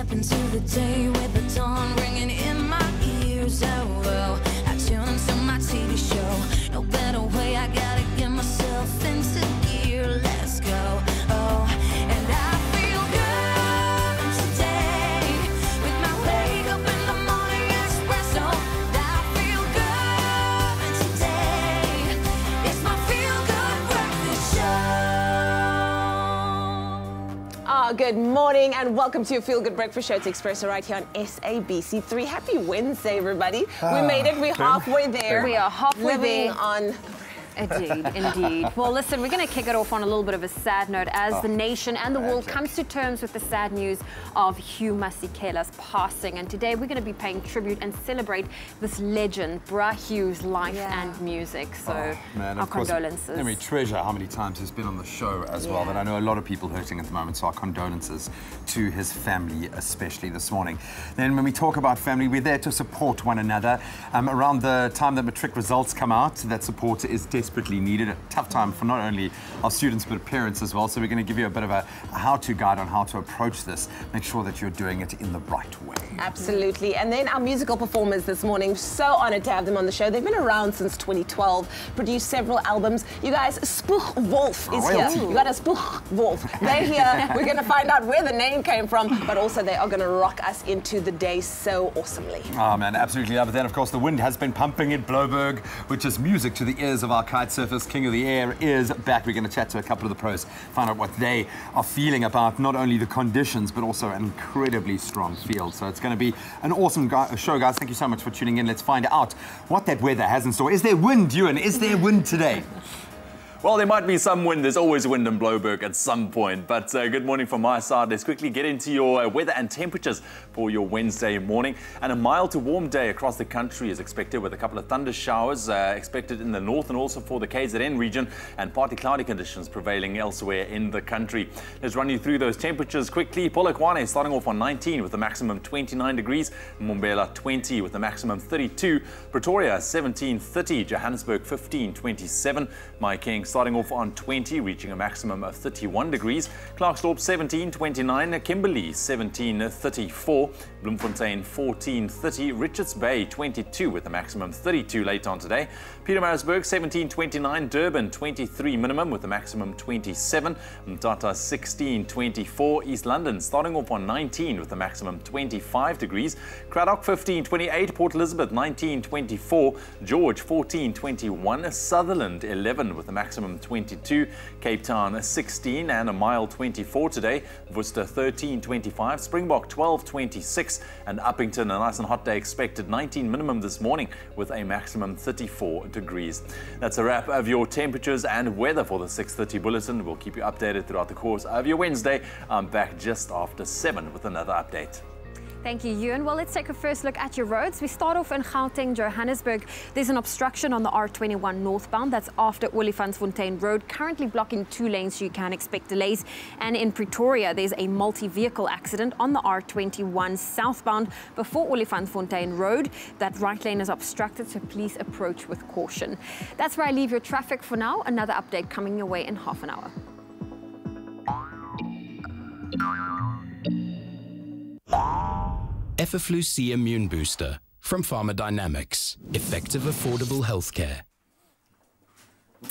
Step into the day with the dawn ringing in my ears. Oh, well, I tune into my TV show. No better way, I gotta get myself into gear. Let's go. Oh, and I feel good today with my wake up in the morning Expresso. I feel good today. It's my feel good breakfast show. Good morning and welcome to your Feel Good Breakfast Show. It's Expresso right here on SABC3. Happy Wednesday, everybody. We made it. We're halfway there. We are halfway living there. on... Indeed, indeed. Well, listen, we're going to kick it off on a little bit of a sad note as the nation and the world comes to terms with the sad news of Hugh Masekela's passing. And today we're going to be paying tribute and celebrate this legend, Bra Hugh's life and music. So man, our of course, condolences. And we treasure how many times he's been on the show as well. But I know a lot of people hurting at the moment, so our condolences to his family, especially this morning. Then when we talk about family, we're there to support one another. Around the time that matric results come out, that support is desperately needed. A tough time for not only our students but parents as well. So we're going to give you a bit of a how-to guide on how to approach this. Make sure that you're doing it in the right way. Absolutely. And then our musical performers this morning, so honored to have them on the show. They've been around since 2012, produced several albums. You guys, Spoeg Wolf is here. You got a Spoeg Wolf. They're here. We're going to find out where the name came from, but also they are going to rock us into the day so awesomely. Oh man, absolutely love it. Then of course the wind has been pumping in Bloberg, which is music to the ears of our kite surfers. King of the Air is back. We're going to chat to a couple of the pros, find out what they are feeling about not only the conditions but also an incredibly strong field. So it's going to be an awesome show, guys. Thank you so much for tuning in. Let's find out what that weather has in store. Is there wind, Ewan? Is there wind today? Well, there might be some wind. There's always wind in Bloberg at some point. But good morning from my side. Let's quickly get into your weather and temperatures for your Wednesday morning. And a mild to warm day across the country is expected, with a couple of thunder showers expected in the north and also for the KZN region, and partly cloudy conditions prevailing elsewhere in the country. Let's run you through those temperatures quickly. Polokwane starting off on 19 with a maximum 29 degrees. Mbombela 20 with a maximum 32. Pretoria 17-30. Johannesburg 15-27. Mahikeng starting off on 20, reaching a maximum of 31 degrees. Klerksdorp 17-29, Kimberley 17-34, Bloemfontein 14-30, Richards Bay 22 with a maximum 32 later on today. Pietermaritzburg 17-29, Durban 23 minimum with a maximum 27, Mthatha 16-24, East London starting off on 19 with a maximum 25 degrees. Cradock 15-28, Port Elizabeth 19-24, George 14-21, Sutherland 11 with a maximum 22, Cape Town 16 and a mild 24 today, Worcester 13-25, Springbok 12-26, and Uppington a nice and hot day expected, 19 minimum this morning with a maximum 34 degrees. That's a wrap of your temperatures and weather for the 6:30 bulletin. We'll keep you updated throughout the course of your Wednesday. I'm back just after 7 with another update. Thank you, Ewan. Well, let's take a first look at your roads. We start off in Gauteng, Johannesburg. There's an obstruction on the R21 northbound. That's after Olifantsfontein Road, currently blocking 2 lanes, so you can expect delays. And in Pretoria, there's a multi-vehicle accident on the R21 southbound before Olifantsfontein Road. That right lane is obstructed, so please approach with caution. That's where I leave your traffic for now. Another update coming your way in half an hour. Efferflu C Immune Booster from Pharmacodynamics. Effective, affordable healthcare.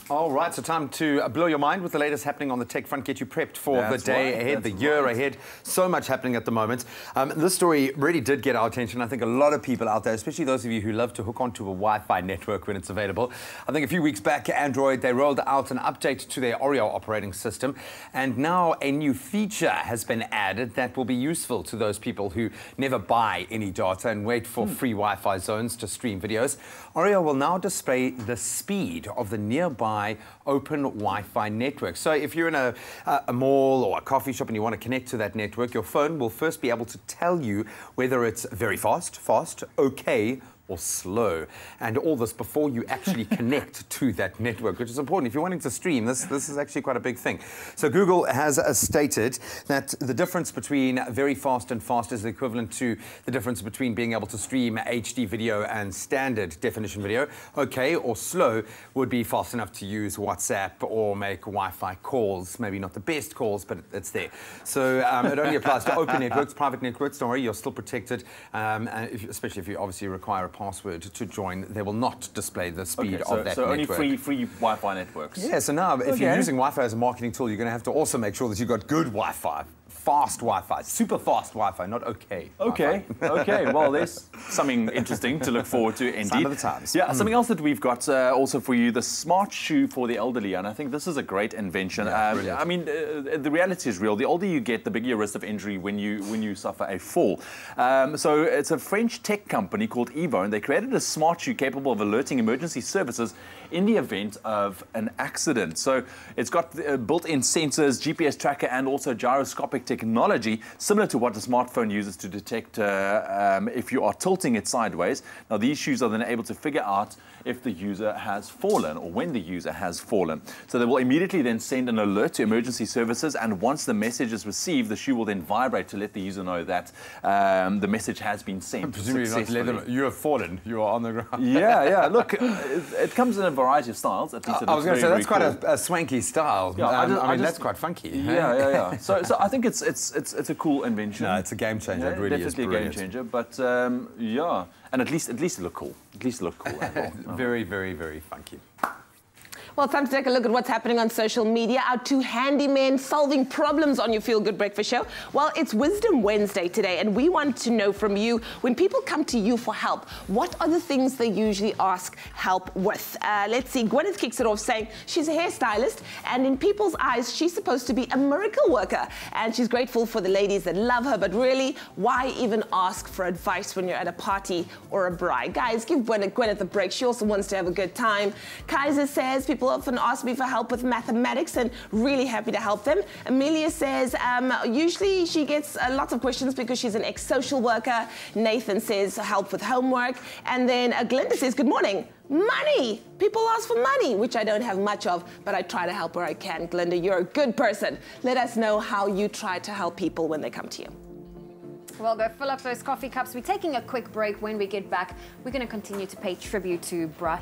All right, so time to blow your mind with the latest happening on the tech front, get you prepped for the day ahead, the year ahead. So much happening at the moment. This story really did get our attention. I think a lot of people out there, especially those of you who love to hook onto a Wi-Fi network when it's available. I think a few weeks back, Android, they rolled out an update to their Oreo operating system. And now a new feature has been added that will be useful to those people who never buy any data and wait for free Wi-Fi zones to stream videos. Oreo will now display the speed of the nearby open Wi-Fi network. So if you're in a mall or a coffee shop and you want to connect to that network, your phone will first be able to tell you whether it's very fast, okay, or slow. And all this before you actually connect to that network, which is important. If you're wanting to stream, this is actually quite a big thing. So Google has stated that the difference between very fast and fast is equivalent to the difference between being able to stream HD video and standard definition video. Okay, or slow would be fast enough to use WhatsApp or make Wi-Fi calls. Maybe not the best calls, but it's there. So it only applies to open networks, private networks. Don't worry, you're still protected, especially if you obviously require a password to join. They will not display the speed of that so network. only free Wi-Fi networks. Yeah, so now if you're using Wi-Fi as a marketing tool, you're going to have to also make sure that you've got good Wi-Fi. Fast Wi-Fi, super fast Wi-Fi, not okay. Okay, okay. Well, there's something interesting to look forward to, indeed. Sign of the times. Yeah, something else that we've got also for you, the smart shoe for the elderly, and I think this is a great invention. Yeah, I mean, the reality is real. The older you get, the bigger your risk of injury when you suffer a fall. So it's a French tech company called Evo, and they created a smart shoe capable of alerting emergency services in the event of an accident. So it's got built-in sensors, GPS tracker, and also gyroscopic technology, similar to what a smartphone uses to detect if you are tilting it sideways. Now, these shoes are then able to figure out if the user has fallen or when the user has fallen. So they will immediately then send an alert to emergency services, and once the message is received, the shoe will then vibrate to let the user know that the message has been sent successfully. Not you have fallen, you are on the ground. Yeah. Look, it comes in a variety of styles. At least I was going to say, that's quite cool. a swanky style. Yeah, I mean, that's quite funky. Yeah. So I think it's a cool invention. No, it's a game changer. It really definitely is a game changer. But yeah, and at least it looked cool. At least it looked cool. Very, very, very funky. Well, it's time to take a look at what's happening on social media. Our two handymen solving problems on your Feel Good Breakfast Show. Well, it's Wisdom Wednesday today, and we want to know from you, when people come to you for help, what are the things they usually ask help with? Let's see, Gwyneth kicks it off saying she's a hairstylist, and in people's eyes, she's supposed to be a miracle worker, and she's grateful for the ladies that love her, but really, why even ask for advice when you're at a party or a bride? Guys, give Gwyneth a break. She also wants to have a good time. Kaiser says people often ask me for help with mathematics, and really happy to help them. Amelia says usually she gets lots of questions because she's an ex-social worker. Nathan says help with homework. And then Glinda says, good morning. Money! People ask for money, which I don't have much of, but I try to help where I can. Glinda, you're a good person. Let us know how you try to help people when they come to you. Well, go fill up those coffee cups. We're taking a quick break. When we get back, we're going to continue to pay tribute to Bra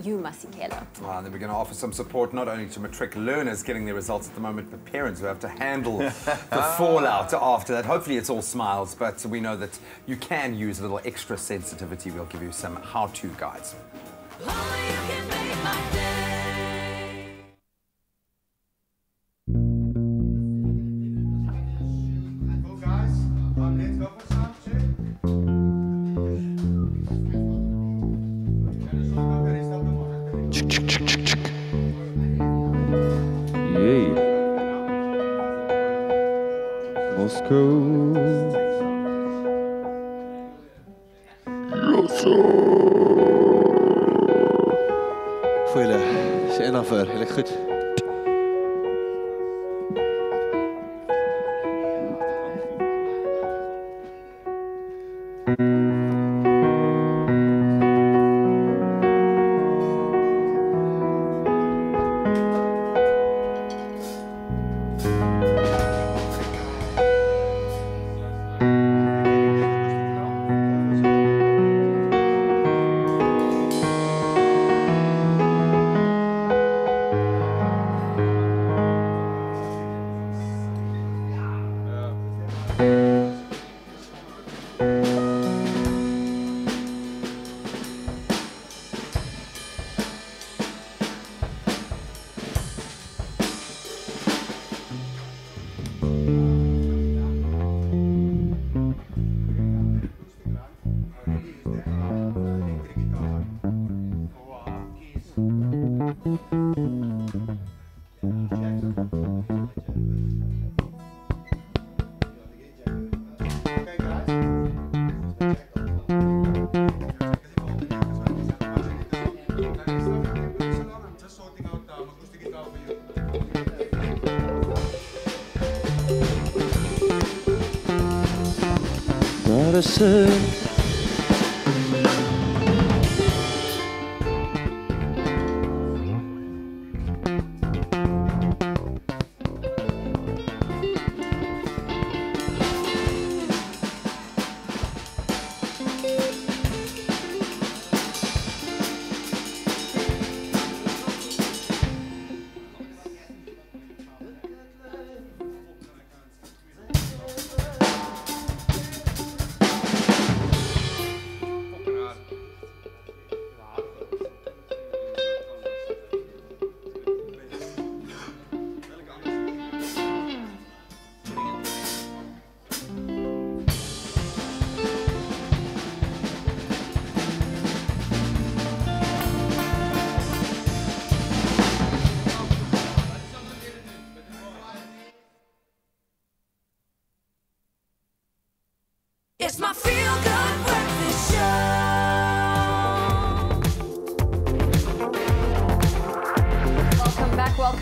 Yuma Sikela. And then we're going to offer some support not only to matric learners getting their results at the moment, but parents who have to handle the fallout after that. Hopefully it's all smiles, but we know that you can use a little extra sensitivity. We'll give you some how-to guides. Only you can make my day. Voel je en voor, heel goed.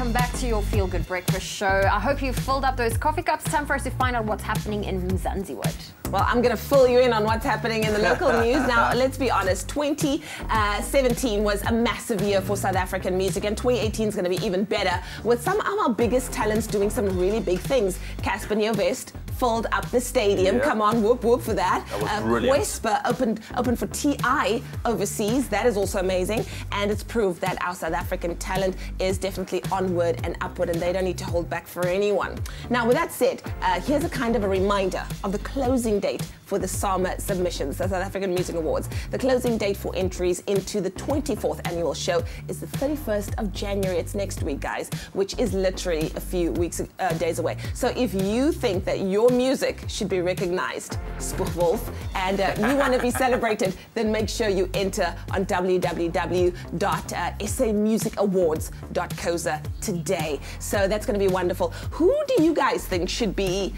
welcome back to your Feel Good Breakfast show. I hope you've filled up those coffee cups. Time for us to find out what's happening in Mzansiwood. Well, I'm going to fill you in on what's happening in the local news. Now, let's be honest, 2017 was a massive year for South African music, and 2018 is going to be even better, with some of our biggest talents doing some really big things. Casper Nyovest filled up the stadium. Yeah. Come on, whoop whoop for that. That was brilliant. Wesper opened for TI overseas. That is also amazing, and it's proved that our South African talent is definitely onward and upward, and they don't need to hold back for anyone. Now, with that said, here's a kind of a reminder of the closing date for the SAMA submissions, the South African Music Awards. The closing date for entries into the 24th annual show is the 31st of January. It's next week, guys, which is literally a few days away. So if you think that your music should be recognized, Spoegwolf, and you want to be celebrated, then make sure you enter on www.samusicawards.coza today. So that's going to be wonderful. Who do you guys think should be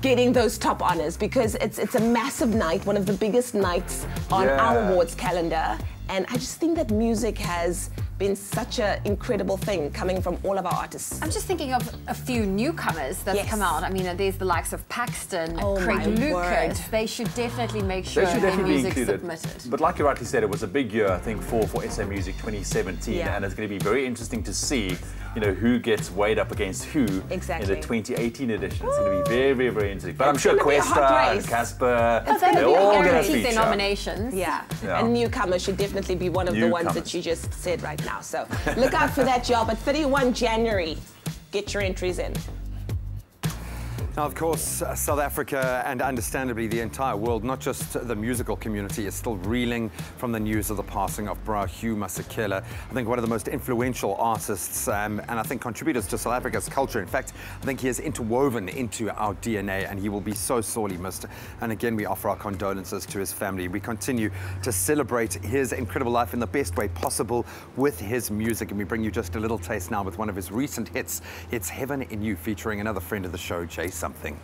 getting those top honors? Because it's a massive night, one of the biggest nights on our awards calendar. And I just think that music has been such an incredible thing coming from all of our artists. I'm just thinking of a few newcomers that's come out. I mean, there's the likes of Paxton, Craig Lucas. They should definitely make sure their music is submitted. But like you rightly said, it was a big year, I think, for SA Music 2017, and it's going to be very interesting to see, you know, who gets weighed up against who in the 2018 edition. It's going to be very, very, very interesting. But I'm sure Questa, Casper, they're all going to feature. Their nominations. And newcomers should definitely be one of the ones that you just said right now. So look out for that job at 31 January. Get your entries in. Now, of course, South Africa and understandably the entire world, not just the musical community, is still reeling from the news of the passing of Bra Hugh Masekela. I think one of the most influential artists and I think contributors to South Africa's culture. In fact, I think he is interwoven into our DNA and he will be so sorely missed. And again, we offer our condolences to his family. We continue to celebrate his incredible life in the best way possible with his music. And we bring you just a little taste now with one of his recent hits. It's Heaven in You, featuring another friend of the show, Jay Something.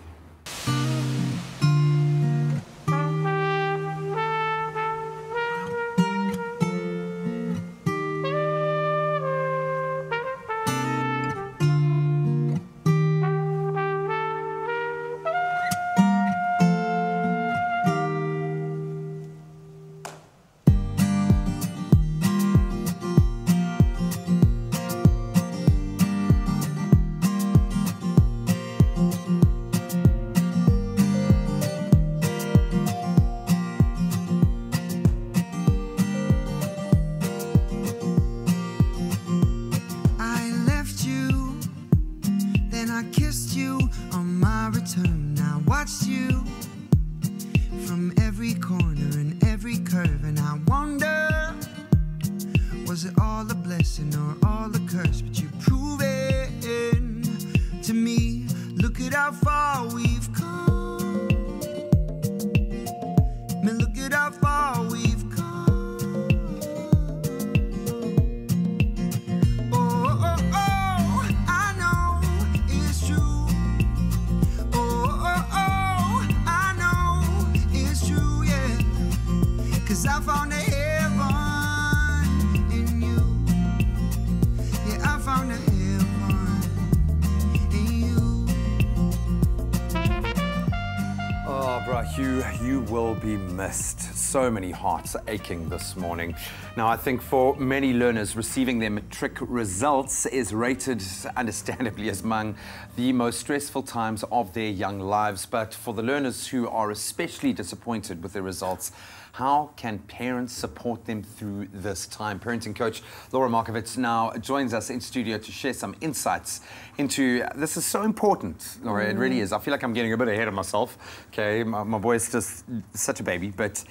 You will be missed. So many hearts aching this morning. Now, I think for many learners, receiving their matric results is rated, understandably, as among the most stressful times of their young lives. But for the learners who are especially disappointed with their results, how can parents support them through this time? Parenting coach Laura Markovits now joins us in studio to share some insights into this. Is so important, Laura, it really is. I feel like I'm getting a bit ahead of myself. Okay, my boy is just such a baby, but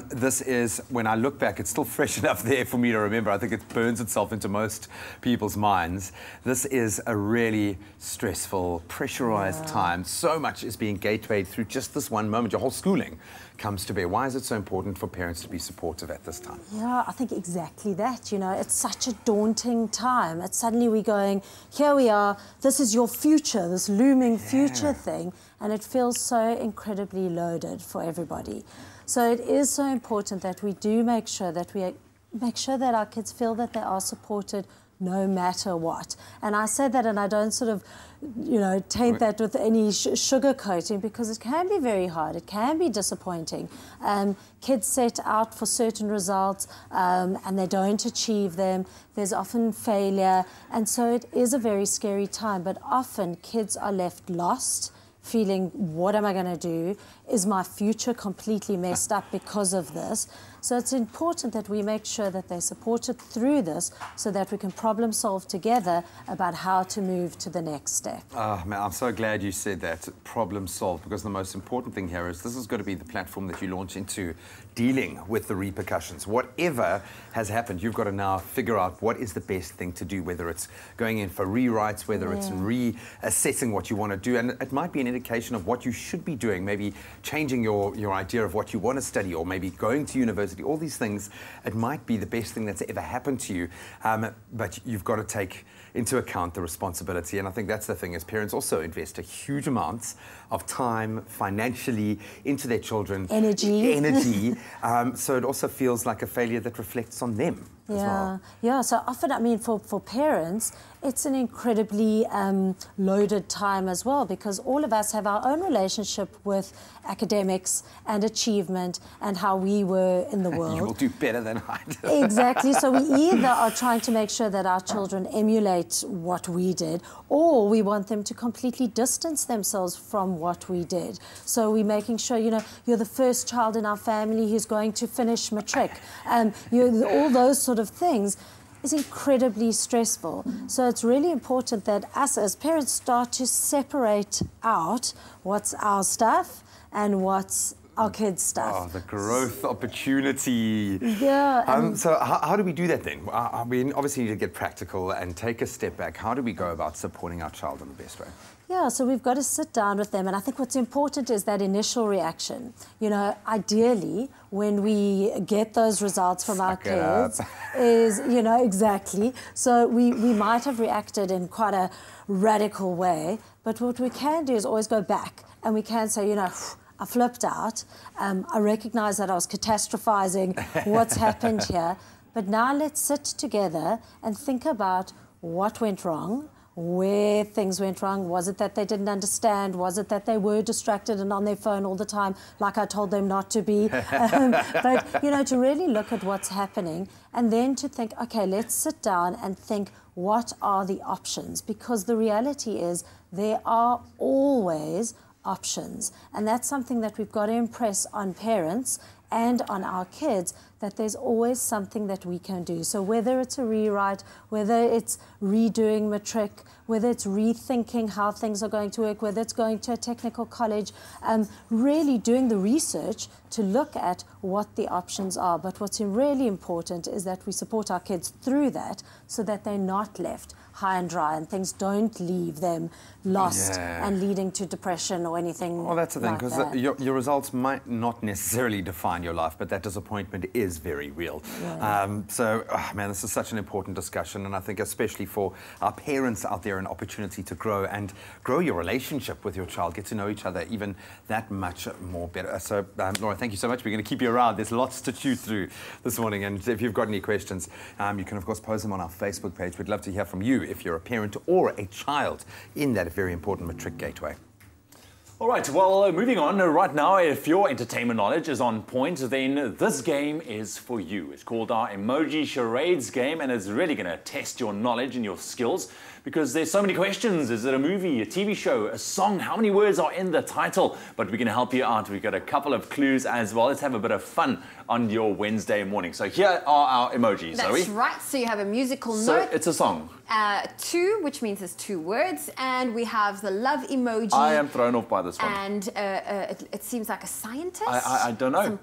this is, when I look back, it's still fresh enough there for me to remember. I think it burns itself into most people's minds. This is a really stressful, pressurized time. So much is being gatewayed through just this one moment. Your whole schooling comes to bear. Why is it so important for parents to be supportive at this time? Yeah, I think exactly that. You know, it's such a daunting time. It's suddenly we're going, here we are, this is your future, this looming future thing, and it feels so incredibly loaded for everybody. So it is so important that we do make sure that our kids feel that they are supported no matter what. And I say that, and I don't sort of, you know, taint that with any sugar coating, because it can be very hard. It can be disappointing. Kids set out for certain results and they don't achieve them. There's often failure. And so it is a very scary time. But often kids are left lost, feeling, what am I going to do? Is my future completely messed up because of this? So it's important that we make sure that they're supported through this so that we can problem solve together about how to move to the next step. Oh, man, I'm so glad you said that, problem solve, because the most important thing here is this is going to be the platform that you launch into dealing with the repercussions. Whatever has happened, you've got to now figure out what is the best thing to do, whether it's going in for rewrites, whether it's reassessing what you want to do. And it might be an indication of what you should be doing, maybe changing your idea of what you want to study, or maybe going to university. All these things, it might be the best thing that's ever happened to you, but you've got to take into account the responsibility. And I think that's the thing, is parents also invest a huge amounts of time financially into their children. Energy. So it also feels like a failure that reflects on them as well. Yeah, so often, I mean, for parents, it's an incredibly loaded time as well, because all of us have our own relationship with academics and achievement and how we were in the world. You will do better than I do. Exactly. So we either are trying to make sure that our children emulate what we did, or we want them to completely distance themselves from what we did. So we're making sure, you know, you're the first child in our family who's going to finish matric. All those sort of things is incredibly stressful. So it's really important that us as parents start to separate out what's our stuff and what's our kids' stuff. Oh, the growth opportunity. Yeah. So how do we do that then? I mean, obviously you need to get practical and take a step back. How do we go about supporting our child in the best way? Yeah, so we've got to sit down with them, and I think what's important is that initial reaction. You know, ideally, when we get those results from our kids, is, you know, exactly. So we might have reacted in quite a radical way, but what we can do is always go back, and we can say, you know, I flipped out. I recognize that I was catastrophizing what's happened here, but now let's sit together and think about what went wrong, where things went wrong. Was it that they didn't understand? Was it that they were distracted and on their phone all the time, like I told them not to be? But, you know, to really look at what's happening and then to think, okay, let's sit down and think, what are the options? Because the reality is there are always options. And that's something that we've got to impress on parents and on our kids, that there's always something that we can do. So whether it's a rewrite, whether it's redoing matric, whether it's rethinking how things are going to work, whether it's going to a technical college, really doing the research to look at what the options are. But what's really important is that we support our kids through that so that they're not left high and dry and things don't leave them lost and leading to depression or anything. Well, that's the thing, because your results might not necessarily define your life, but that disappointment is very real. So, man, this is such an important discussion, and I think especially for our parents out there, an opportunity to grow your relationship with your child, get to know each other even that much more better. So, Laura, thank you so much. We're going to keep you around. There's lots to chew through this morning, and if you've got any questions, you can, of course, post them on our Facebook page. We'd love to hear from you if you're a parent or a child in that very important matric gateway. All right, well, moving on. Right now, if your entertainment knowledge is on point, then this game is for you. It's called our Emoji Charades game, and it's really going to test your knowledge and your skills because there's so many questions. Is it a movie, a TV show, a song? How many words are in the title? But we're going to help you out. We've got a couple of clues as well. Let's have a bit of fun on your Wednesday morning. So here are our emojis, Zoe. That's right. So you have a musical note. So it's a song. Two, which means it's 2 words, and we have the love emoji. I am thrown off by this one. And it seems like a scientist. I don't know.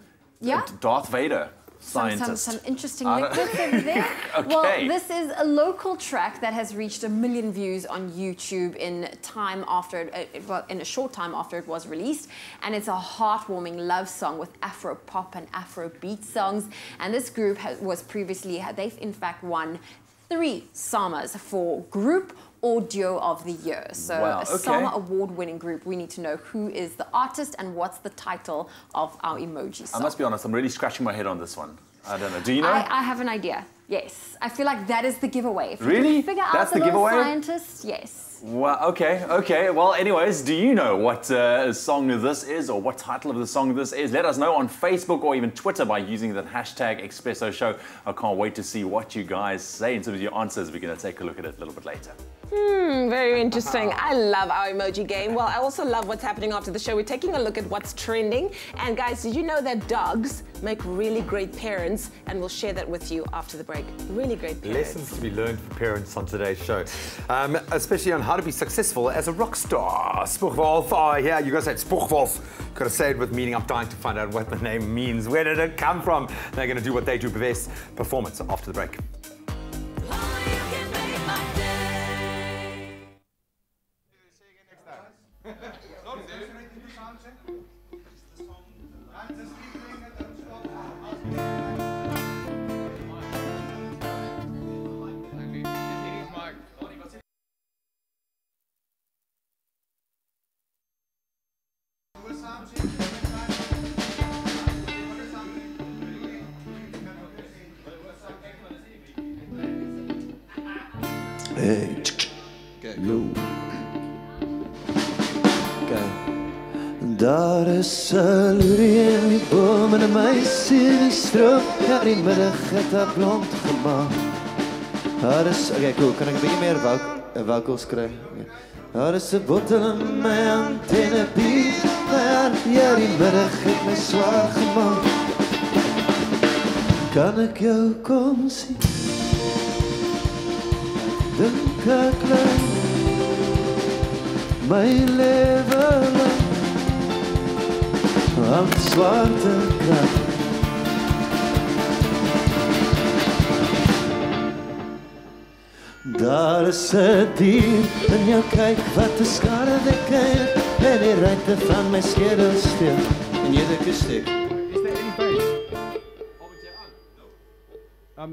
Darth Vader. Scientist. Some interesting liquids over there. Okay. Well, this is a local track that has reached 1 million views on YouTube in a short time after it was released, and it's a heartwarming love song with Afro pop and Afro beat songs. And this group they've in fact won 3 SAMAs for Group Audio of the Year. So wow, a SAMA award-winning group. We need to know who is the artist and what's the title of our emoji song. I must be honest, I'm really scratching my head on this one. I don't know. Do you know? I have an idea. Yes. I feel like that is the giveaway. If Really? you can figure That's out the the little giveaway? scientist, yes. Well, okay. Well, anyways, do you know what song this is or what title of the song this is? Let us know on Facebook or even Twitter by using the hashtag Expresso Show. I can't wait to see what you guys say in terms of your answers. We're going to take a look at it a little bit later. Very interesting. I love our emoji game. Well, I also love what's happening after the show. We're taking a look at what's trending. And guys, did you know that dogs make really great parents? And we'll share that with you after the break. Really great parents. Lessons to be learned for parents on today's show, especially on how to be successful as a rock star. Spoegwolf, oh yeah, you gotta say it, Spoegwolf. Gotta say it with meaning. I'm dying to find out what the name means. Where did it come from? They're gonna do what they do best, performance after the break. Hey, yo. Daar is 'n loerie in die boom en 'n meisie in die stroom. Ja, die middag het haar blond gemaak. Daar is, okay, cool. Kan ek 'n bietjie meer vocals kry? Okay. Daar is 'n bottel in my antenne bier. Ja, die middag het my swaar gemaak. Kan ek jou kom sien? Dink ek lang my lewe lang aan zwarte krag. Daar is 'n dier in jou kyk wat 'n skare kyk en die ruimte van my skedel steel en jy dink is stek. Is there any bass?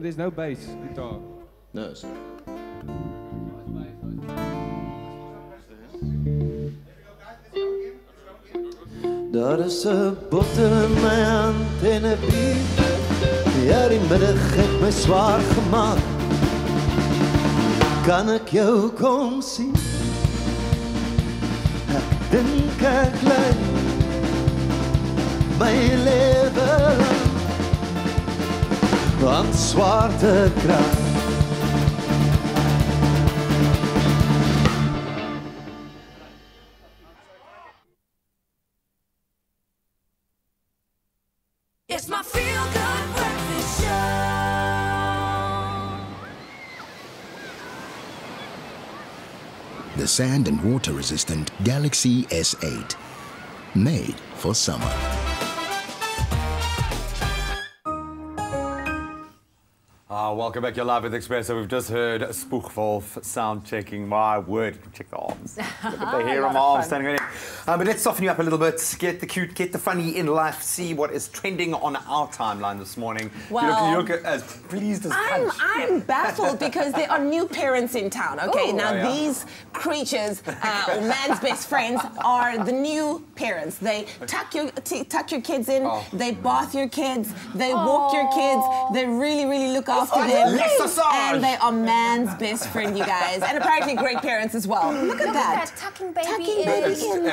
There's no bass guitar. No, sir. Daar is 'n bottel in my hand en 'n bier. Ja, die middag het my swaar gemaak. Kan ek jou kom sien? Ek dink ek lei my lewe lang aan zwarte krag. It's my feel-good breakfast show. The sand and water resistant Galaxy S8. Made for summer. Welcome back. You're live with Expresso. We've just heard Spoegwolf sound checking. My word, check the arms. Look at the hair on my arms standing right there. But let's soften you up a little bit. Get the cute, get the funny in life. See what is trending on our timeline this morning. Well, you look as pleased as punch. I'm baffled because there are new parents in town. Okay, now these creatures, or man's best friends, are the new parents. They tuck your kids in. They bath your kids. They walk your kids. They really look after them. And they are man's best friend, you guys. And apparently great parents as well. Look at that. Tucking baby in.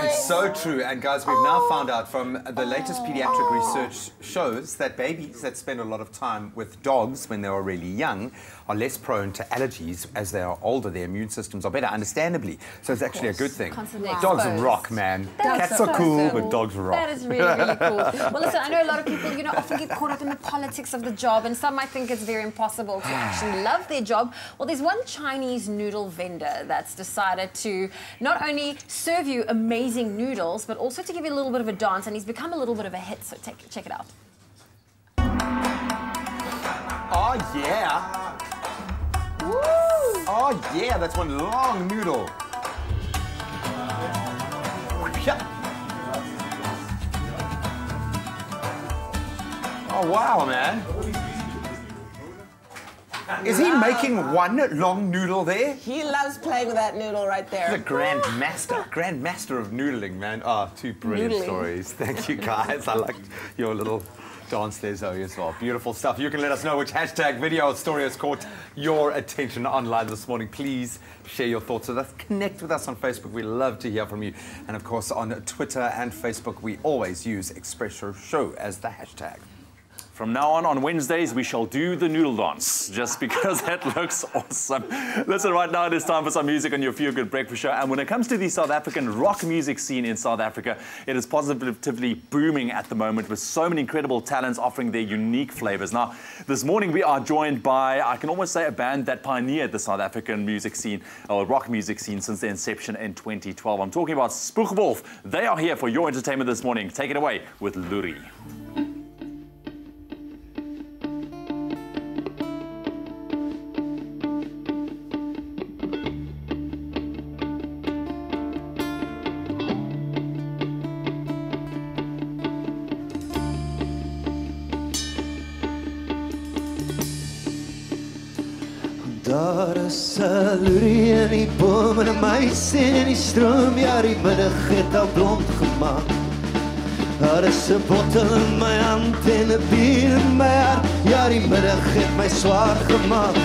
It's so true. And guys, we've now found out from the latest pediatric research shows that babies that spend a lot of time with dogs when they are really young are less prone to allergies as they are older. Their immune systems are better, understandably. So it's actually a good thing. Dogs rock, man. Cats are cool, but dogs rock. That is really cool. Well, listen, I know a lot of people, often get caught up in the politics of the job, and some might think it's very impossible to actually love their job. Well, there's one Chinese noodle vendor that's decided to not only serve you amazing noodles, but also to give you a little bit of a dance, and he's become a little bit of a hit, so check it out. Oh, yeah. Woo. Oh, yeah, that's one long noodle. Oh, wow, man. Is he making one long noodle there? He loves playing with that noodle right there. He's a grand master of noodling, man. Oh, two brilliant stories. Thank you, guys. I liked your little Dance there, Zoe, as well. Beautiful stuff. You can let us know which hashtag, video, or story has caught your attention online this morning. Please share your thoughts with us. Connect with us on Facebook. We love to hear from you. And of course, on Twitter and Facebook, we always use Expresso Show as the hashtag. From now on Wednesdays, we shall do the noodle dance, just because that looks awesome. Listen, right now it is time for some music on your Feel Good Breakfast Show. And when it comes to the South African rock music scene in South Africa, it is positively booming at the moment, with so many incredible talents offering their unique flavors. Now, this morning we are joined by, I can almost say, a band that pioneered the South African music scene, or rock music scene, since their inception in 2012. I'm talking about Spoegwolf. They are here for your entertainment this morning. Take it away with Luri. Daar is 'n loerie in die boom en 'n meisie in die stroom, ja die middag het al blond gemaak. Daar is 'n bottel in my hand en 'n bier in my hart, ja die middag het my swaar gemaak.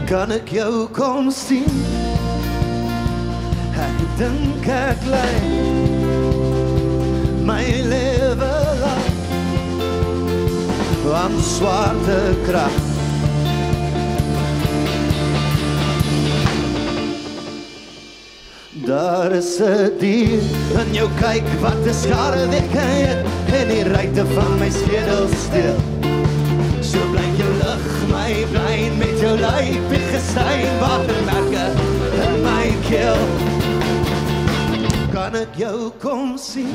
Kan ek jou kom sien? Ek dink ek lei my lewe lang aan swaartekrag. Daar is 'n dier in jou kyk wat 'n skare weggeet en die ruite van my skedel steel. So blyk jou lig my brein met jou lyfie gestein, watermerke in my keel. Kan ek jou kom sien?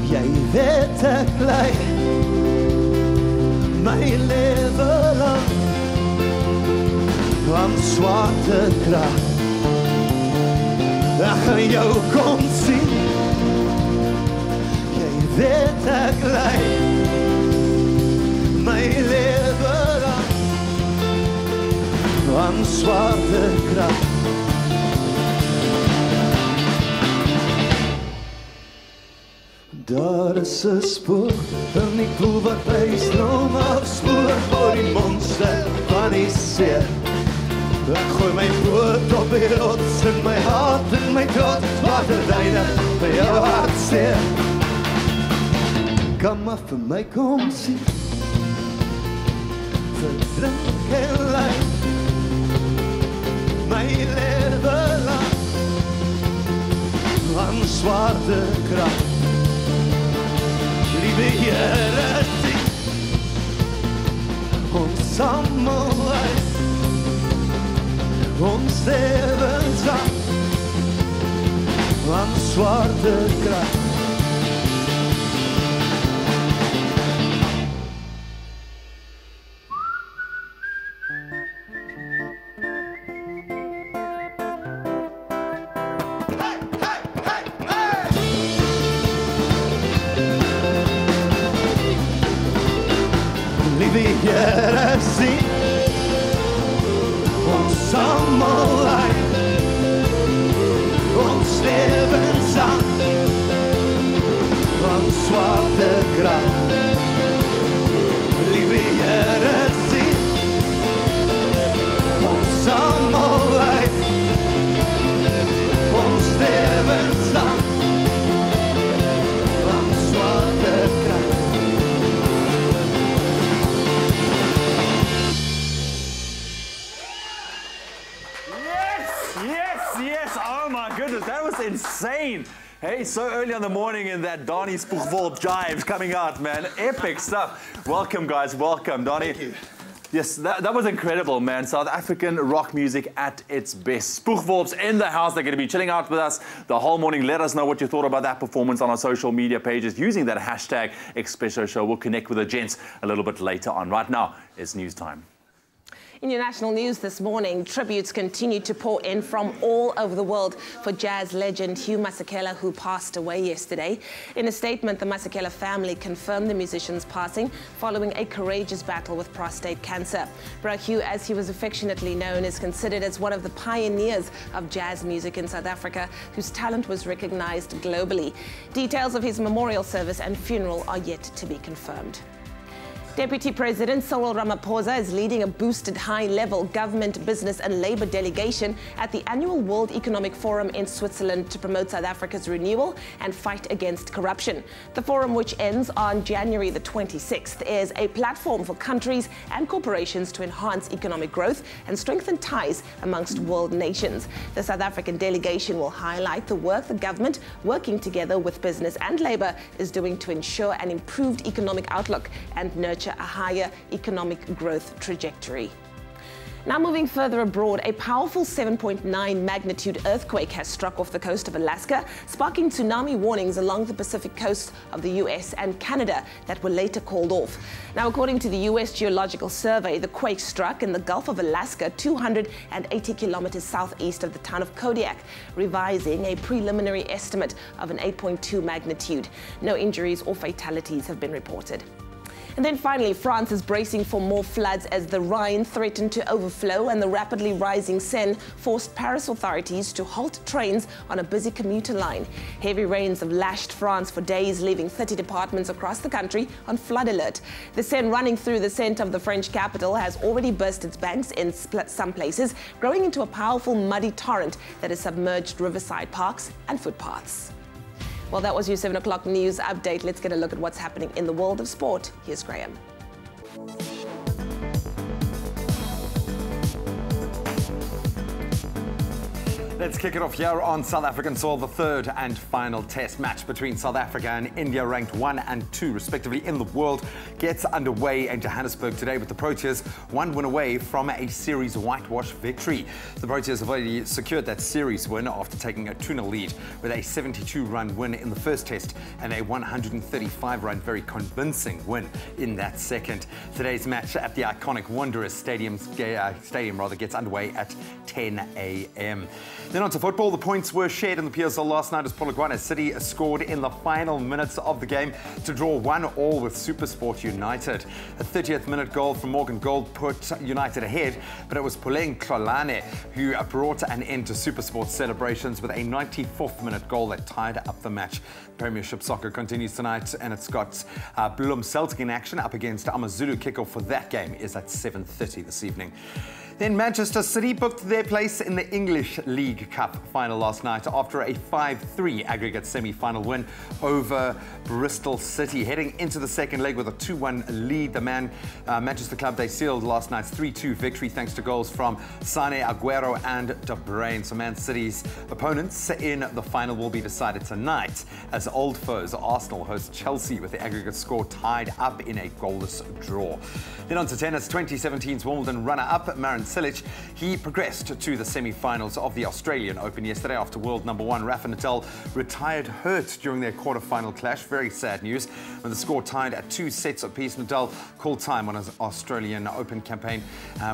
Jy weet ek ly my lewe lang aan swaartekrag. Ek gaan jou kom sien. Jy weet ek ly my lewe lang aan swaartekrag. Daar is 'n spoor in die poel wat by die stroom afspoor voor die monster van die see. Ek gooi my voet op die rots en my hart en my trots, waterduine by jou hart seer. Kan maar vir my kom sien, verdrink en ly my lewe lang aan swaartekrag. Liewe Here, sien ons samen uit ons levens aan swaartekrag. Liewe Here, sien ons samen uit ons levens aan swaartekrag. Liewe Here, sien ons samen uit ons levens aan swaartekrag. Yes, oh my goodness, that was insane. Hey, so early in the morning in that Donnie Spoegwolf jive coming out, man. Epic stuff. Welcome, guys, welcome. Donnie. Thank you. Yes, that was incredible, man. South African rock music at its best. Spoegwolf's in the house. They're going to be chilling out with us the whole morning. Let us know what you thought about that performance on our social media pages using that hashtag Expresso Show. We'll connect with the gents a little bit later on. Right now, it's news time. In your national news this morning, tributes continue to pour in from all over the world for jazz legend Hugh Masekela, who passed away yesterday. In a statement, the Masekela family confirmed the musician's passing following a courageous battle with prostate cancer. Bro Hugh, as he was affectionately known, is considered as one of the pioneers of jazz music in South Africa, whose talent was recognized globally. Details of his memorial service and funeral are yet to be confirmed. Deputy President Cyril Ramaphosa is leading a boosted high-level government, business and labour delegation at the annual World Economic Forum in Switzerland to promote South Africa's renewal and fight against corruption. The forum, which ends on January the 26th, is a platform for countries and corporations to enhance economic growth and strengthen ties amongst world nations. The South African delegation will highlight the work the government, working together with business and labour, is doing to ensure an improved economic outlook and nurture a higher economic growth trajectory. Now moving further abroad, a powerful 7.9 magnitude earthquake has struck off the coast of Alaska, sparking tsunami warnings along the Pacific coast of the US and Canada that were later called off. Now, according to the US Geological Survey, the quake struck in the Gulf of Alaska, 280 kilometers southeast of the town of Kodiak, revising a preliminary estimate of an 8.2 magnitude. No injuries or fatalities have been reported. And then finally, France is bracing for more floods as the Rhine threatened to overflow and the rapidly rising Seine forced Paris authorities to halt trains on a busy commuter line. Heavy rains have lashed France for days, leaving 30 departments across the country on flood alert. The Seine, running through the centre of the French capital, has already burst its banks in some places, growing into a powerful muddy torrent that has submerged riverside parks and footpaths. Well, that was your 7 o'clock news update. Let's get a look at what's happening in the world of sport. Here's Graham. Let's kick it off here on South African soil. The third and final test match between South Africa and India, ranked 1 and 2 respectively in the world, gets underway in Johannesburg today with the Proteas one win away from a series whitewash victory. The Proteas have already secured that series win after taking a 2-0 lead with a 72-run win in the first test and a 135-run very convincing win in that second. Today's match at the iconic Wanderers Stadium gets underway at 10 a.m. Then on to football. The points were shared in the PSL last night as Polokwane City scored in the final minutes of the game to draw 1-1 with SuperSport United. A 30th minute goal from Morgan Gold put United ahead, but it was Puleng Tlolane who brought an end to SuperSport's celebrations with a 94th minute goal that tied up the match. Premiership soccer continues tonight, and it's got Bloem Celtic in action up against AmaZulu. Kickoff for that game is at 7:30 this evening. Then Manchester City booked their place in the English League Cup final last night after a 5-3 aggregate semi-final win over Bristol City. Heading into the second leg with a 2-1 lead, the Manchester club, they sealed last night's 3-2 victory thanks to goals from Sane, Aguero and De Bruyne. So Man City's opponents in the final will be decided tonight as old foes Arsenal host Chelsea with the aggregate score tied up in a goalless draw. Then on to tennis, 2017's Wimbledon runner-up Marin Cilic, he progressed to the semi-finals of the Australian Open yesterday after world number 1 Rafa Nadal retired hurt during their quarter-final clash. Very sad news. When the score tied at 2 sets apiece, Nadal called time on his Australian Open campaign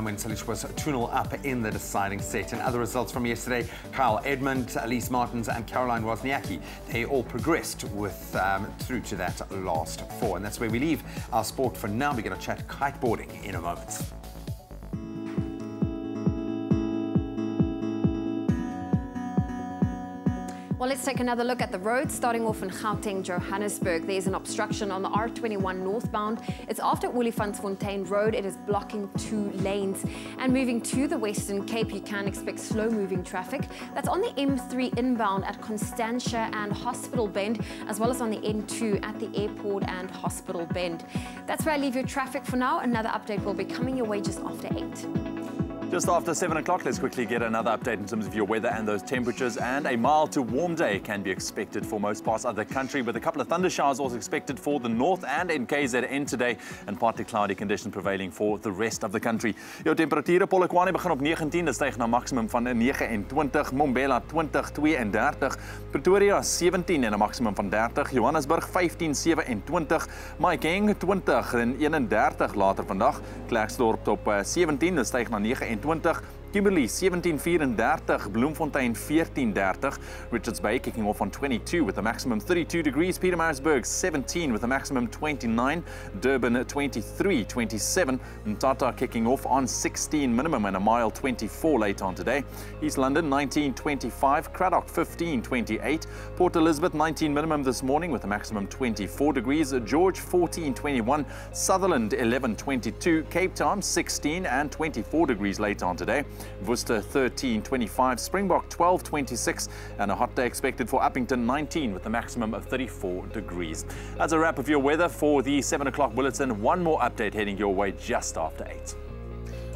when Cilic was 2-0 up in the deciding set. And other results from yesterday, Kyle Edmund, Elise Martins and Caroline Wozniacki, they all progressed through to that last 4. And that's where we leave our sport for now. We're going to chat kiteboarding in a moment. Well, let's take another look at the roads, starting off in Gauteng, Johannesburg. There's an obstruction on the R21 northbound. It's after Olifantsfontein Road. It is blocking 2 lanes. And moving to the Western Cape, you can expect slow-moving traffic. That's on the M3 inbound at Constantia and Hospital Bend, as well as on the N2 at the airport and Hospital Bend. That's where I leave your traffic for now. Another update will be coming your way just after 8. Just after 7 o'clock, let's quickly get another update in terms of your weather and those temperatures. And a mild to warm day can be expected for most parts of the country, with a couple of thunder showers also expected for the north and in KZN today, and partly cloudy conditions prevailing for the rest of the country. Jou temperature, Polokwane begin op 19, dit styg na maksimum van 29, Mbombela 20, 32, Pretoria 17 en 'n maksimum van 30, Johannesburg 15, 27, Mahikeng 20 en 31 later vandag, Klerksdorp top 17, dit styg na 29, Kimberley 1734, Bloemfontein 1430, Richards Bay kicking off on 22 with a maximum 32 degrees, Pietermaritzburg 17 with a maximum 29, Durban 23, 27, Mthatha kicking off on 16 minimum and a mild 24 later on today, East London 19, 25, Cradock 15, 28, Port Elizabeth 19 minimum this morning with a maximum 24 degrees, George 14, 21, Sutherland 11, 22, Cape Town 16 and 24 degrees later on today, Worcester 13, 25, Springbok 12, 26, and a hot day expected for Uppington 19 with a maximum of 34 degrees. That's a wrap of your weather for the 7 o'clock bulletin. One more update heading your way just after 8.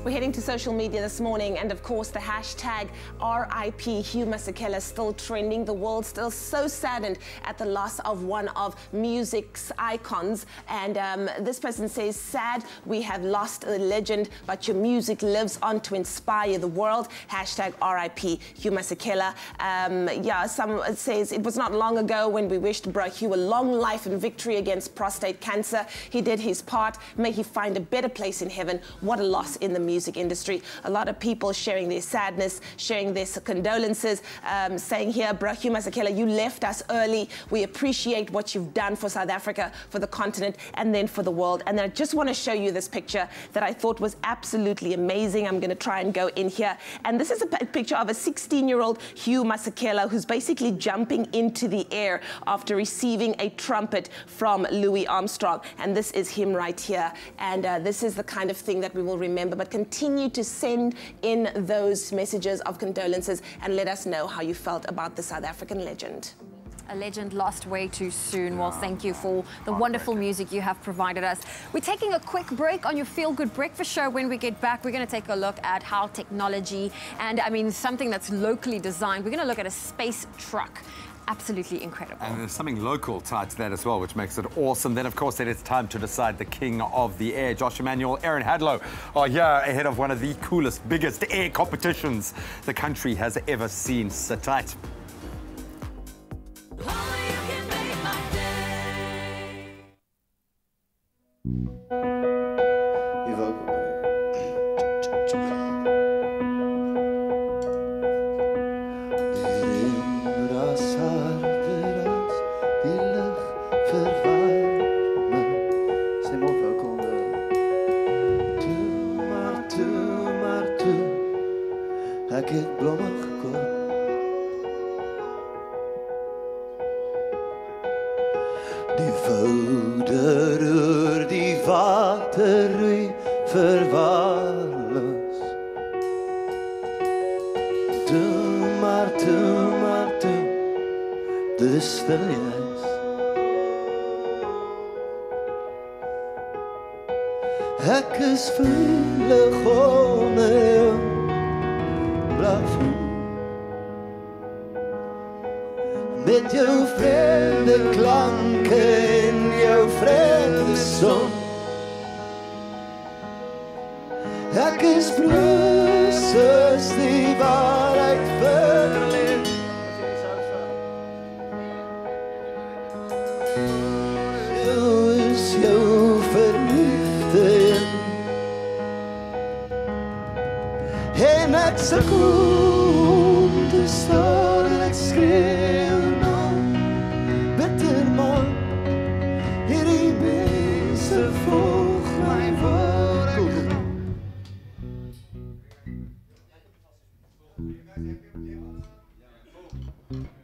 We're heading to social media this morning, and of course the hashtag RIP Hugh Masekela still trending. The world still so saddened at the loss of one of music's icons, and this person says, sad we have lost a legend, but your music lives on to inspire the world. Hashtag RIP Hugh Masekela. Yeah, someone says it was not long ago when we wished Bro Hugh a long life and victory against prostate cancer. He did his part. May he find a better place in heaven. What a loss in the music industry. A lot of people sharing their sadness, sharing their condolences, saying here, Bro Hugh Masekela, you left us early. We appreciate what you've done for South Africa, for the continent, and then for the world. And then I just want to show you this picture that I thought was absolutely amazing. I'm going to try and go in here. And this is a picture of a 16-year-old Hugh Masekela who's basically jumping into the air after receiving a trumpet from Louis Armstrong. And this is him right here. And this is the kind of thing that we will remember. But continue to send in those messages of condolences and let us know how you felt about the South African legend. A legend lost way too soon. Well, thank you for the wonderful music you have provided us. We're taking a quick break on your Feel Good Breakfast Show. When we get back, we're going to take a look at how technology and, I mean, something that's locally designed. We're going to look at a space truck. Absolutely incredible. And there's something local tied to that as well, which makes it awesome. Then, of course, it is time to decide the king of the air. Josh Emmanuel, Aaron Hadlow are here ahead of one of the coolest, biggest air competitions the country has ever seen. Sit tight. Die woude roer, die water roei verwaarloos. Toe maar, dit is stil juist. Ek is veilig onder jou plafond. Met jou vreemde klanke en jou vreemde son. Ek is broos soos die waarheid verleef. Jou is jou verliefde en ek sukkel om te staan en ek skreeuw.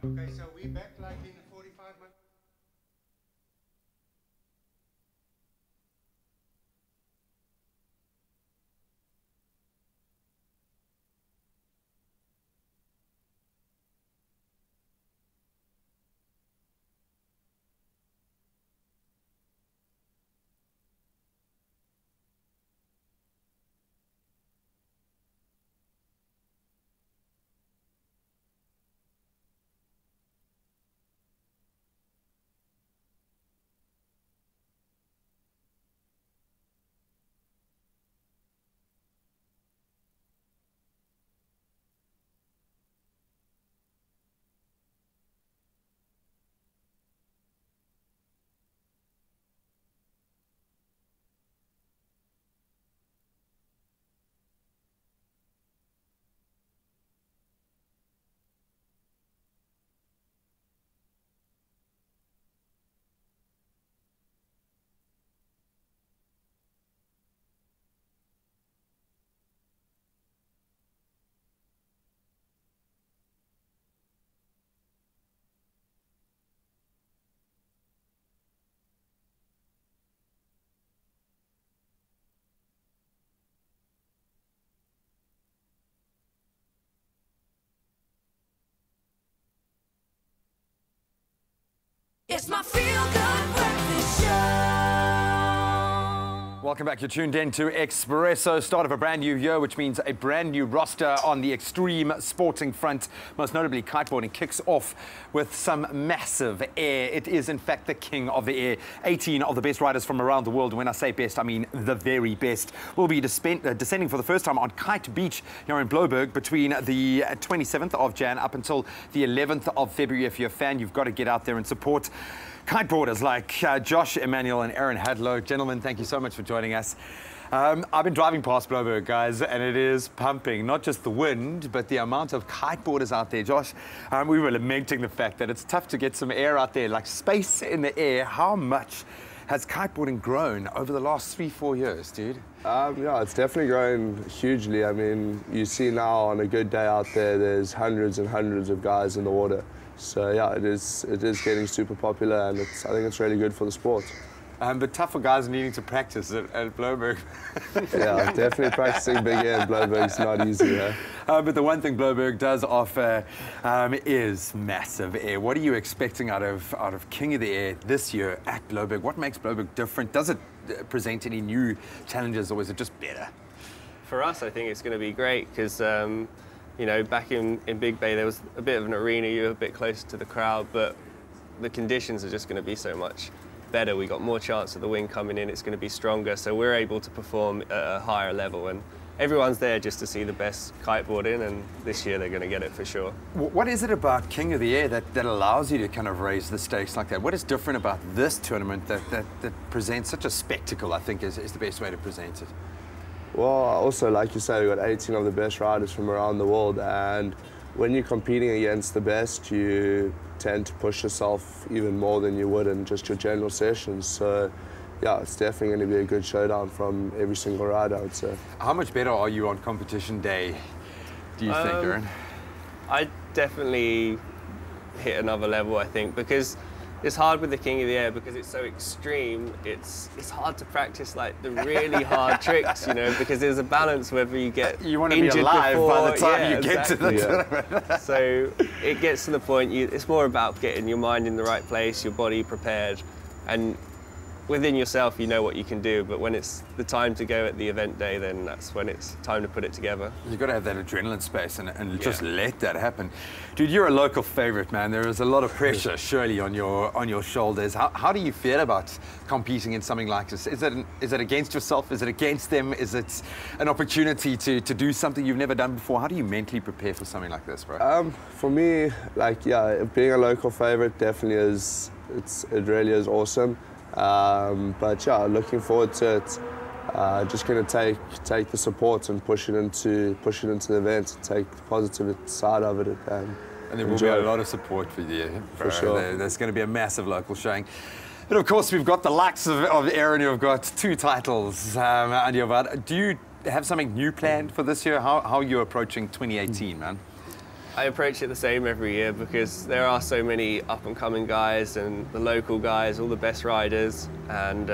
Okay, so we back like in 45 minutes. It's my feel-good breakfast show. Welcome back. You're tuned in to Expresso, start of a brand new year, which means a brand new roster on the extreme sporting front. Most notably, kiteboarding kicks off with some massive air. It is, in fact, the king of the air. 18 of the best riders from around the world. When I say best, I mean the very best. Will be descending for the first time on Kite Beach here in Bloberg between the 27th of Jan up until the 11th of February. If you're a fan, you've got to get out there and support kiteboarders like Josh, Emmanuel and Aaron Hadlow. Gentlemen, thank you so much for joining us. I've been driving past Bloberg, guys, and it is pumping. Not just the wind, but the amount of kiteboarders out there. Josh, we were lamenting the fact that it's tough to get some air out there, like space in the air. How much has kiteboarding grown over the last 3-4 years, dude? Yeah, it's definitely grown hugely. I mean, you see now on a good day out there, there's hundreds and hundreds of guys in the water. So yeah, it is getting super popular, and I think it's really good for the sport. But tough for guys needing to practice at Bloberg. Yeah, definitely practicing big air in Bloberg's not easy. But the one thing Bloberg does offer is massive air. What are you expecting out of King of the Air this year at Bloberg? What makes Bloberg different? Does it present any new challenges, or is it just better? For us, I think it's going to be great because you know, back in Big Bay, there was a bit of an arena, you were a bit closer to the crowd, but the conditions are just going to be so much better. We got more chance of the wind coming in, it's going to be stronger, so we're able to perform at a higher level, and everyone's there just to see the best kiteboarding, and this year they're going to get it for sure. What is it about King of the Air that allows you to kind of raise the stakes like that? What is different about this tournament that presents such a spectacle, I think is the best way to present it? Well, also, like you say, we've got 18 of the best riders from around the world, and when you're competing against the best, you tend to push yourself even more than you would in just your general sessions. So, yeah, it's definitely going to be a good showdown from every single rider, I would say. How much better are you on competition day, do you think, Aaron? I definitely hit another level, I think, because it's hard with the King of the Air because it's so extreme. It's hard to practice like the really hard tricks, you know, because there's a balance whether you get you want to injured be alive before, by the time you get to the tournament. So it gets to the point. It's more about getting your mind in the right place, your body prepared, and within yourself, you know what you can do, but when it's the time to go at the event day, then that's when it's time to put it together. You've got to have that adrenaline space and just let that happen. Dude, you're a local favorite, man. There is a lot of pressure, surely, on your shoulders. How do you feel about competing in something like this? Is it against yourself? Is it against them? Is it an opportunity to do something you've never done before? How do you mentally prepare for something like this, bro? For me, like, yeah, being a local favorite definitely is, it really is awesome. But yeah, looking forward to it. Just going to take the support and push it into the event, and take the positive side of it, and there will be a lot of support for you. For sure. There's going to be a massive local showing. But of course, we've got the likes of Aaron, who've got 2 titles under your belt. Do you have something new planned for this year? How are you approaching 2018, man? I approach it the same every year because there are so many up-and-coming guys and the local guys, all the best riders, and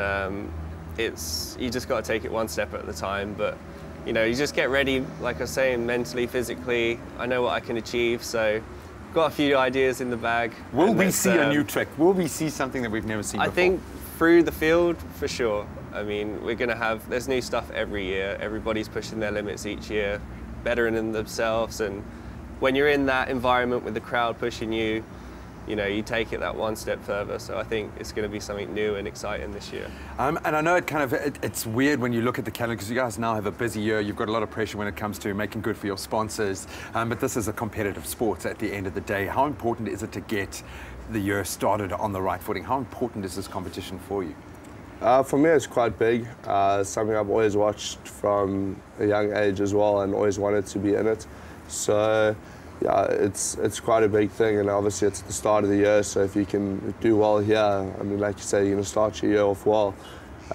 you just got to take it one step at a time. But you know, you just get ready, like I was saying, mentally, physically. I know what I can achieve, so got a few ideas in the bag. Will we see a new trick? Will we see something that we've never seen before? I think through the field, for sure. I mean, we're going to have, there's new stuff every year. Everybody's pushing their limits each year, bettering themselves, and when you're in that environment with the crowd pushing you, you know, you take it that one step further. So I think it's going to be something new and exciting this year. And I know it's weird when you look at the calendar because you guys now have a busy year. You've got a lot of pressure when it comes to making good for your sponsors. But this is a competitive sport at the end of the day. How important is it to get the year started on the right footing? How important is this competition for you? For me, it's quite big. Something I've always watched from a young age as well, and always wanted to be in it. So yeah, it's quite a big thing, and obviously it's the start of the year, so if you can do well here, I mean, like you say, you're going to start your year off well,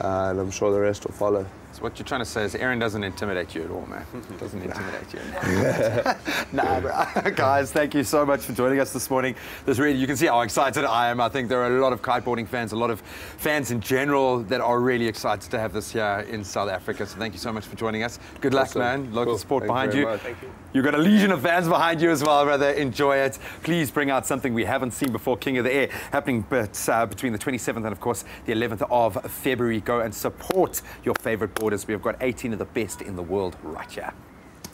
and I'm sure the rest will follow. So what you're trying to say is Aaron doesn't intimidate you at all, man. Doesn't intimidate you. Nah, bro. Guys, thank you so much for joining us this morning. You can see how excited I am. I think there are a lot of kiteboarding fans, a lot of fans in general that are really excited to have this here in South Africa. So thank you so much for joining us. Good luck, man. Local support behind you. Thank you. You've got a legion of fans behind you as well, brother. Enjoy it. Please bring out something we haven't seen before, King of the Air, happening between the 27th and, of course, the 11th of February. Go and support your favorite boarders. We've got 18 of the best in the world right here.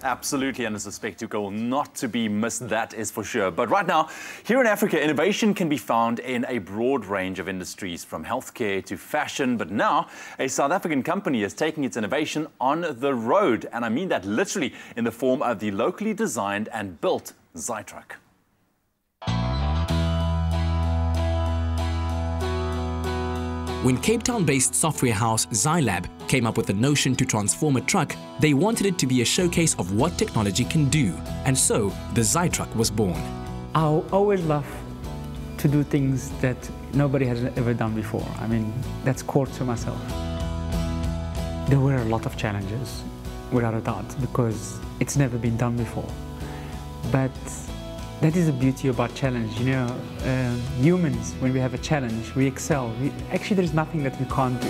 Absolutely, and it's a spectacle not to be missed, that is for sure. But right now, here in Africa, innovation can be found in a broad range of industries, from healthcare to fashion. But now, a South African company is taking its innovation on the road. And I mean that literally in the form of the locally designed and built Zytruck. When Cape Town-based software house Zylab came up with the notion to transform a truck, they wanted it to be a showcase of what technology can do. And so, the Zytruck was born. I always love to do things that nobody has ever done before. I mean, that's core to myself. There were a lot of challenges, without a doubt, because it's never been done before. But that is the beauty about challenge, you know. Humans, when we have a challenge, we excel. Actually, there's nothing that we can't do.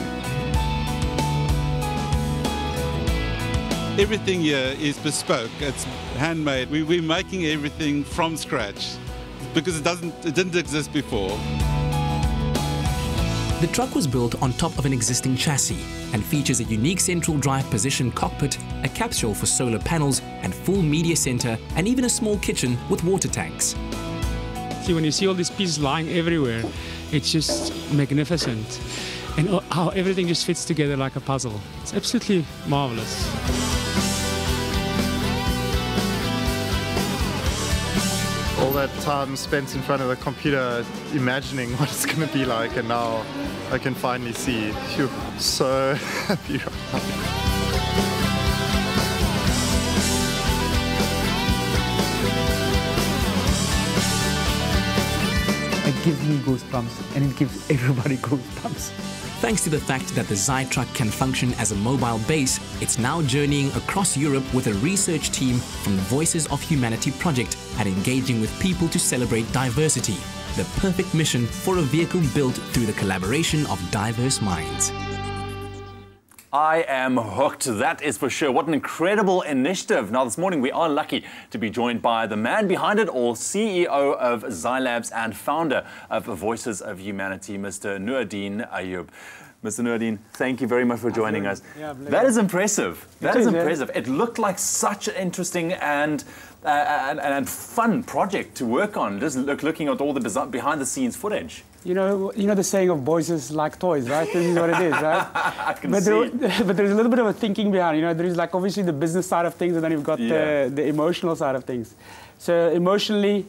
Everything here is bespoke. It's handmade. We're making everything from scratch because it didn't exist before. The truck was built on top of an existing chassis and features a unique central drive position cockpit, a capsule for solar panels and full media center, and even a small kitchen with water tanks. See, when you see all these pieces lying everywhere, it's just magnificent. And how everything just fits together like a puzzle. It's absolutely marvelous. All that time spent in front of the computer imagining what it's going to be like, and now I can finally see. Phew, so happy right now. It gives me goosebumps, and it gives everybody goosebumps. Thanks to the fact that the Zytruck can function as a mobile base, it's now journeying across Europe with a research team from the Voices of Humanity project and engaging with people to celebrate diversity. The perfect mission for a vehicle built through the collaboration of diverse minds. I am hooked, that is for sure. What an incredible initiative. Now, this morning we are lucky to be joined by the man behind it all, CEO of Zylabs and founder of Voices of Humanity, Mr. Noordien Ayub. Mr. Noordien, thank you very much for joining us. That is impressive. That is impressive. It looked like such an interesting and fun project to work on. Just looking at all the behind-the-scenes footage. You know the saying of boys is like toys, right? This is what it is, right? I can but see. But there's a little bit of a thinking behind. You know, there is like obviously the business side of things, and then you've got the emotional side of things. So emotionally,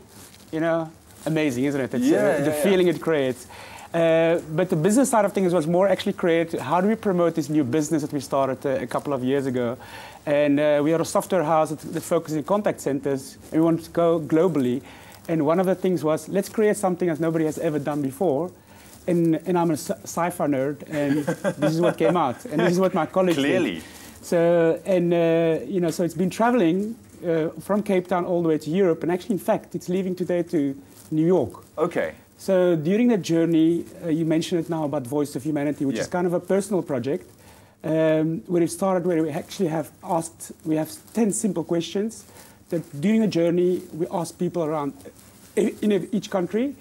you know, amazing, isn't it? It's the feeling it creates. But the business side of things was more actually create, how do we promote this new business that we started a couple of years ago? And we are a software house that focuses on contact centers, and we want to go globally. And one of the things was, let's create something that nobody has ever done before. And I'm a sci-fi nerd, and this is what came out. And this is what my colleagues Clearly. did. So, you know, so it's been traveling from Cape Town all the way to Europe. And actually, in fact, it's leaving today to New York. Okay. So during that journey, you mentioned it now about Voice of Humanity, which is kind of a personal project, where it started, where we actually have 10 simple questions that during the journey, we ask people around in each country.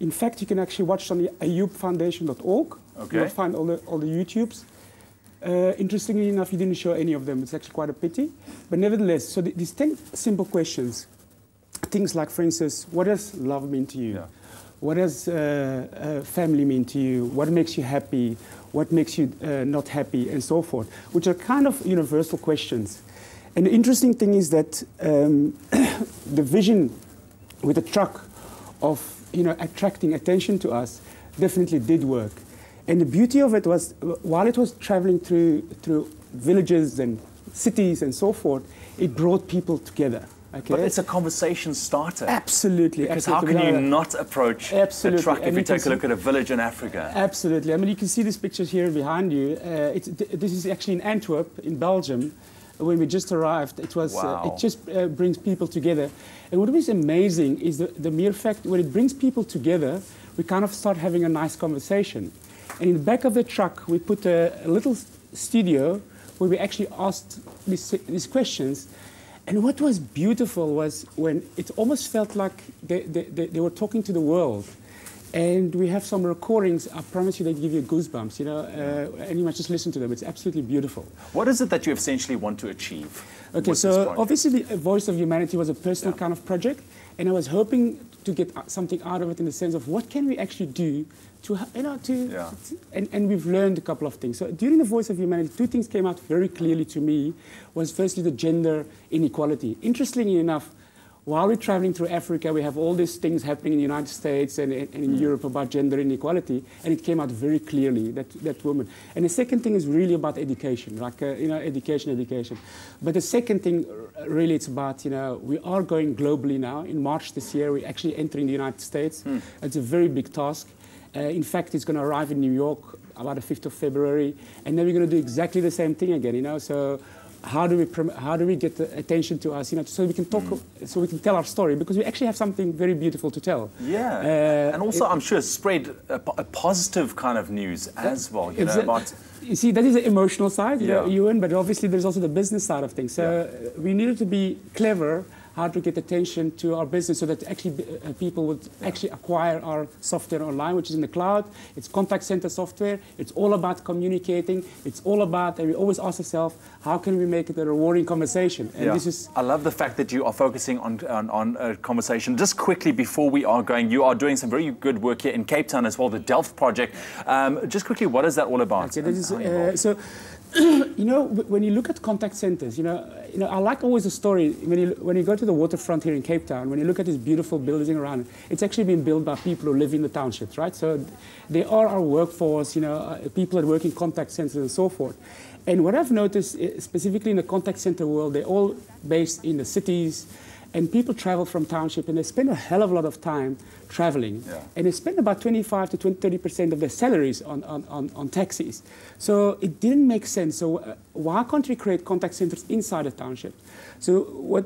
In fact, you can actually watch on the ayubfoundation.org. Okay. You'll find all the YouTubes. Interestingly enough, you didn't show any of them. It's actually quite a pity. But nevertheless, so these 10 simple questions, things like, for instance, what does love mean to you? Yeah. What does family mean to you? What makes you happy? What makes you not happy? And so forth, which are kind of universal questions. And the interesting thing is that the vision with the truck of attracting attention to us definitely did work. And the beauty of it was, while it was traveling through villages and cities and so forth, it brought people together. Okay. But it's a conversation starter. Absolutely. Because absolutely. how can you not approach a truck if you take a look at a village in Africa? Absolutely. I mean, you can see these pictures here behind you. This is actually in Antwerp, in Belgium. When we just arrived, it was it just brings people together. And what is amazing is the mere fact when it brings people together, we kind of start having a nice conversation. And in the back of the truck, we put a little studio where we actually asked these questions. And what was beautiful was when it almost felt like they were talking to the world. And we have some recordings. I promise you, they give you goosebumps, you know, and you must just listen to them. It's absolutely beautiful. What is it that you essentially want to achieve? Okay, so obviously the Voice of Humanity was a personal kind of project, and I was hoping to get something out of it in the sense of what can we actually do to, you know, and we've learned a couple of things. So during the Voice of Humanity, two things came out very clearly to me. Was firstly the gender inequality. Interestingly enough, while we're traveling through Africa, we have all these things happening in the United States and in Europe about gender inequality, and it came out very clearly, that woman. And the second thing is really about education, like, you know, education. But the second thing, really, it's about, you know, we are going globally now. In March this year, we're actually entering the United States. It's a very big task. In fact, it's going to arrive in New York about the 5th of February, and then we're going to do exactly the same thing again, you know. So how do we get the attention to us, you know, so we can talk, so we can tell our story, because we actually have something very beautiful to tell. Yeah, and also I'm sure spread a positive kind of news as well, you know, about... You see, that is the emotional side, you know, Ewan, but obviously there's also the business side of things. So we needed to be clever how to get attention to our business so that actually people would actually acquire our software online, which is in the cloud. It's contact center software. It's all about communicating. It's all about, and we always ask ourselves, how can we make it a rewarding conversation? And this is... I love the fact that you are focusing on a conversation. Just quickly before we are going, you are doing some very good work here in Cape Town as well, the Delft project. Just quickly, what is that all about? Okay, this is, so, you know, when you look at contact centers, you know, I like always a story. When you go to the waterfront here in Cape Town, when you look at this beautiful building around, it's actually been built by people who live in the townships, right? So they are our workforce, you know, people that work in contact centers and so forth. And what I've noticed, specifically in the contact center world, they're all based in the cities, and people travel from township, and they spend a hell of a lot of time traveling. And they spend about 25 to 30% of their salaries on taxis. So it didn't make sense. So why can't we create contact centers inside a township? So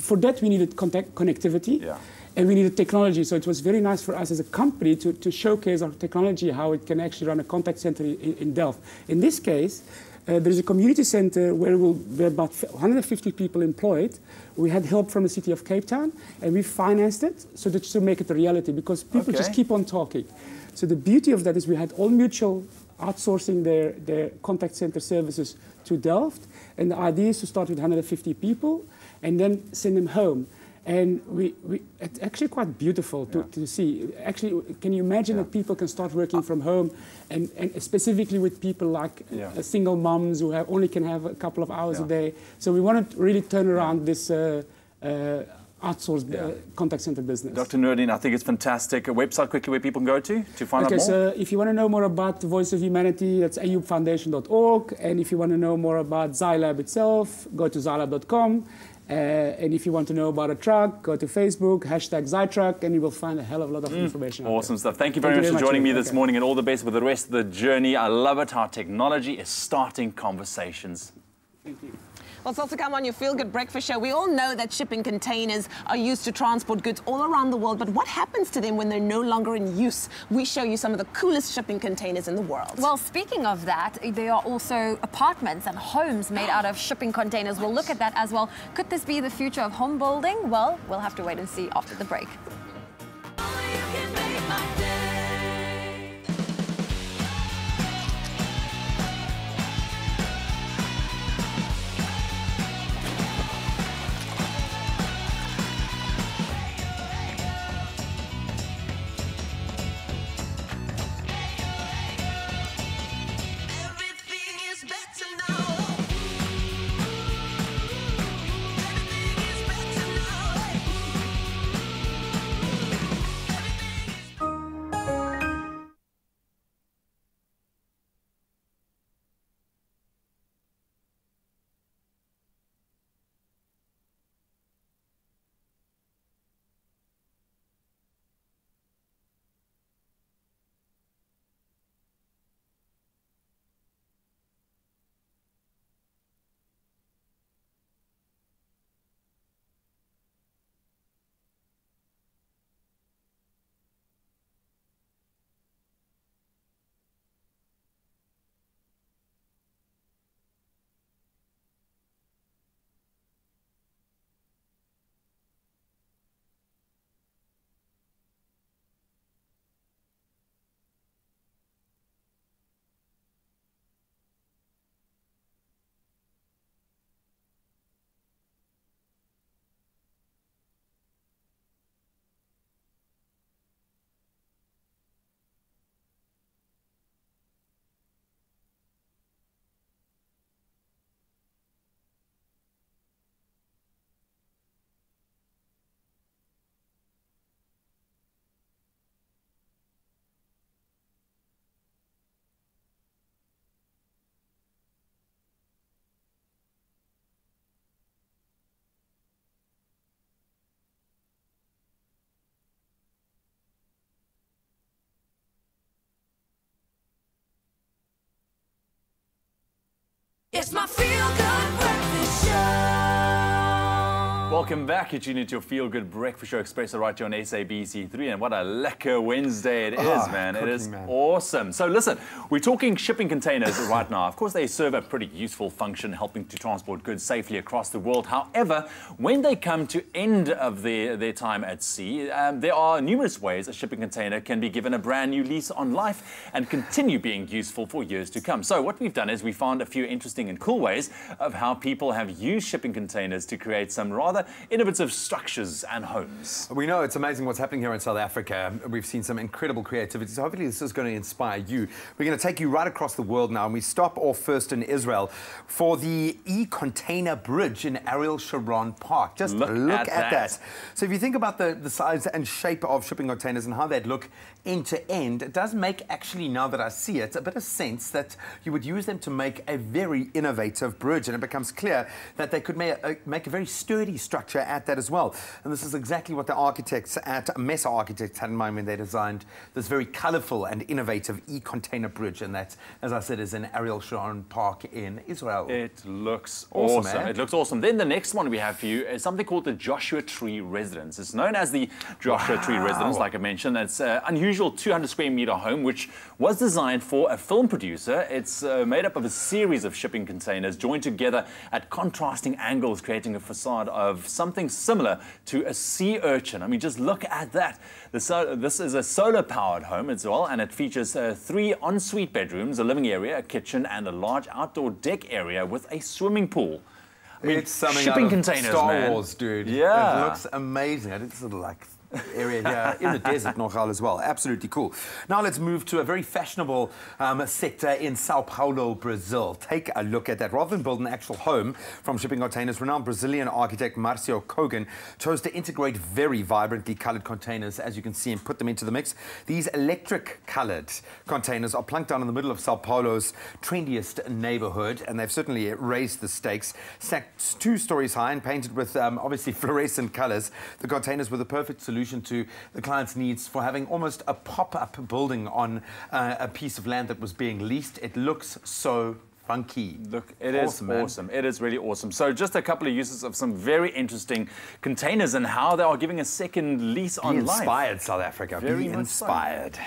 for that, we needed connectivity. And we needed technology. So it was very nice for us as a company to showcase our technology, how it can actually run a contact center in Delft. In this case, there's a community center where we're about 150 people employed. We had help from the city of Cape Town, and we financed it so that to make it a reality, because people just keep on talking. So the beauty of that is we had all mutual outsourcing their contact center services to Delft, and the idea is to start with 150 people and then send them home. And it's actually quite beautiful to see. Actually, can you imagine that people can start working from home, and specifically with people like single moms who only can have a couple of hours a day. So we want to really turn around this outsourced contact center business. Dr. Nurdin, I think it's fantastic. A website quickly where people can go to find out more? Okay, so if you want to know more about the Voice of Humanity, that's aubfoundation.org. And if you want to know more about Zylab itself, go to zylab.com. And if you want to know about a truck, go to Facebook, #Zytruck, and you will find a hell of a lot of information. Awesome stuff. Thank you very much for joining me this morning, and all the best with the rest of the journey. I love it how technology is starting conversations. Thank you. Well, still to come on your Feel Good Breakfast Show. We all know that shipping containers are used to transport goods all around the world, but what happens to them when they're no longer in use? We show you some of the coolest shipping containers in the world. Well, speaking of that, there are also apartments and homes made out of shipping containers. We'll look at that as well. Could this be the future of home building? Well, we'll have to wait and see after the break. It's my feel-good breakfast show. Welcome back. You're tuned into your Feel Good Breakfast Show, Expresso right here on SABC3. And what a lekker Wednesday it is, man. It is awesome. So listen, we're talking shipping containers right now. Of course, they serve a pretty useful function, helping to transport goods safely across the world. However, when they come to end of their time at sea, there are numerous ways a shipping container can be given a brand new lease on life and continue being useful for years to come. So what we've done is we found a few interesting and cool ways of how people have used shipping containers to create some rather innovative structures and homes. We know it's amazing what's happening here in South Africa. We've seen some incredible creativity. So hopefully this is going to inspire you. We're going to take you right across the world now, and we stop off first in Israel for the e-container bridge in Ariel Sharon Park. Just look at that. So if you think about the size and shape of shipping containers and how they'd look end to end, it does make, actually, now that I see it, a bit of sense that you would use them to make a very innovative bridge, and it becomes clear that they could make a very sturdy structure at that as well. And this is exactly what the architects at Mesa Architects had in mind when they designed this very colourful and innovative e-container bridge, and that, as I said, is in Ariel Sharon Park in Israel. It looks awesome. It looks awesome. Then the next one we have for you is something called the Joshua Tree Residence. It's known as the Joshua Tree Residence, like I mentioned. It's an unusual 200 square meter home, which was designed for a film producer. It's made up of a series of shipping containers joined together at contrasting angles, creating a facade of something similar to a sea urchin. I mean, just look at that. This is a solar-powered home as well, and it features 3 ensuite bedrooms, a living area, a kitchen, and a large outdoor deck area with a swimming pool. I mean, it's something shipping out of containers, Star Wars, dude. Yeah. It looks amazing. I did sort of like area here in the desert, Nogal, as well. Absolutely cool. Now let's move to a very fashionable sector in Sao Paulo, Brazil. Take a look at that. Rather than build an actual home from shipping containers, renowned Brazilian architect Marcio Kogan chose to integrate very vibrantly colored containers, as you can see, and put them into the mix. These electric colored containers are plunked down in the middle of Sao Paulo's trendiest neighborhood, and they've certainly raised the stakes. Stacked 2 stories high and painted with obviously fluorescent colors, the containers were the perfect solution to the client's needs for having almost a pop-up building on a piece of land that was being leased. It looks so funky. Look, it is awesome. It is really awesome. So just a couple of uses of some very interesting containers and how they are giving a second lease on life. Be inspired, South Africa. Very Be inspired.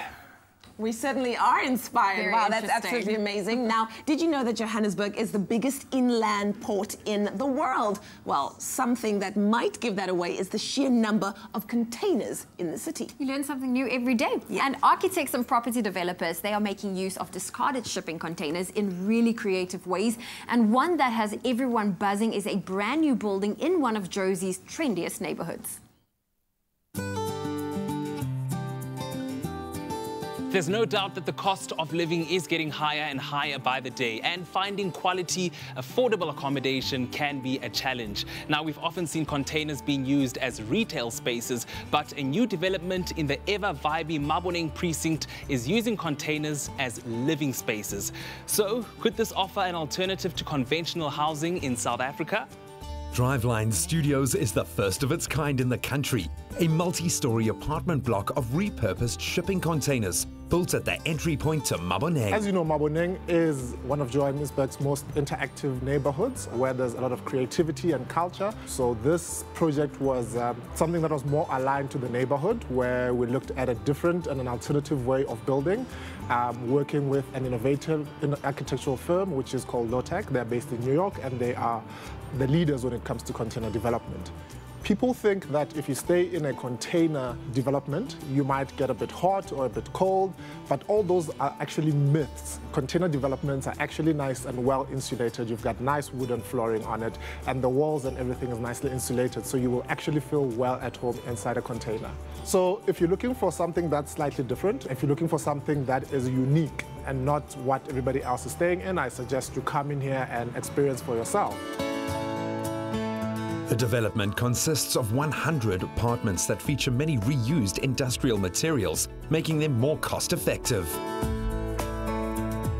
We certainly are inspired. Very wow, that's absolutely amazing. Now, did you know that Johannesburg is the biggest inland port in the world? Well, something that might give that away is the sheer number of containers in the city. You learn something new every day. Yeah. And architects and property developers, they are making use of discarded shipping containers in really creative ways. And one that has everyone buzzing is a brand new building in one of Josie's trendiest neighborhoods. There's no doubt that the cost of living is getting higher and higher by the day, and finding quality, affordable accommodation can be a challenge. Now, we've often seen containers being used as retail spaces, but a new development in the ever-vibey Maboneng precinct is using containers as living spaces. So, could this offer an alternative to conventional housing in South Africa? Driveline Studios is the first of its kind in the country, a multi-story apartment block of repurposed shipping containers built at the entry point to Maboneng. As you know, Maboneng is one of Johannesburg's most interactive neighborhoods where there's a lot of creativity and culture. So this project was something that was more aligned to the neighborhood, where we looked at a different and an alternative way of building, working with an innovative architectural firm, which is called Lotec. They're based in New York, and they are the leaders when it comes to container development. People think that if you stay in a container development, you might get a bit hot or a bit cold, but all those are actually myths. Container developments are actually nice and well insulated. You've got nice wooden flooring on it, and the walls and everything is nicely insulated, so you will actually feel well at home inside a container. So if you're looking for something that's slightly different, if you're looking for something that is unique and not what everybody else is staying in, I suggest you come in here and experience for yourself. The development consists of 100 apartments that feature many reused industrial materials, making them more cost-effective.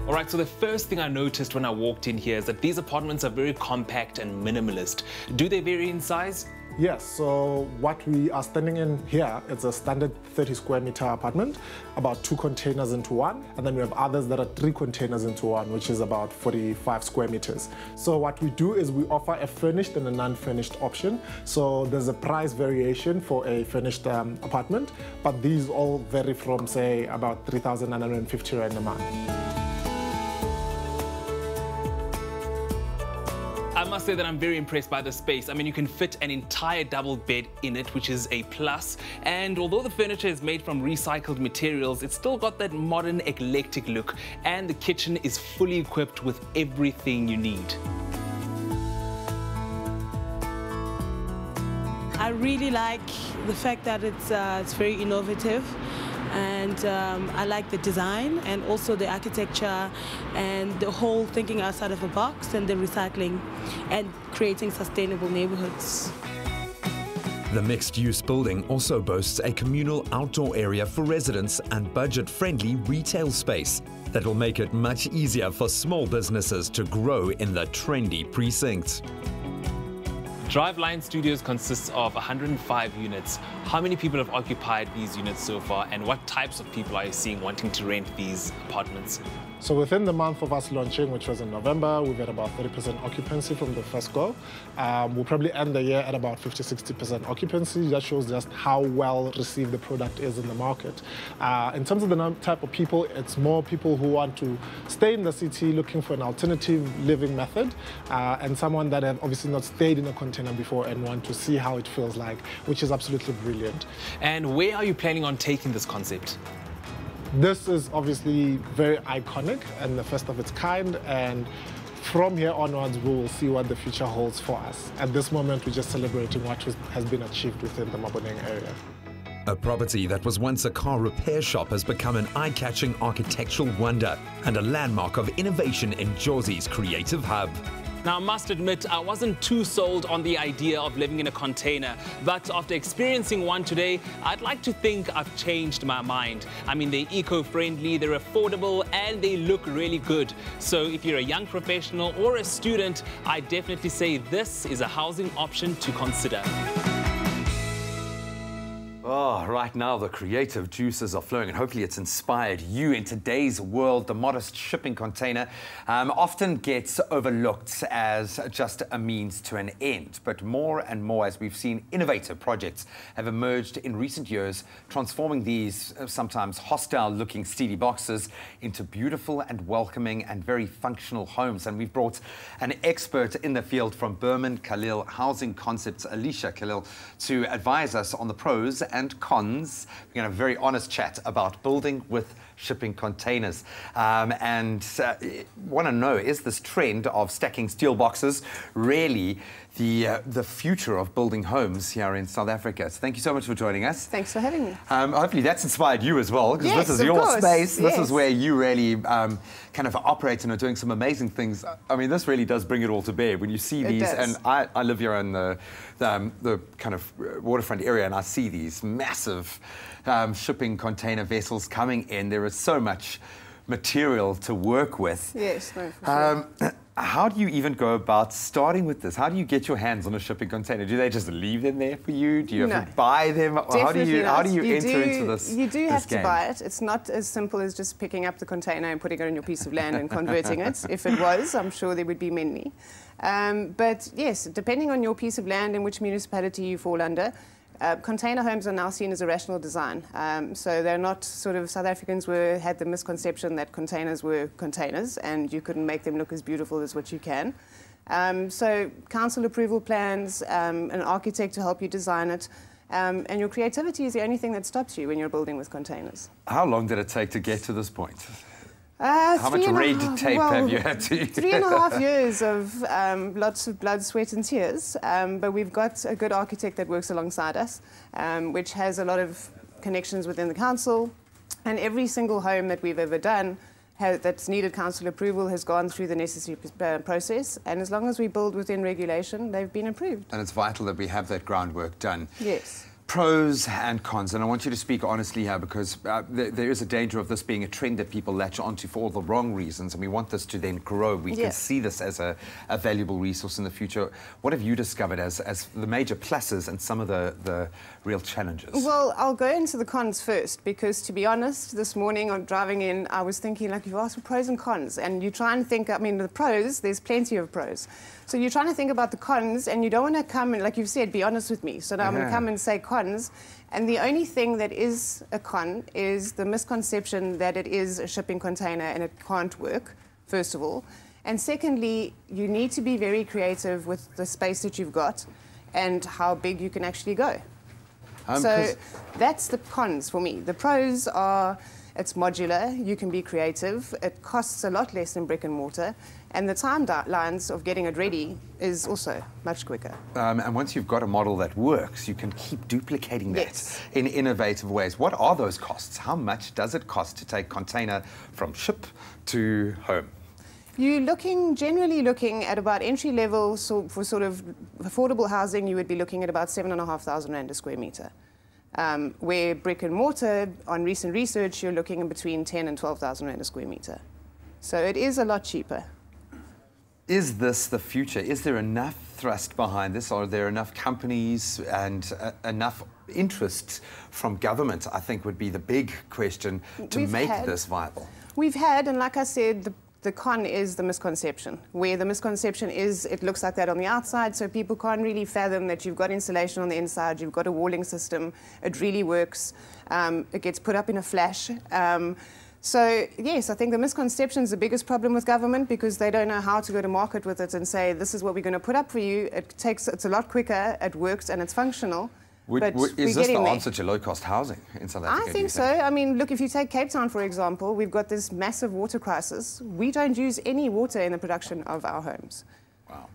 All All right, so the first thing I noticed when I walked in here is that these apartments are very compact and minimalist. Do they vary in size? Yes, so what we are standing in here, it's a standard 30 square meter apartment, about 2 containers into one, and then we have others that are 3 containers into one, which is about 45 square meters. So what we do is we offer a furnished and a non-furnished option. So there's a price variation for a furnished apartment, but these all vary from, say, about 3,950 Rand a month. I must say that I'm very impressed by the space. I mean, you can fit an entire double bed in it, which is a plus. And although the furniture is made from recycled materials, it's still got that modern, eclectic look. And the kitchen is fully equipped with everything you need. I really like the fact that it's very innovative. And I like the design and also the architecture and the whole thinking outside of the box and the recycling and creating sustainable neighborhoods. The mixed-use building also boasts a communal outdoor area for residents and budget-friendly retail space that will make it much easier for small businesses to grow in the trendy precinct. Driveline Studios consists of 105 units. How many people have occupied these units so far, and what types of people are you seeing wanting to rent these apartments? So within the month of us launching, which was in November, we've had about 30% occupancy from the first go. We'll probably end the year at about 50–60% occupancy. That shows just how well received the product is in the market. In terms of the type of people, it's more people who want to stay in the city looking for an alternative living method, and someone that have obviously not stayed in a container before and want to see how it feels like, which is absolutely brilliant. And where are you planning on taking this concept? This is obviously very iconic and the first of its kind, and from here onwards we will see what the future holds for us. At this moment we're just celebrating what has been achieved within the Maboneng area. A property that was once a car repair shop has become an eye-catching architectural wonder and a landmark of innovation in Jersey's creative hub. Now, I must admit, I wasn't too sold on the idea of living in a container, but after experiencing one today, I'd like to think I've changed my mind. I mean, they're eco-friendly, they're affordable, and they look really good. So if you're a young professional or a student, I definitely say this is a housing option to consider. Oh, right now the creative juices are flowing, and hopefully it's inspired you. In today's world, the modest shipping container often gets overlooked as just a means to an end. But more and more, as we've seen, innovative projects have emerged in recent years, transforming these sometimes hostile-looking steely boxes into beautiful and welcoming and very functional homes. And we've brought an expert in the field from Berman Khalil Housing Concepts, Alicia Khalil, to advise us on the pros and cons. We're going to have a very honest chat about building with shipping containers. Want to know, is this trend of stacking steel boxes really the future of building homes here in South Africa? So thank you so much for joining us. Thanks for having me. Hopefully that's inspired you as well, because yes, this is your space. Yes. This is where you really kind of operate and are doing some amazing things. I mean, this really does bring it all to bear. When you see these, and I live here in the kind of waterfront area, and I see these massive shipping container vessels coming in. There is so much material to work with. Yes, no, for sure. How do you even go about starting with this? How do you get your hands on a shipping container? Do they just leave them there for you? Do you have to buy them? How do you enter into this? You do have to buy it. It's not as simple as just picking up the container and putting it on your piece of land and converting it. If it was, I'm sure there would be many. But yes, depending on your piece of land and which municipality you fall under, container homes are now seen as a rational design. So they're not sort of, South Africans had the misconception that containers were containers and you couldn't make them look as beautiful as what you can. So council approval plans, an architect to help you design it, and your creativity is the only thing that stops you when you're building with containers. How long did it take to get to this point? How much red tape have you had to... 3.5 years of lots of blood, sweat and tears. But we've got a good architect that works alongside us, which has a lot of connections within the council. And every single home that we've ever done that's needed council approval has gone through the necessary process. And as long as we build within regulation, they've been approved. And it's vital that we have that groundwork done. Yes. Pros and cons, and I want you to speak honestly here because there is a danger of this being a trend that people latch onto for all the wrong reasons, and we want this to then grow. We can see this as a valuable resource in the future. What have you discovered as the major pluses and some of the real challenges? Well, I'll go into the cons first because, to be honest, this morning on driving in, I was thinking, like, you asked for pros and cons, and you try and think, I mean, the pros, there's plenty of pros. So you're trying to think about the cons, and you don't want to come and, like you've said, be honest with me. So now I'm going to come and say cons. And the only thing that is a con is the misconception that it is a shipping container and it can't work, first of all. And secondly, you need to be very creative with the space that you've got and how big you can actually go. So that's the cons for me. The pros are it's modular, you can be creative, it costs a lot less than brick and mortar, and the timelines of getting it ready is also much quicker. And once you've got a model that works, you can keep duplicating that in innovative ways. What are those costs? How much does it cost to take container from ship to home? You're generally looking at about entry level, so for sort of affordable housing, you would be looking at about 7,500 Rand a square meter. Where brick and mortar, on recent research, you're looking in between 10 and 12,000 Rand a square meter. So it is a lot cheaper. Is this the future? Is there enough thrust behind this? Are there enough companies and enough interest from government, I think would be the big question to make this viable? We've had, and like I said, the con is the misconception, where the misconception is it looks like that on the outside, so people can't really fathom that you've got insulation on the inside, you've got a walling system, it really works, it gets put up in a flash. So, yes, I think the misconception is the biggest problem with government because they don't know how to go to market with it and say, this is what we're going to put up for you. It's a lot quicker, it works, and it's functional. Is this the answer to low-cost housing in South Africa? I think so. I mean, look, if you take Cape Town, for example, we've got this massive water crisis. We don't use any water in the production of our homes. Wow.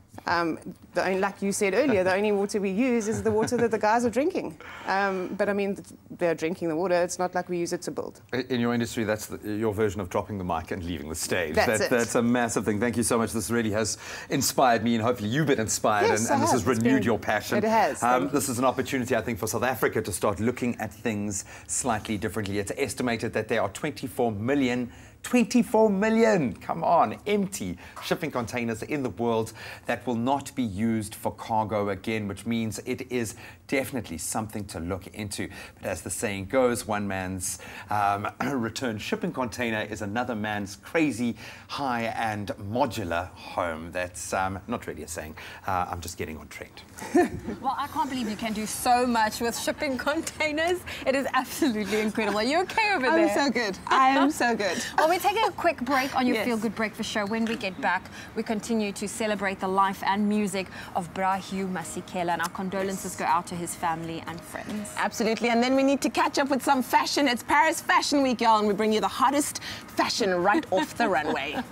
Like you said earlier, the only water we use is the water that the guys are drinking. But I mean, they're drinking the water. It's not like we use it to build. In your industry, that's your version of dropping the mic and leaving the stage. That's it. That's a massive thing. Thank you so much. This really has inspired me, and hopefully you've been inspired, yes, and this has renewed your passion. It has. This is an opportunity, I think, for South Africa to start looking at things slightly differently. It's estimated that there are 24 million, come on, empty shipping containers in the world that will not be used for cargo again, which means it is definitely something to look into. But as the saying goes, one man's return shipping container is another man's crazy, high-end modular home. That's not really a saying. I'm just getting on trend. Well, I can't believe you can do so much with shipping containers. It is absolutely incredible. Are you okay over there? I'm so good. I am so good. Well, we're taking a quick break on your Feel Good Breakfast show. When we get back, we continue to celebrate the life and music of Brahu Masikela, and our condolences go out to his family and friends. Absolutely, and then we need to catch up with some fashion. It's Paris Fashion Week, y'all, and we bring you the hottest fashion right off the runway.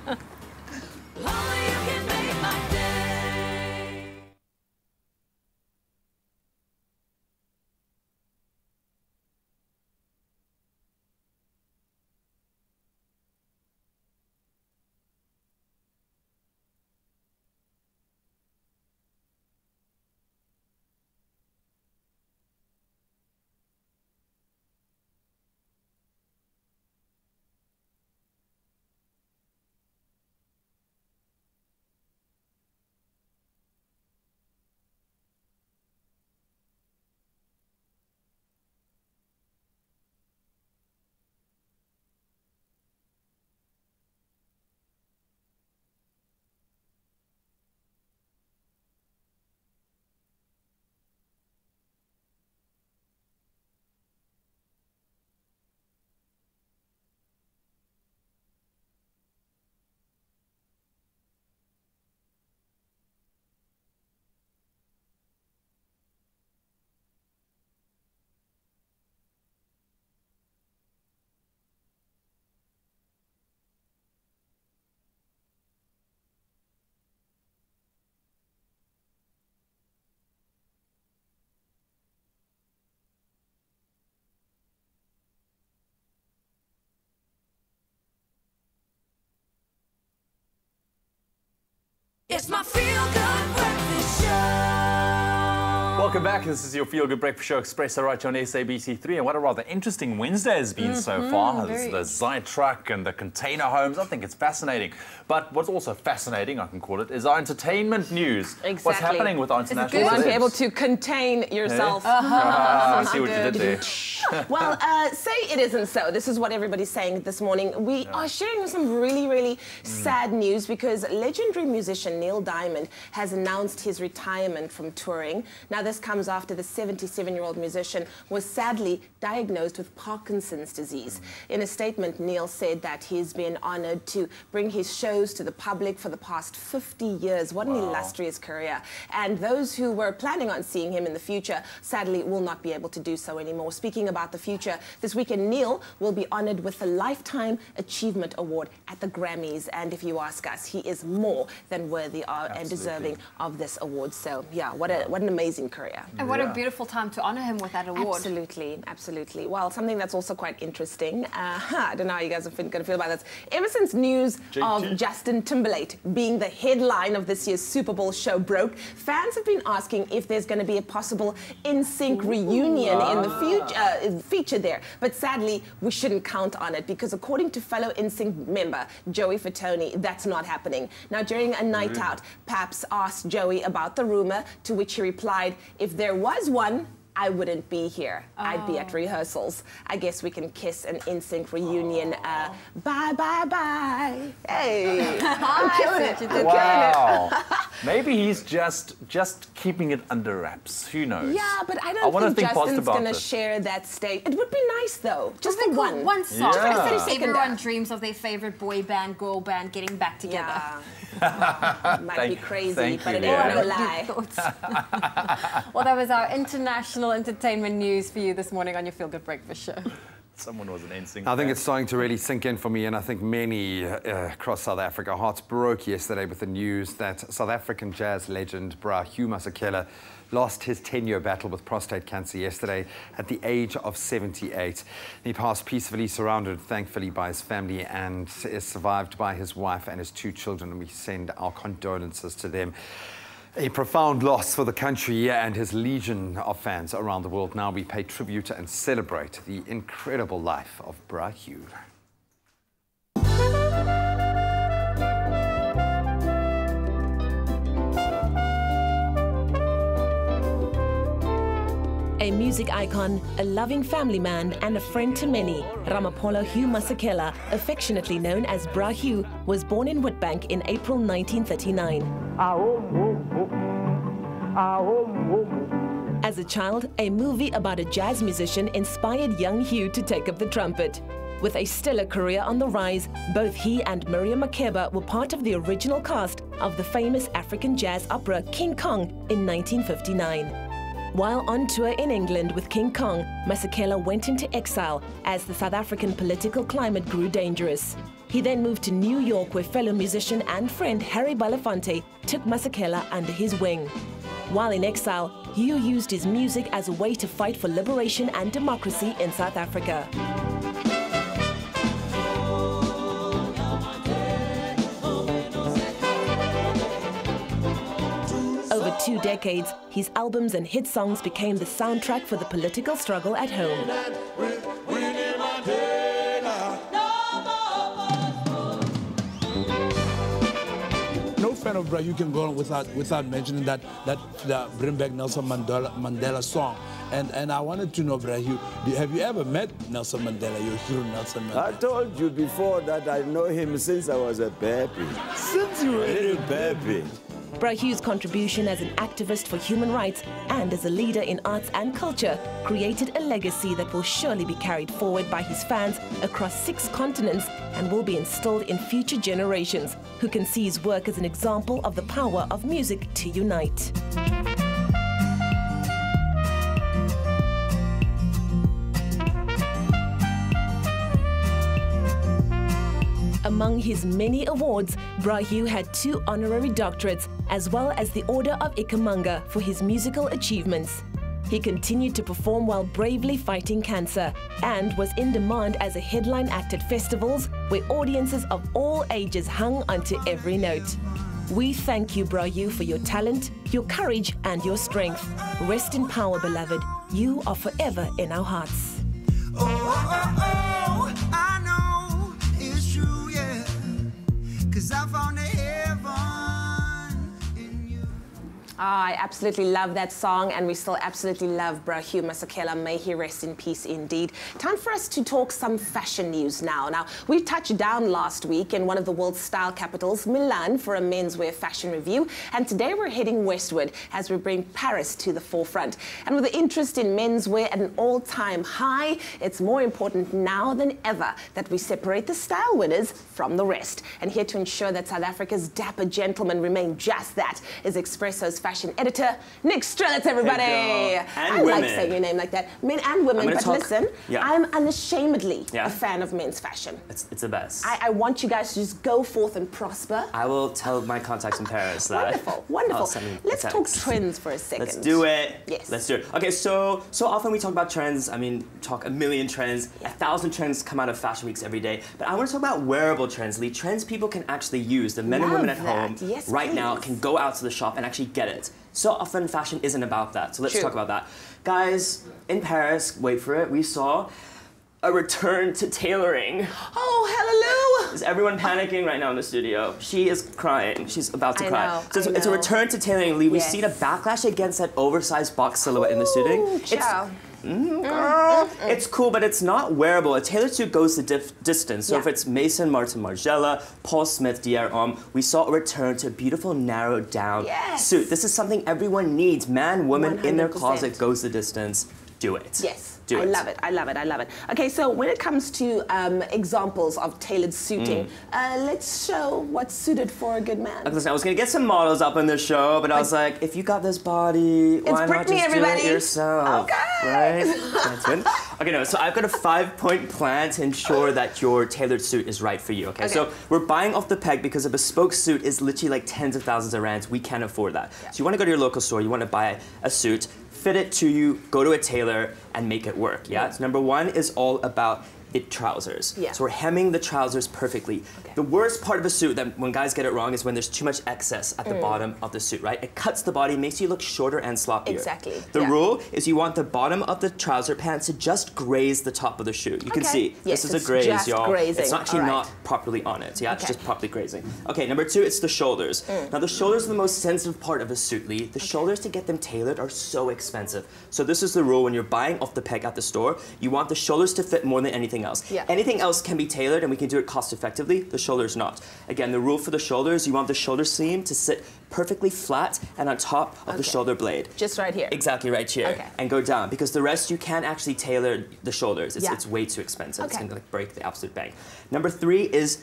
It's my Feel Good Breakfast show. Welcome back. This is your Feel Good Breakfast Show, Expresso, right on SABC3. And what a rather interesting Wednesday has been so far. There's the Zai truck and the container homes. I think it's fascinating. But what's also fascinating, I can call it, is our entertainment news. Exactly. What's happening with our international You won't be celebs? able to contain yourself. I see what you did there. Well, say it isn't so. This is what everybody's saying this morning. We are sharing some really sad news because legendary musician Neil Diamond has announced his retirement from touring. Now, this comes after the 77-year-old musician was sadly diagnosed with Parkinson's disease. In a statement, Neil said that he's been honored to bring his shows to the public for the past 50 years. What an illustrious career. And those who were planning on seeing him in the future, sadly, will not be able to do so anymore. Speaking about the future, this weekend, Neil will be honored with the Lifetime Achievement Award at the Grammys. And if you ask us, he is more than worthy and deserving of this award. So, yeah, what an amazing career. And what a beautiful time to honor him with that award. Absolutely, absolutely. Well, something that's also quite interesting, I don't know how you guys are going to feel about this. Ever since news of Justin Timberlake being the headline of this year's Super Bowl show broke, fans have been asking if there's going to be a possible NSYNC reunion in the future, feature there. But sadly, we shouldn't count on it because according to fellow NSYNC member Joey Fatoni, that's not happening. Now, during a night out, Paps asked Joey about the rumor, to which he replied, "If there was one, I wouldn't be here. I'd be at rehearsals. I guess we can kiss an NSYNC reunion. Bye, bye, bye." Hey, I'm killing it. Wow. Maybe he's just keeping it under wraps. Who knows? Yeah, but I don't think Justin's going to share that stage. It would be nice, though. Just the one song. Yeah. Everyone dreams of their favorite boy band, girl band getting back together. Might be crazy, but it ain't no lie. Well, that was our international entertainment news for you this morning on your Feel Good Breakfast Show. Someone was an NSYNC I think it's starting to really sink in for me, and I think many across South Africa, hearts broke yesterday with the news that South African jazz legend Bra Hugh Masekela lost his 10-year battle with prostate cancer yesterday at the age of 78. He passed peacefully, surrounded, thankfully, by his family and is survived by his wife and his 2 children, and we send our condolences to them. A profound loss for the country and his legion of fans around the world. Now we pay tribute and celebrate the incredible life of Bra Hugh. A music icon, a loving family man, and a friend to many, Ramaphosa Hugh Masekela, affectionately known as Bra Hugh, was born in Witbank in April 1939. As a child, a movie about a jazz musician inspired young Hugh to take up the trumpet. With a stellar career on the rise, both he and Miriam Makeba were part of the original cast of the famous African jazz opera King Kong in 1959. While on tour in England with King Kong, Masekela went into exile as the South African political climate grew dangerous. He then moved to New York, where fellow musician and friend Harry Belafonte took Masekela under his wing. While in exile, Hugh used his music as a way to fight for liberation and democracy in South Africa. Over 2 decades, his albums and hit songs became the soundtrack for the political struggle at home. No fan of Bra Hugh can go on without mentioning that Bring Back Nelson Mandela song. And I wanted to know, Bra Hugh, have you ever met Nelson Mandela, your hero Nelson Mandela? I told you before that I know him since I was a baby. Since you were a little baby. Bra Hugh's contribution as an activist for human rights and as a leader in arts and culture created a legacy that will surely be carried forward by his fans across 6 continents and will be instilled in future generations who can see his work as an example of the power of music to unite. Among his many awards, Bra Hugh had 2 honorary doctorates, as well as the Order of Ikhamanga for his musical achievements. He continued to perform while bravely fighting cancer and was in demand as a headline act at festivals where audiences of all ages hung onto every note. We thank you, Brayu, for your talent, your courage, and your strength. Rest in power, beloved. You are forever in our hearts. I know it's true, yeah. 'Cause I found a heaven in you. I absolutely love that song, and we still absolutely love Brayu Masekela. May he rest in peace indeed. Time for us to talk some fashion news now. Now, we touched down last week in one of the world's style capitals, Milan, for a menswear fashion review, and today we're heading westward as we bring Paris to the forefront. And with the interest in menswear at an all-time high, it's more important now than ever that we separate the style winners from the rest. And here to ensure that South Africa's dapper gentlemen remain just that is Expresso's fashion editor, Nick Strelitz, everybody. Hey, and I women. like saying your name like that. Men and women, but listen, Yeah. I'm unashamedly Yeah. a fan of men's fashion. It's the best. I want you guys to just go forth and prosper. I will tell my contacts in Paris that. Wonderful, wonderful. I'll send them Let's a talk text. trends for a second. Let's do it. Yes. Let's do it. Okay, so often we talk about trends. I mean, talk a million trends. 1,000 trends come out of fashion weeks every day. But I want to talk about wearable trends, Lee. Trends people can actually use. The men and women at Love home that. Yes, right now please. can go out to the shop and actually get it. So often fashion isn't about that. So let's True. talk about that. Guys, in Paris, wait for it, we saw a return to tailoring. Oh, hallelujah! Is everyone panicking right now in the studio? She is crying. She's about to I cry. know, So it's I a know. return to tailoring, Lee. We Yes. see a backlash against that oversized box silhouette in the suiting. Ciao. Girl, it's cool, but it's not wearable. A tailored suit goes the distance. So Yeah. if it's Mason Martin Margiela, Paul Smith, Dr. we saw a return to a beautiful, narrowed down Yes. suit. This is something everyone needs. Man, woman, in their 100%. closet goes the distance. Do it. Yes. Do I it. love it. I love it. I love it. Okay, so when it comes to examples of tailored suiting, let's show what's suited for a good man. Listen, I was gonna get some models up in the show, but I was like, if you got this body, why not Britney, just everybody. do it yourself? Okay. Right? That's it. Okay, no, so I've got a 5-point plan to ensure that your tailored suit is right for you, okay? So we're buying off the peg because a bespoke suit is literally like tens of thousands of rands. We can't afford that. Yeah. So you wanna go to your local store, you wanna buy a suit, fit it to you, go to a tailor, and make it work, yeah? So number one is all about the trousers. Yeah. So we're hemming the trousers perfectly. Okay. The worst part of a suit that when guys get it wrong is when there's too much excess at the bottom of the suit, right? It cuts the body, makes you look shorter and sloppier. Exactly, The yeah. rule is you want the bottom of the trouser pants to just graze the top of the shoe. You can Okay. see, Yes, this is a it's graze, just y'all. grazing. It's actually All right. not properly on it. Yeah, it's Okay. just properly grazing. Okay, number two, it's the shoulders. Now the shoulders are the most sensitive part of a suit, Lee. The shoulders to get them tailored are so expensive. So this is the rule when you're buying off the peg at the store. You want the shoulders to fit more than anything else. Yeah. Anything else can be tailored and we can do it cost effectively. The shoulders not. Again, the rule for the shoulders, you want the shoulder seam to sit perfectly flat and on top of the shoulder blade. Just right here. Exactly right here. Okay. And go down because the rest you can't actually tailor the shoulders. It's, Yeah. it's way too expensive. It's Okay. gonna like break the absolute bank. Number three is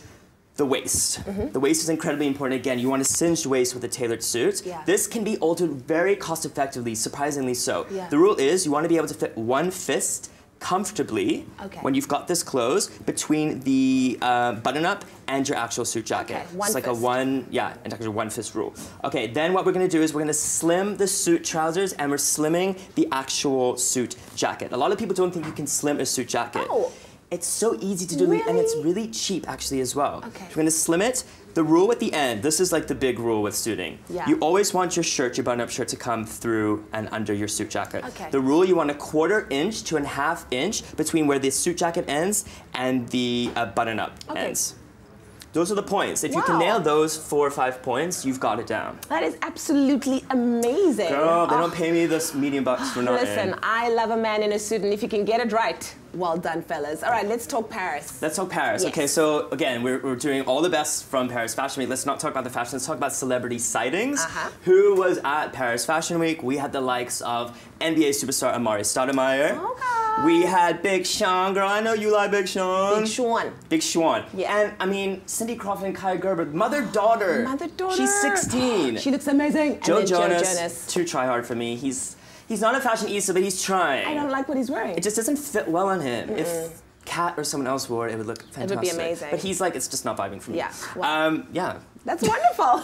the waist. The waist is incredibly important. Again, you want a singed waist with a tailored suit. Yeah. This can be altered very cost effectively, surprisingly so. Yeah. The rule is you want to be able to fit one fist comfortably Okay. when you've got this close between the button-up and your actual suit jacket. Okay, one it's like fist. it's actually a one fist rule. Okay, then what we're gonna do is we're gonna slim the suit trousers and we're slimming the actual suit jacket. A lot of people don't think you can slim a suit jacket. Oh. It's so easy to do, Lee, and it's really cheap actually as well. Okay. We're gonna slim it. The rule at the end, this is like the big rule with suiting. Yeah. You always want your shirt, your button-up shirt, to come through and under your suit jacket. Okay. The rule, you want 1/4 inch to 1/2 inch between where the suit jacket ends and the button-up ends. Those are the points. If you can Wow. nail those 4 or 5 points, you've got it down. That is absolutely amazing. Girl, they Oh, don't pay me this medium bucks for nothing. Listen, I love a man in a suit, and if you can get it right, well done, fellas. All right, let's talk Paris. Let's talk Paris. Yes. Okay, so again, we're doing all the best from Paris Fashion Week. Let's not talk about the fashion, let's talk about celebrity sightings. Who was at Paris Fashion Week? We had the likes of NBA superstar Amari Stoudemire. We had Big Sean, girl, I know you like Big Sean. Big Sean. Big Sean. Yeah. And I mean, Cindy Crawford and Kaya Gerber, mother-daughter. Mother-daughter. She's 16. She looks amazing. Joe And then Jonas, too try hard for me. He's not a fashionista, but he's trying. I don't like what he's wearing. It just doesn't fit well on him. If Kat or someone else wore it, it would look fantastic. It would be amazing. But he's like, it's just not vibing for me. Yeah. Well, yeah. That's wonderful.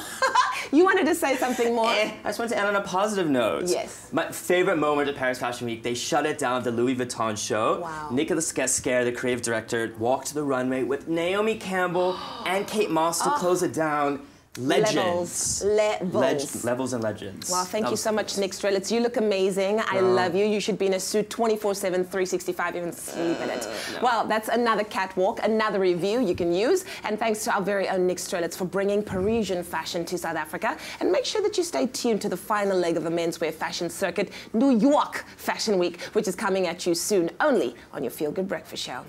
You wanted to say something more? I just wanted to end on a positive note. Yes. My favorite moment at Paris Fashion Week, they shut it down at the Louis Vuitton show. Wow. Nicolas Guesquer, the creative director, walked to the runway with Naomi Campbell and Kate Moss to close it down. Legends. Levels and legends. Well, thank you so much, Nick Strelitz. You look amazing. I love you. You should be in a suit 24/7, 365, even sleep in it. No. Well, that's another catwalk, another review you can use. And thanks to our very own Nick Strelitz for bringing Parisian fashion to South Africa. And make sure that you stay tuned to the final leg of the menswear fashion circuit, New York Fashion Week, which is coming at you soon, only on your Feel Good Breakfast Show.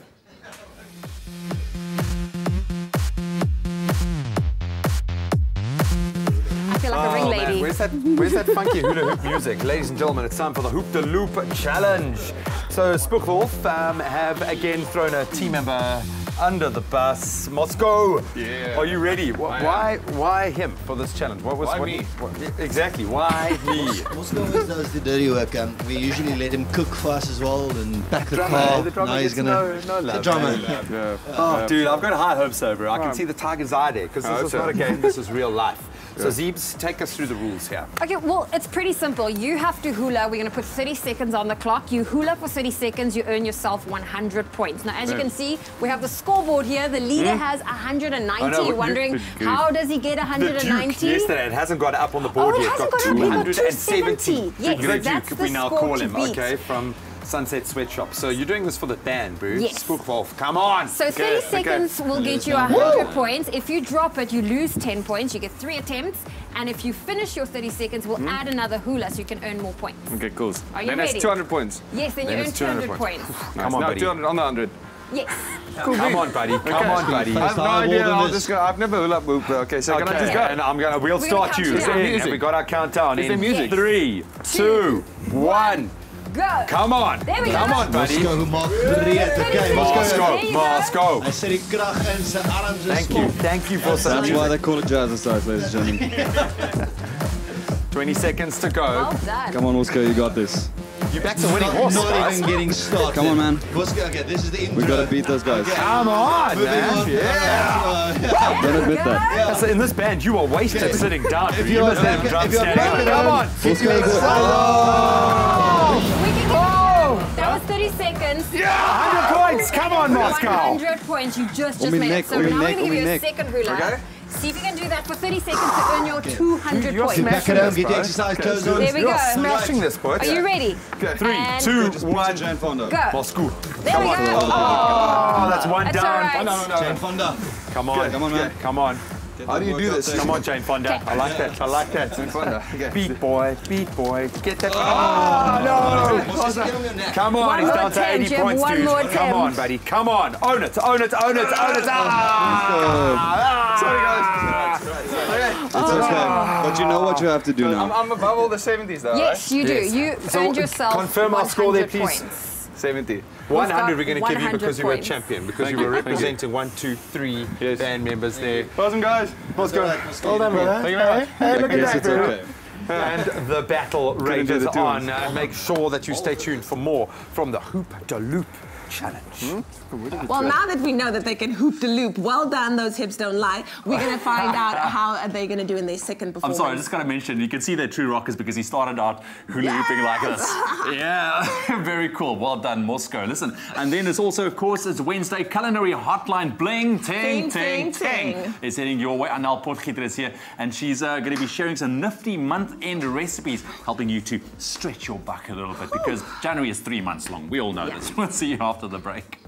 I feel like a ring lady. Man, where's that funky hula hoop music? Ladies and gentlemen, it's time for the Hoop the Loop Challenge. So Spookwolf have again thrown a team member under the bus. Moscow, are you ready? Why him for this challenge? Why me? Exactly, why me? Moscow always does the dirty work. We usually let him cook for us as well and pack the car. Now he's gonna the drummer. Oh, dude, I've got high hopes over. I can see the tiger's eye there because this is not a game. This is real life. So Zeebs, take us through the rules here. Okay, well, it's pretty simple. You have to hula. We're going to put 30 seconds on the clock. You hula for 30 seconds, you earn yourself 100 points. Now, as you can see, we have the scoreboard here. The leader has 190. You're wondering, how does he get 190? The Duke yesterday, it hasn't got up on the board yet. It Got 270. Yes, Great that's Duke, the we now score call to him, beat. okay, from Sunset Sweatshop. So you're doing this for the band, boo. Yes. Spookwolf, come on. So 30 seconds will get you 100 points. If you drop it, you lose 10 points. You get 3 attempts. And if you finish your 30 seconds, we'll add another hula so you can earn more points. Okay, cool. Are you then ready? that's 200 points. Yes, then you earn 200 points. Come on, now buddy. 200 on the 100. Yes. Cool. Come on, buddy. Come on, buddy. I have no idea. I've never hula hooped. Okay, so can I just go? And we'll start you. And we got our countdown. Is there music? 3, 2, 1. Go. Come on. There we go. Come on, buddy. Moscow maakt breed. Okay, Moscow. Hij zet die kracht en zijn arm zijn Thank you for That's why they call it jazzercise, ladies and gentlemen. 20 seconds to go. Well done. Come on, Moscow, you got this. You back to winning horse, Not guys. even getting started. Come on, man. Moscow, okay, this is the intro. We gotta beat those guys. Come on, man. Yeah. Don't admit that. So in this band, you are wasted sitting down. If You you're must have drum standing. Come on. That was 30 seconds. Yeah, 100 points. Come on, Moscow. 100 points. You just made it. So now I'm going to give you a second hula. Okay. See if you can do that for 30 seconds to earn your 200 You're points. Back it up, get the exercise clothes on. There we go. You're smashing this, boy. Are you ready? Okay, 3, And 2, 1. Jane Fonda. Go. Moscow. There we go. Oh, that's one That's down. all right. No. Jane Fonda. Come on. Come on, man. Come on. How do you do this? Come on, Jane Fonda. Okay. I like that. I like that. Jane Fonda. Okay. Beat boy. Get that. Oh, no. Come on, One he's more down to attempt, 80 Jim. points, One dude. more Come attempt. on, buddy. Come on. Own it. Sorry, guys. It's okay. But you know what you have to do now. I'm above all the 70s, though. Yes, you do. You earned yourself confirm our score there, 100 please. points. 70. 100 we're going to give you 100 because you were a points. champion, because you were representing 1, 2, 3 band members there. Awesome, guys. Let's go. Well done, brother. Thank you very much. Hey, look at Yes, that, it's bro. okay. And the battle Couldn't do rages the two on. ones. Make sure that you stay tuned for more from the Hoop the Loop Challenge. Well, now that we know that they can hoop the loop, well done, those hips don't lie. We're going to find out how are they going to do in their second I'm performance. sorry, I just got to mention, you can see they're true rockers because he started out hula hooping like this. Yeah, very cool. Well done, Moscow. Listen, and then there's also, of course, it's Wednesday culinary hotline bling, ting, ting, ting. It's heading your way. Anal Potgieter is here, and she's going to be sharing some nifty month-end recipes, helping you to stretch your buck a little bit because January is 3 months long. We all know this. We'll see you after the break.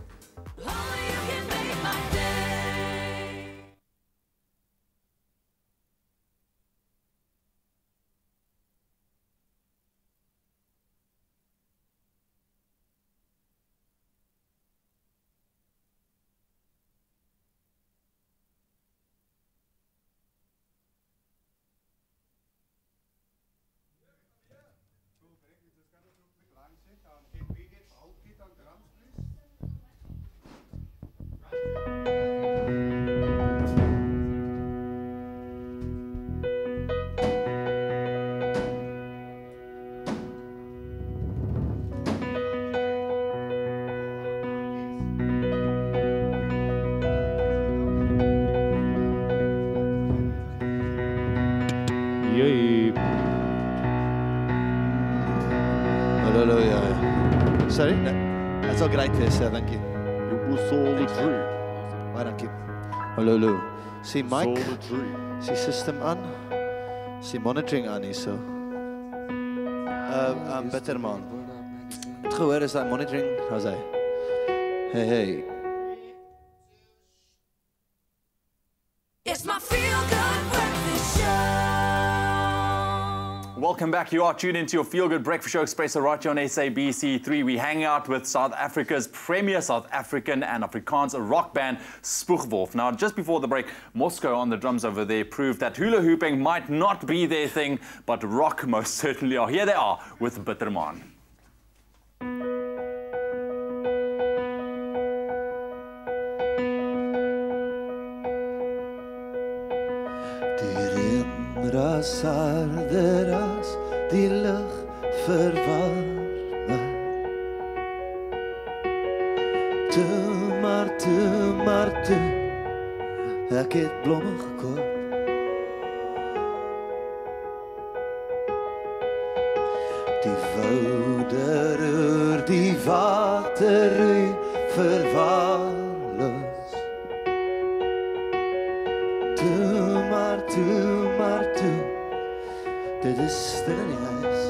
Hello, yeah. Sorry? No. That's all great there, sir. Thank you. You was all the truth. Why, thank you. Hello. Is die mic, is die system aan? Is die monitoring aan hier so? Bitterman. Het gehoor, is die monitoring? How's hy? Hey, hey. It's my feel-good breakfast show. Welcome back. You are tuned into your Feel Good Breakfast Show, Expresso, right here on SABC3. We hang out with South Africa's premier South African and Afrikaans rock band, Spoegwolf. Now, just before the break, Moscow on the drums over there proved that hula hooping might not be their thing, but rock most certainly are. Here they are with Bitterman. Ras harder as die lug verwarm my. Toe maar toe, ek het blomme gekoop. Die woude roer, die water roei verwaarloos. Toe maar toe, dit is stil in die huis.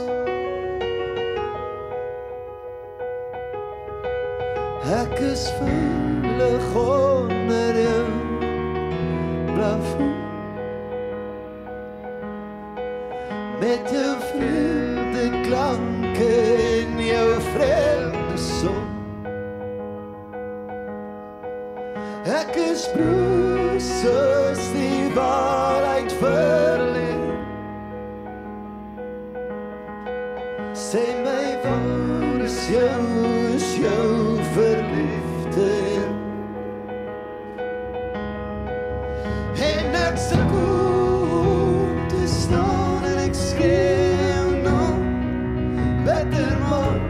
Ek is veilig onder jou plafond, met jou vreemde klanke en jou vreemde son. Ek is broos soos die waarheid verleen. Sê my waar is jou verliefde in. En ek sukkel om te staan en ek skreeuw nou, Bitterman.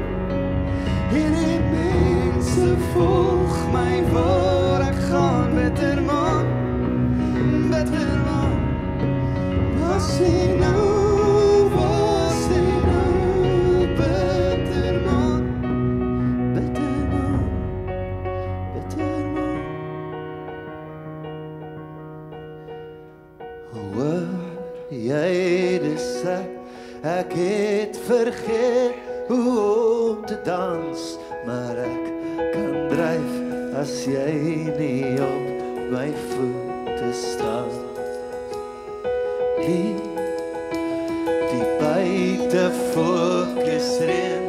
En die mense volg my waar ek gaan, Bitterman. Bitterman, was jy nou? Ek het vergeet hoe om te dans, maar ek kan dryf as jy nie op my voete staan. Die buite fokus reën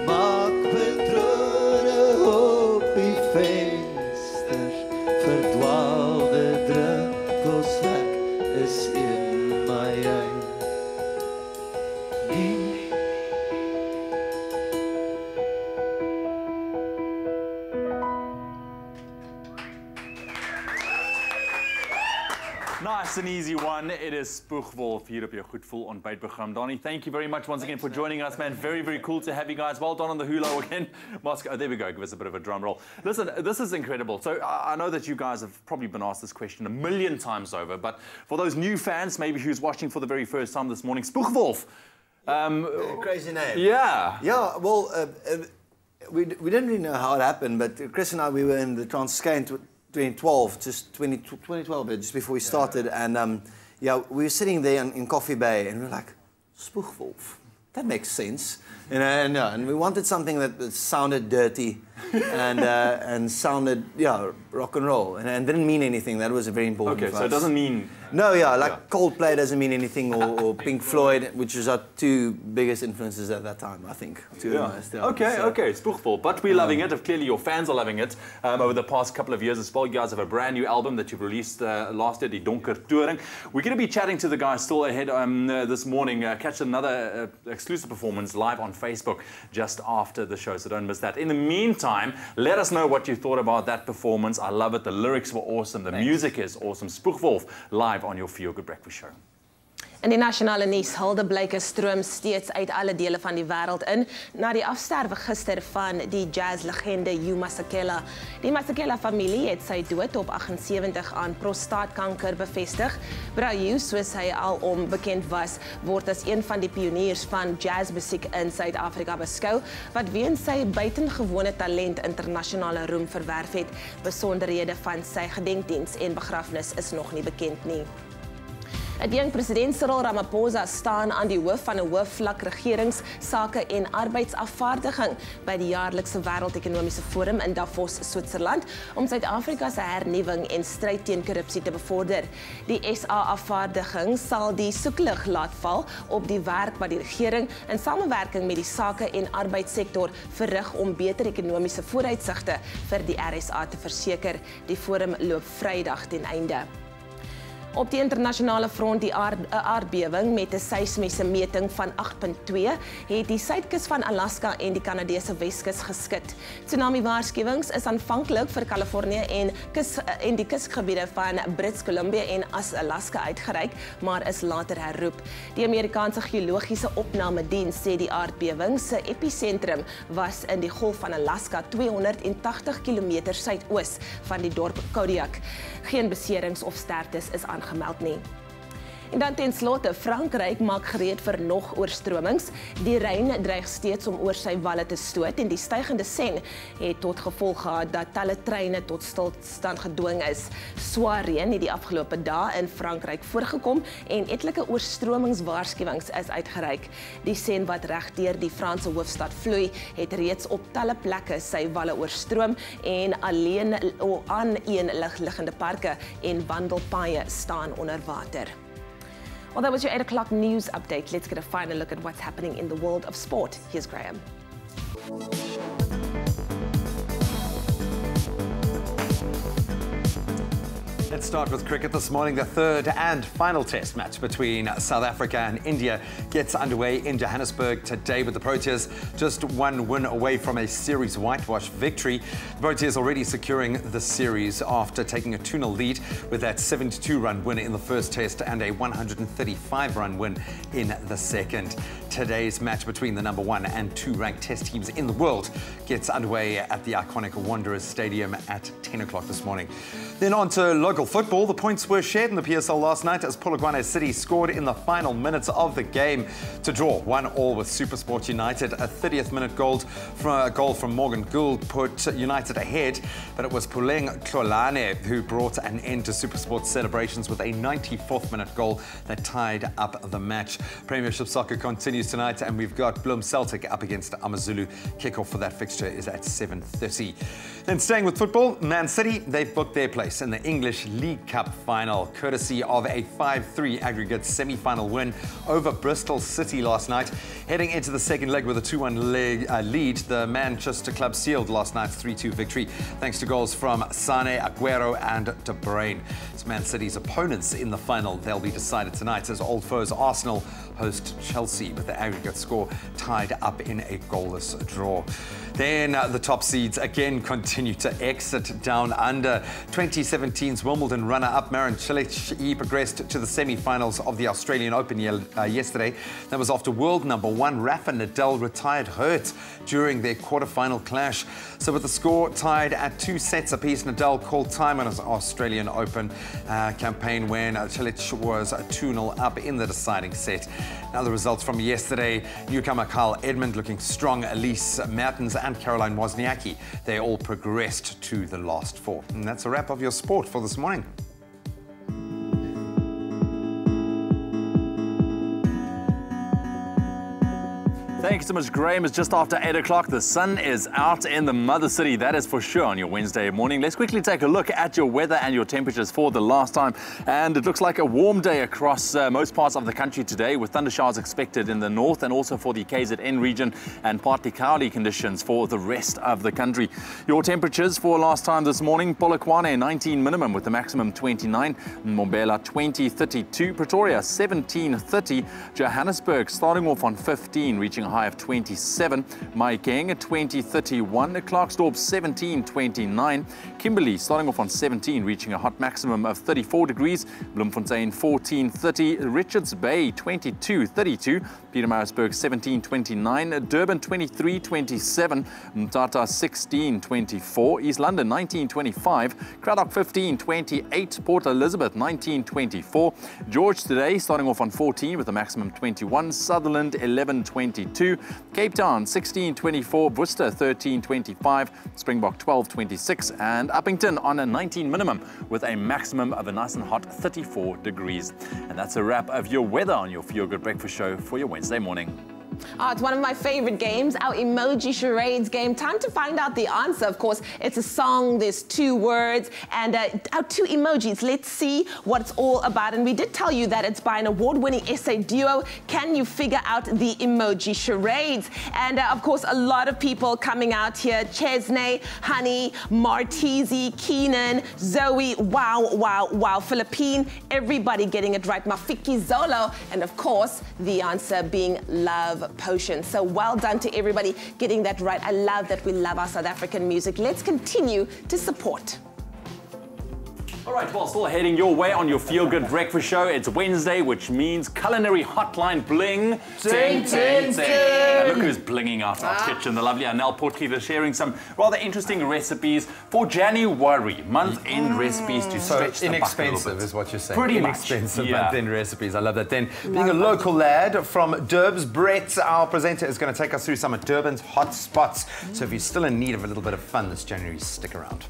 maak patrone op die venster, verdwaalde druppels, ek is in my eie. Nice and easy one. It is Spoegwolf here op your Goed Voel ontbytprogram. Donnie, thank you very much once again for joining us, man. Very, very cool to have you guys. Well done on the hula again. Moscow, oh, there we go. Give us a bit of a drum roll. Listen, this is incredible. So I know that you guys have probably been asked this question a million times over, but for those new fans, maybe who's watching for the very first time this morning, Spoegwolf. Crazy name. Yeah. Yeah, well, we didn't really know how it happened, but Chris and I, we were in the Transkei 2012, just 2012, just before we started, and yeah, we were sitting there in Coffee Bay, and we were like, Spoegwolf, that makes sense, and we wanted something that sounded dirty, and sounded, yeah, rock and roll, and didn't mean anything. That was very important for us. Okay, so it doesn't mean... No, yeah, like Coldplay doesn't mean anything, or Pink Floyd, which was our two biggest influences at that time, I think. Okay, Spoegwolf. But we're loving it. Clearly, your fans are loving it. Over the past couple of years as well, you guys have a brand new album that you've released last year, Die Donker Touring. We're going to be chatting to the guys still ahead this morning. Catch another exclusive performance live on Facebook just after the show, so don't miss that. In the meantime, let us know what you thought about that performance. I love it. The lyrics were awesome. The music is awesome. Spoegwolf live on your Feel Good Breakfast Show. In die nasionale nuus, huldeblyke stroom steeds uit alle dele van die wêreld in na die afsterwe gister van die jazzlegende Hugh Masekela. Die Masekela-familie het sy dood op 78 aan prostaatkanker bevestig. Hugh, soos hy alom bekend was, word as een van die pioniers van jazzmusiek in Suid-Afrika beskou, wat weens sy buitengewone talent internasionale roem verwerf het. Besonderhede van sy gedenkdiens en begrafnis is nog nie bekend nie. Die jong president Cyril Ramaphosa staan aan die hoof van 'n hoofvlak regeringsake en arbeidsafvaardiging by die jaarlikse Wêreldekonomiese Forum in Davos, Switserland, om Suid-Afrika se hernuwing en stryd teen korrupsie te bevorder. Die SA-afvaardiging sal die soeklig laat val op die werk wat die regering in samewerking met die sake en arbeidssektor verrig om beter ekonomiese vooruitsigte vir die RSA te verseker. Die forum loop Vrydag ten einde. Op die internasionale front die aardbewing met 'n seismiese meting van 8.2 het die suidkus van Alaska en die Kanadese Weskus geskit. Tsunami-waarskuwings is aanvanklik vir Kalifornië en die kusgebiede van Brits Columbia en Alaska uitgereik, maar is later herroep. Die Amerikaanse geologiese opnamediens sê die aardbewing se episentrum was in die Golf van Alaska 280 km suidoos van die dorp Kodiak. Geen beserings of sterftes is aangemeld nie. En dan ten slotte, Frankryk maak gereed vir nog oorstromings. Die reën dreig steeds om oor sy walle te stoot en die stygende sen het tot gevolg gehad dat talle treine tot stilstand gedwing is. Swaar reën het die afgelope dae in Frankryk voorgekom en etlike oorstromingswaarskuwings is uitgereik. Die sen wat regdeur die Franse hoofstad vloei, het reeds op talle plekke sy walle oorstroom en aaneenliggende parke en wandelpaaie staan onder water. Well, that was your 8 o'clock news update. Let's get a final look at what's happening in the world of sport. Here's Graham. Let's start with cricket this morning. The third and final test match between South Africa and India gets underway in Johannesburg today, with the Proteas just one win away from a series whitewash victory. The Proteas already securing the series after taking a 2-0 lead with that 72-run win in the first test and a 135-run win in the second. Today's match between the number 1 and 2 ranked test teams in the world gets underway at the iconic Wanderers Stadium at 10 o'clock this morning. Then on to local football. The points were shared in the PSL last night as Polokwane City scored in the final minutes of the game to draw 1-1 with SuperSport United. A 30th minute goal from Morgan Gould put United ahead, but it was Puleng Tlolane who brought an end to SuperSport's celebrations with a 94th minute goal that tied up the match. Premiership soccer continues tonight, and we've got Bloem Celtic up against Amazulu. Kickoff for that fixture is at 7:30. Then staying with football, Man City, they've booked their place in the English League Cup final, courtesy of a 5-3 aggregate semi-final win over Bristol City last night. Heading into the second leg with a 2-1 lead, the Manchester club sealed last night's 3-2 victory thanks to goals from Sane, Aguero and De Bruyne. It's Man City's opponents in the final. They'll be decided tonight as old foes Arsenal host Chelsea, with the aggregate score tied up in a goalless draw. Then the top seeds again continue to exit down under. 2017's Wimbledon runner-up Marin Cilic, he progressed to the semi-finals of the Australian Open yesterday. That was after world number 1 Rafa Nadal retired hurt during their quarter-final clash. So with the score tied at 2 sets apiece, Nadal called time on his Australian Open campaign when Cilic was 2-0 up in the deciding set. Now the results from yesterday: newcomer Kyle Edmund looking strong, Elise Mertens and Caroline Wozniacki, they all progressed to the last 4. And that's a wrap of your sport for this morning. Thank you so much, Graham. It's just after 8 o'clock. The sun is out in the mother city, that is for sure, on your Wednesday morning. Let's quickly take a look at your weather and your temperatures for the last time. And it looks like a warm day across most parts of the country today, with thunder showers expected in the north and also for the KZN region, and partly cloudy conditions for the rest of the country. Your temperatures for last time this morning: Polokwane 19 minimum with the maximum 29, Mbombela 20, 32, Pretoria 17, 30, Johannesburg starting off on 15, reaching high of 27. Mahikeng at 20.31. Klerksdorp 17.29. Kimberley starting off on 17, reaching a hot maximum of 34 degrees. Bloemfontein 14.30. Richards Bay 22.32. Pietermaritzburg 17.29. Durban 23.27. Mthatha 16.24. East London 19.25. Cradock 15.28. Port Elizabeth 19.24. George today starting off on 14 with a maximum 21. Sutherland 11.22. Cape Town 16.24. Worcester 13.25. Springbok 12.26. And Uppington on a 19 minimum with a maximum of a nice and hot 34 degrees. And that's a wrap of your weather on your Feel Good Breakfast Show for your Wednesday morning. Oh, it's one of my favorite games, our emoji charades game. Time to find out the answer. Of course, it's a song, there's 2 words, and our 2 emojis. Let's see what it's all about. And we did tell you that it's by an award-winning essay duo. Can you figure out the emoji charades? And of course, a lot of people coming out here. Chesney, Honey, Martizi, Keenan, Zoe, wow, Philippine. Everybody getting it right. Mafiki Zolo. And of course, the answer being love potion. So well done to everybody getting that right. I love that we love our South African music. Let's continue to support. All right, well, still heading your way on your Feel Good Breakfast Show. It's Wednesday, which means culinary hotline bling. Ting, ting, ting. And look who's blinging out our kitchen. The lovely Anel Potgieter sharing some rather interesting recipes for January. Month-end recipes to stretch the buck a little bit. Inexpensive is what you're saying. Pretty much. Inexpensive month-end recipes. I love that. Then, being a local lad from Durbs, Brett, our presenter, is going to take us through some of Durban's hot spots. So if you're still in need of a little bit of fun this January, stick around.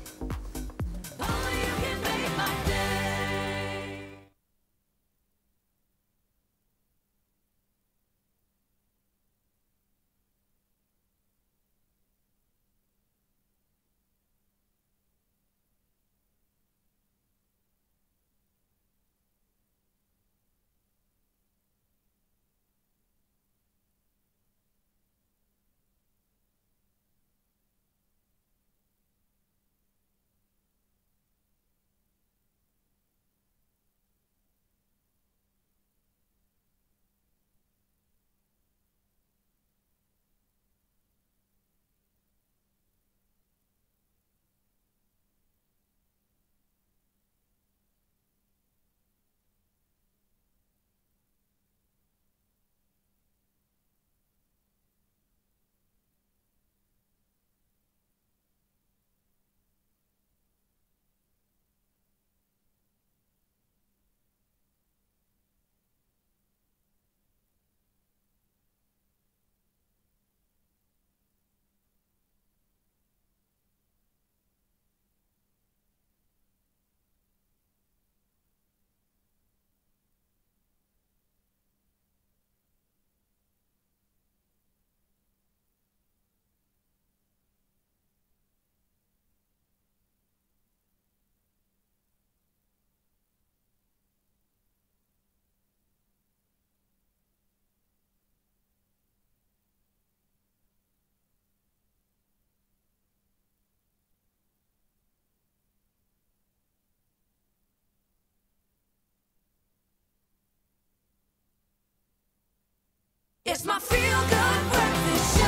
It's my Feel Good Breakfast Show.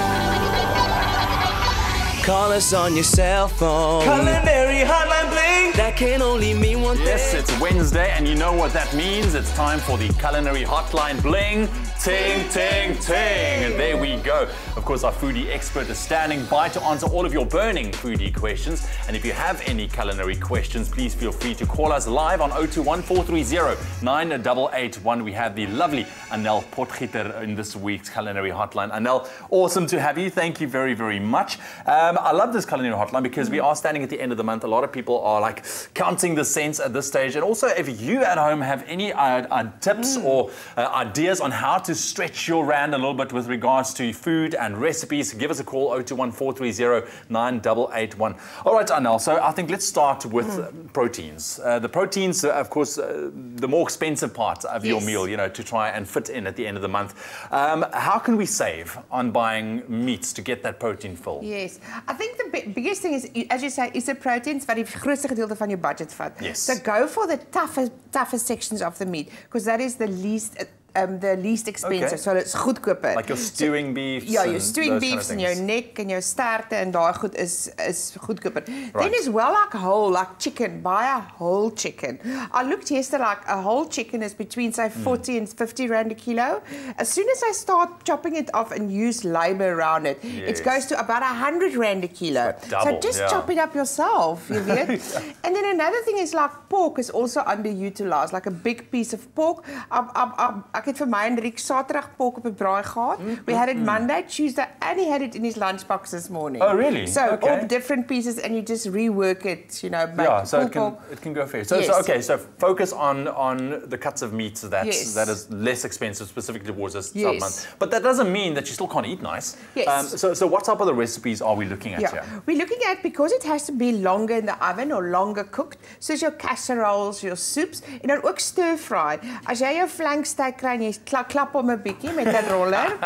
Call us on your cell phone. Culinary hotline bling. That can only mean one thing. Yes, it's Wednesday, and you know what that means. It's time for the culinary hotline bling. Ting, ting, ting. And there we go. Of course, our foodie expert is standing by to answer all of your burning foodie questions. And if you have any culinary questions, please feel free to call us live on 021-430-9881. We have the lovely Anel Potgieter in this week's culinary hotline. Anel, awesome to have you. Thank you very, very much. I love this culinary hotline because we are standing at the end of the month. A lot of people are like counting the cents at this stage. And also, if you at home have any tips or ideas on how to stretch your rand a little bit with regards to food and recipes, give us a call, 021-430-9881. All right, Anel, so I think let's start with proteins. The proteins, of course, the more expensive part of your meal, you know, to try and fit in at the end of the month. How can we save on buying meats to get that protein full? Yes, I think the biggest thing is, as you say, is the proteins wat die grootste gedeelte van your budget vat. Yes. So go for the toughest sections of the meat, because that is the least the least expensive. So it's goedkoper. Like your stewing beefs. Yeah, your stewing beefs and your neck and your sterte and daai goed is goedkoper. Then as well like whole, like chicken, buy a whole chicken. I looked yesterday, like a whole chicken is between say 40 and 50 rand a kilo. As soon as I start chopping it off and use labor around it, it goes to about 100 rand a kilo. So just chop it up yourself, you weet. And then another thing is like pork is also underutilized, like a big piece of pork. Ek het vir my en Riek Saterdag pork op 'n braai gehad. We had it Monday, Tuesday, and he had it in his lunchbox this morning. Oh, really? So all different pieces, and you just rework it, you know. Make so it can go fair. So, so focus on the cuts of meat that is less expensive, specifically towards this month. But that doesn't mean that you still can't eat nice. Yes. So what type of the recipes are we looking at here? We're looking at, because it has to be longer in the oven or longer cooked, so your casseroles, your soups, en dan ook stir fry. As jy jou flanksteak kry, jy klap hom 'n bietjie met 'n roller.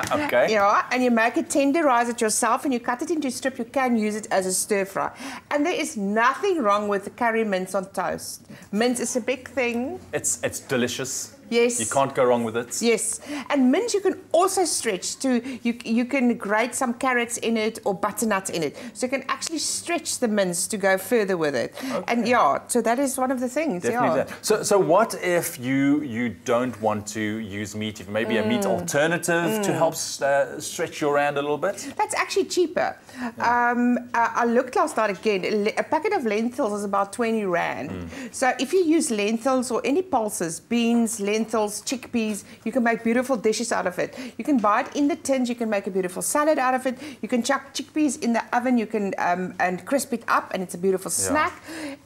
Ja, and you make it, tenderize it yourself, and you cut it into strips. You can use it as a stir fry. And there is nothing wrong with the curry mince on toast. Mince is a big thing. It's delicious. Yes. You can't go wrong with it. Yes. And mince you can also stretch to, you can grate some carrots in it or butternut in it. So you can actually stretch the mince to go further with it. And so that is one of the things. Definitely. So what if you don't want to use meat, if maybe a meat alternative to help stretch your hand a little bit? That's actually cheaper. I looked last night again, a packet of lentils is about 20 rand. So if you use lentils or any pulses, beans, lentils, chickpeas, you can make beautiful dishes out of it. You can buy it in the tins, you can make a beautiful salad out of it. You can chuck chickpeas in the oven, you can and crisp it up, and it's a beautiful snack.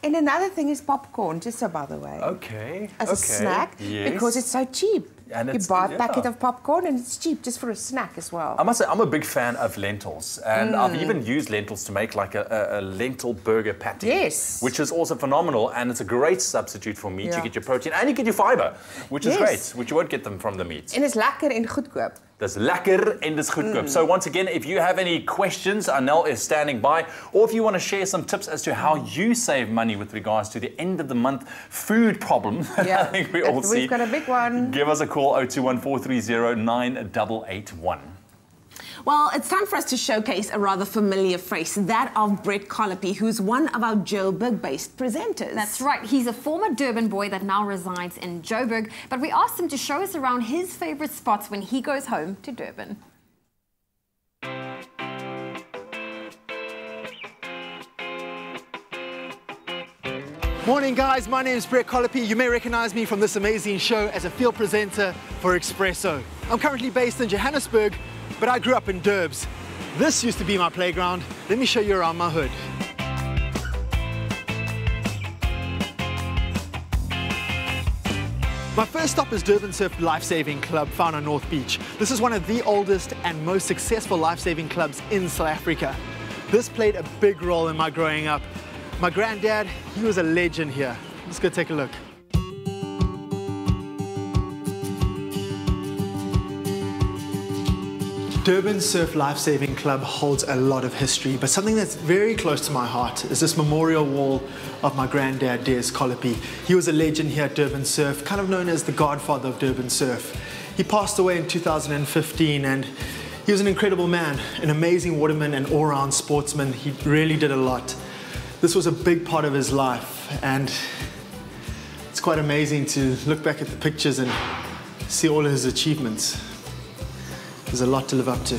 And another thing is popcorn, just so by the way. As a snack, because it's so cheap. And you buy a packet of popcorn and it's cheap, just for a snack as well. I must say, I'm a big fan of lentils. And I've even used lentils to make like a lentil burger patty. Yes. Which is also phenomenal. And it's a great substitute for meat. You get your protein and you get your fiber, which is great, which you won't get them from the meat. En is lekker en goedkoop. Dis lekker en dis goedkoop. So once again, if you have any questions, Anel is standing by. Or if you want to share some tips as to how you save money with regards to the end of the month food problem that I think we all see. We've got a big one. Give us a call, 021-430-9881. Well, it's time for us to showcase a rather familiar face, that of Brett Colopy, who's one of our Joburg-based presenters. That's right. He's a former Durban boy that now resides in Joburg, but we asked him to show us around his favorite spots when he goes home to Durban. Morning guys, my name is Brett Colopy. You may recognize me from this amazing show as a field presenter for Expresso. I'm currently based in Johannesburg, but I grew up in Durbs. This used to be my playground. Let me show you around my hood. My first stop is Durban Surf Lifesaving Club, found on North Beach. This is one of the oldest and most successful lifesaving clubs in South Africa. This played a big role in my growing up. My granddad, he was a legend here. Let's go take a look. Durban Surf Lifesaving Club holds a lot of history, but something that's very close to my heart is this memorial wall of my granddad, Des Colopy. He was a legend here at Durban Surf, kind of known as the godfather of Durban Surf. He passed away in 2015, and he was an incredible man, an amazing waterman and all-round sportsman. He really did a lot. This was a big part of his life, and it's quite amazing to look back at the pictures and see all of his achievements. There's a lot to live up to.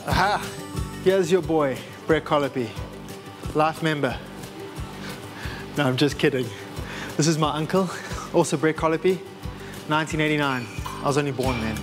Aha! Here's your boy, Brett Colopy, life member. No, I'm just kidding. This is my uncle, also Brett Colopy, 1989. I was only born then.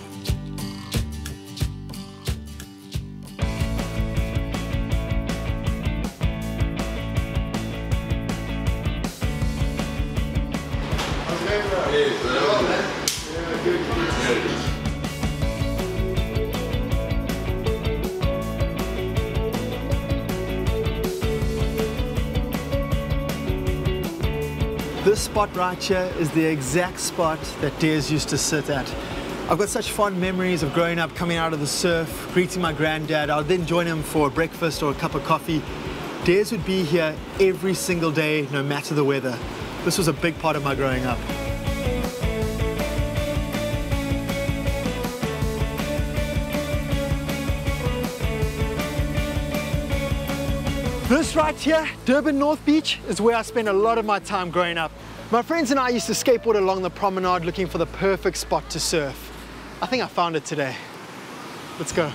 This spot right here is the exact spot that Des used to sit at. I've got such fond memories of growing up, coming out of the surf, greeting my granddad. I would then join him for breakfast or a cup of coffee. Dares would be here every single day, no matter the weather. This was a big part of my growing up. This right here, Durban North Beach, is where I spent a lot of my time growing up. My friends and I used to skateboard along the promenade looking for the perfect spot to surf. I think I found it today. Let's go.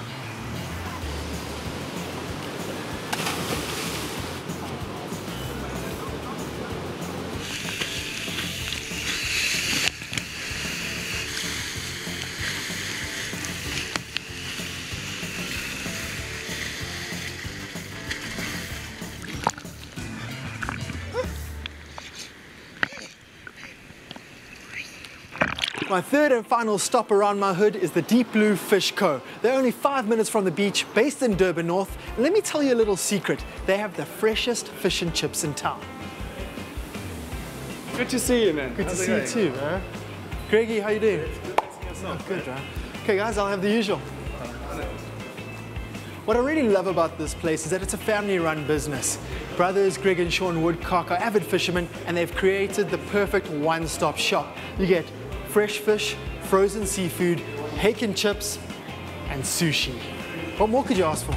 My third and final stop around my hood is the Deep Blue Fish Co. They're only 5 minutes from the beach, based in Durban North. And let me tell you a little secret. They have the freshest fish and chips in town. Good to see you, man. Good to see you too, man. Greggy, how you doing? Oh, good, right? Okay, guys, I'll have the usual. What I really love about this place is that it's a family-run business. Brothers Greg and Sean Woodcock are avid fishermen, and they've created the perfect one-stop shop. You get fresh fish, frozen seafood, hake and chips, and sushi. What more could you ask for?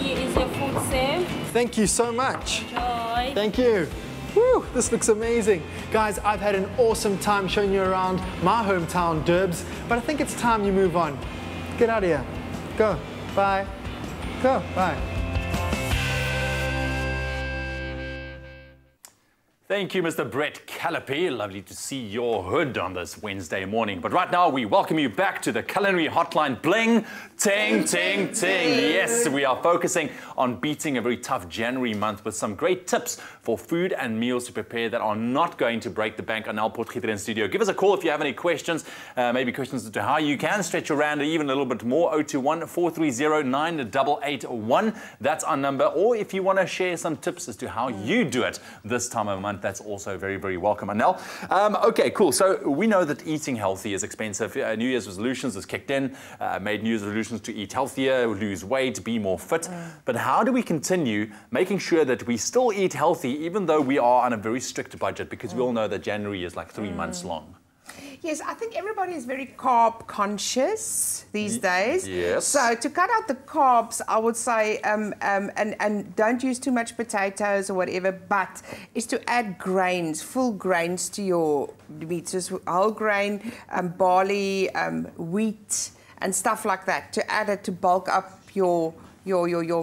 Here is your food, sir. Thank you so much. Enjoy. Thank you. Woo, this looks amazing. Guys, I've had an awesome time showing you around my hometown, Durbs, but I think it's time you move on. Get out of here. Go. Bye. Go. Bye. Thank you, Mr. Brett Callipy. Lovely to see your hood on this Wednesday morning. But right now, we welcome you back to the culinary hotline. Bling, ting, ting, ting. Yes, we are focusing on beating a very tough January month with some great tips for food and meals to prepare that are not going to break the bank. Anel Potgieter in studio. Give us a call if you have any questions, maybe questions as to how you can stretch your rand even a little bit more. 021-430-9881. That's our number. Or if you want to share some tips as to how you do it this time of month, that's also very, very welcome. Anel, okay, cool. So we know that eating healthy is expensive. New Year's resolutions has kicked in, made New Year's resolutions to eat healthier, lose weight, be more fit. But how do we continue making sure that we still eat healthy even though we are on a very strict budget? Because we all know that January is like 3 months long. Yes, I think everybody is very carb conscious these days. Yes. So to cut out the carbs, I would say, and don't use too much potatoes or whatever, but is to add grains, full grains to your meat. Just whole grain, barley, wheat, and stuff like that. To add it to bulk up your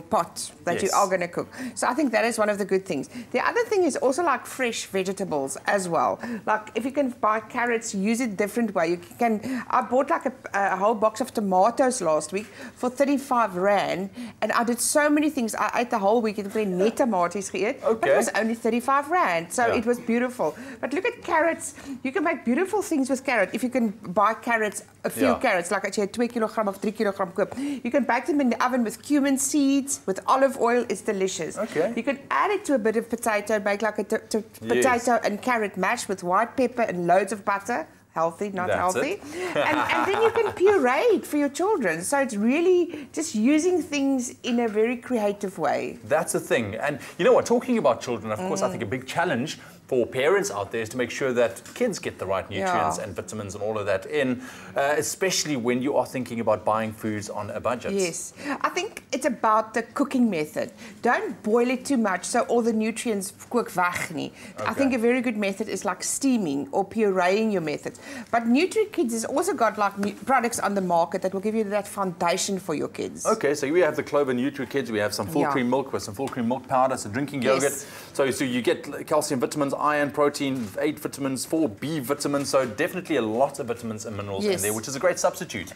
pot that you are going to cook. So I think that is one of the good things. The other thing is also like fresh vegetables as well. Like if you can buy carrots, use it different way. You can. I bought like a whole box of tomatoes last week for 35 rand, and I did so many things. I ate the whole week. It was net tomatoes geëet, but it was only 35 rand. So it was beautiful. But look at carrots. You can make beautiful things with carrot. If you can buy carrots, a few carrots, like as jy 2 kilogram of 3 kilogram koop, you can bake them in the oven with cumin seeds, with olive oil. It's delicious. You can add it to a bit of potato, make like a potato and carrot mash with white pepper and loads of butter. Healthy, not healthy. And then you can puree it for your children. So it's really just using things in a very creative way. That's the thing. And you know what, talking about children, of course, I think a big challenge for parents out there is to make sure that kids get the right nutrients and vitamins and all of that in, especially when you are thinking about buying foods on a budget. Yes. I think it's about the cooking method. Don't boil it too much so all the nutrients kook weg nie. I think a very good method is like steaming or pureeing your methods. But NutriKids has also got like products on the market that will give you that foundation for your kids. Okay, so we have the Clover NutriKids, we have some full cream milk with some full cream milk powder, some drinking yogurt. So you get calcium, vitamins, iron, protein, 8 vitamins, 4 B vitamins, so definitely a lot of vitamins and minerals in there, which is a great substitute.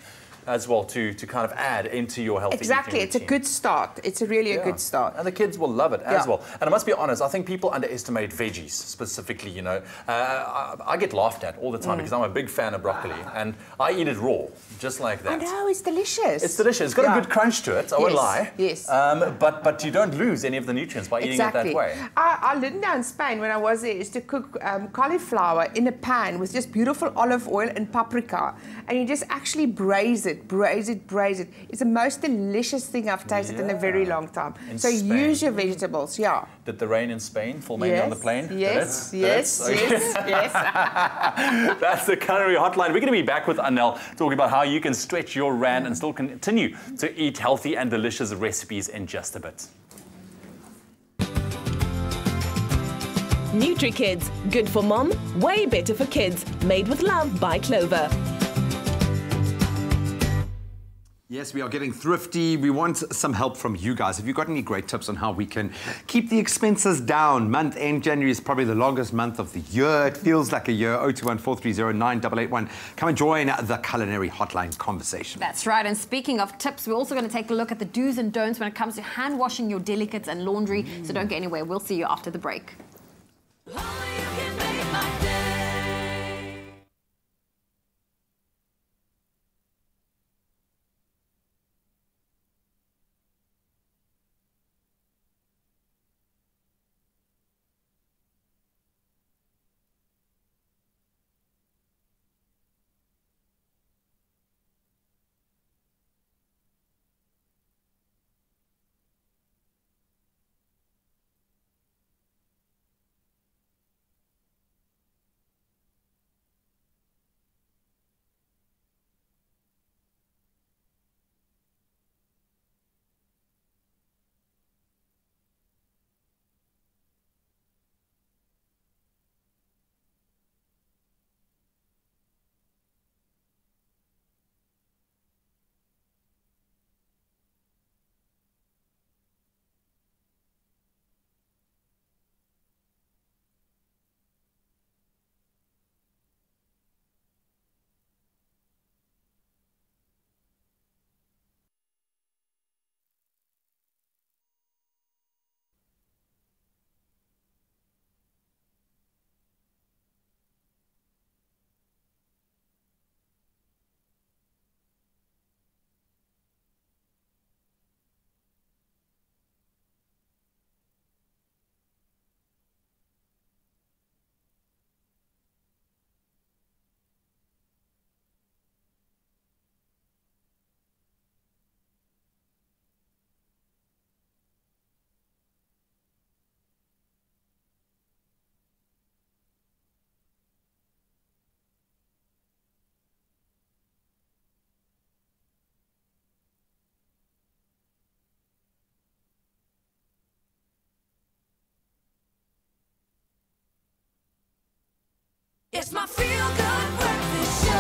as well to kind of add into your healthy Exactly, eating it's a routine. good start. It's really a good start. And the kids will love it as well. And I must be honest, I think people underestimate veggies specifically, you know. I get laughed at all the time because I'm a big fan of broccoli and I eat it raw, just like that. I know, it's delicious. It's delicious. It's got a good crunch to it, I won't lie. Yes. But you don't lose any of the nutrients by eating it that way. I learned now in Spain when I was there is to cook cauliflower in a pan with just beautiful olive oil and paprika. And you just actually braise it. It's the most delicious thing I've tasted in a very long time. So use your vegetables, Did the rain in Spain fall mainly on the plane? Yes. That's the Culinary Hotline. We're going to be back with Anel talking about how you can stretch your rand and still continue to eat healthy and delicious recipes in just a bit. NutriKids, good for mom, way better for kids. Made with love by Clover. Yes, we are getting thrifty. We want some help from you guys. Have you got any great tips on how we can keep the expenses down? Month end, January is probably the longest month of the year. It feels like a year. 021-430-9881. Come and join the Culinary Hotline conversation. That's right. And speaking of tips, we're also going to take a look at the do's and don'ts when it comes to hand washing your delicates and laundry. So don't get anywhere. We'll see you after the break. It's my feel-good breakfast show.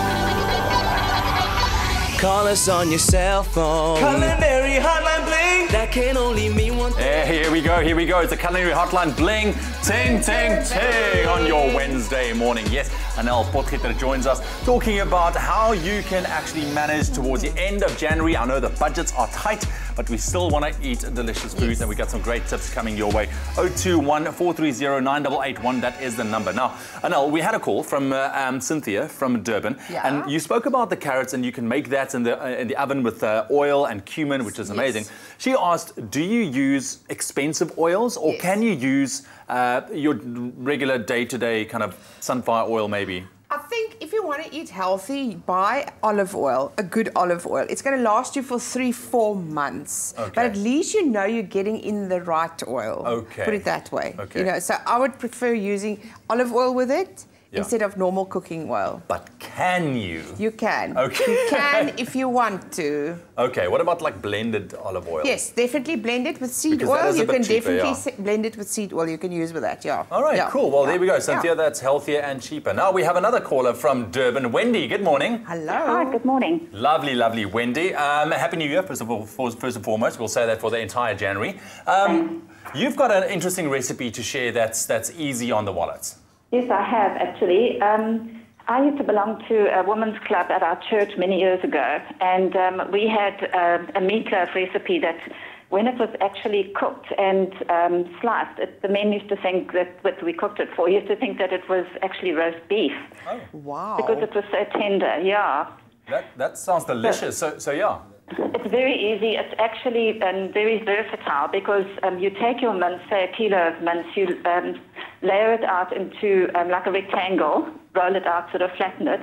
Call us on your cell phone. Culinary Hotline Bling. That can only mean one thing. Yeah, here we go. It's the Culinary Hotline Bling. Ting, ting, ting on your Wednesday morning. Yes, Anel Potgieter joins us talking about how you can actually manage towards the end of January. I know the budgets are tight, but we still want to eat delicious foods, and we got some great tips coming your way. 021-430-9881, that is the number. Now, Anel, we had a call from Cynthia from Durban, and you spoke about the carrots, and you can make that in the oven with oil and cumin, which is amazing. She asked, do you use expensive oils, or can you use your regular day-to-day kind of sunflower oil maybe? I think if you want to eat healthy, buy olive oil, a good olive oil. It's going to last you for 3-4 months. Okay. But at least you know you're getting in the right oil. Okay. Put it that way. Okay. You know, so I would prefer using olive oil with it instead of normal cooking oil. But can you? You can. Okay. You can if you want to. Okay, what about like blended olive oil? Yes, definitely blend it with seed Because that oil. is a You bit can cheaper, definitely blend it with seed oil. You can use with that, All right, cool. Well, there we go, Cynthia. That's healthier and cheaper. Now we have another caller from Durban. Wendy, good morning. Hello. Hi, good morning. Lovely, lovely Wendy. Happy New Year, first and foremost. We'll say that for the entire January. You've got an interesting recipe to share that's easy on the wallet. Yes, I have actually. I used to belong to a women's club at our church many years ago, and we had a meatloaf recipe that, when it was actually cooked and sliced, the men used to think that what we cooked it for, used to think that it was actually roast beef. Oh, wow. Because it was so tender, yeah. That sounds delicious. So yeah. It's very easy. It's actually very versatile because you take your mince, say a kilo of mince, you layer it out into like a rectangle, roll it out, sort of flatten it,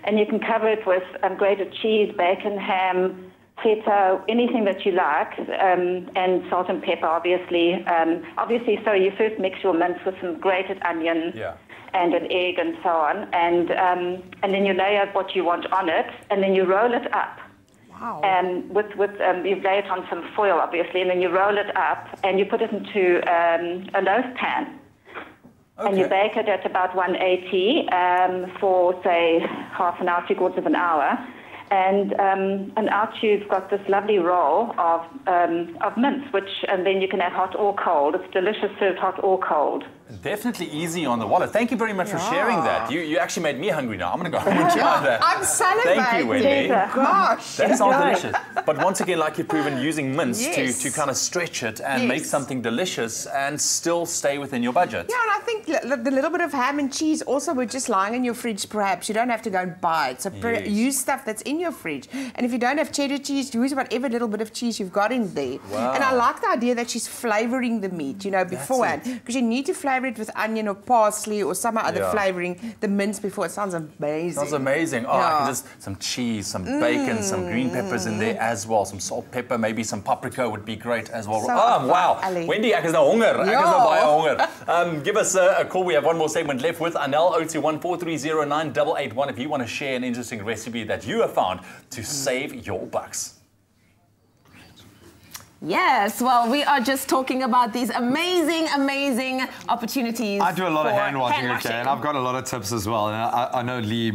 and you can cover it with grated cheese, bacon, ham, feta, anything that you like, and salt and pepper, obviously. So you first mix your mince with some grated onion and an egg and so on, and then you layer what you want on it, and then you roll it up. Wow. And you lay it on some foil, obviously, and then you roll it up and you put it into a loaf pan. Okay. And you bake it at about 180 for, say, half an hour, 3/4 of an hour. And out you've got this lovely roll of mince, and then you can have hot or cold. It's delicious served hot or cold. Definitely easy on the wallet. Thank you very much for sharing that. You actually made me hungry now. I'm going to go home and try that. I'm salivating. Thank you, Wendy. Gosh. That sounds delicious. But once again, like you've proven, using mince to kind of stretch it and make something delicious and still stay within your budget. Yeah, and I think the little bit of ham and cheese also were just lying in your fridge, perhaps. You don't have to go and buy it. So use stuff that's in your fridge. And if you don't have cheddar cheese, use whatever little bit of cheese you've got in there. Wow. And I like the idea that she's flavouring the meat, beforehand. Because you need to flavour it with onion or parsley or some other flavouring, the mince before. It sounds amazing. Sounds amazing. Oh, I can just, some cheese, some bacon, some green peppers in there as well. Some salt, pepper, maybe some paprika would be great as well. Wow. Ali. Wendy, ek is nou honger. Ek is nou baie honger. Give us a call. We have one more segment left with Anel, 021-430-9881 if you want to share an interesting recipe that you have found to save your bucks. Yes, well, we are just talking about these amazing, amazing opportunities. I do a lot of hand washing, okay, and I've got a lot of tips as well. And I know, Lee,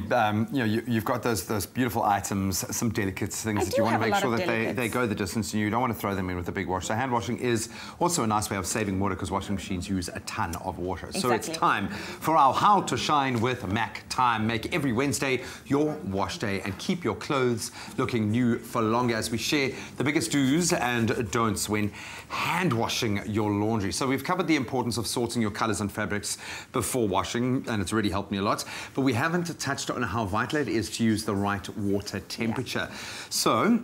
you've got those beautiful items, some delicate things that you want to make sure that they go the distance, and you don't want to throw them in with a big wash. So hand washing is also a nice way of saving water because washing machines use a ton of water. Exactly. So it's time for our How to Shine with Mac time. Make every Wednesday your wash day and keep your clothes looking new for longer as we share the biggest do's and don'ts when hand washing your laundry. So we've covered the importance of sorting your colors and fabrics before washing, and it's really helped me a lot. But we haven't touched on how vital it is to use the right water temperature. So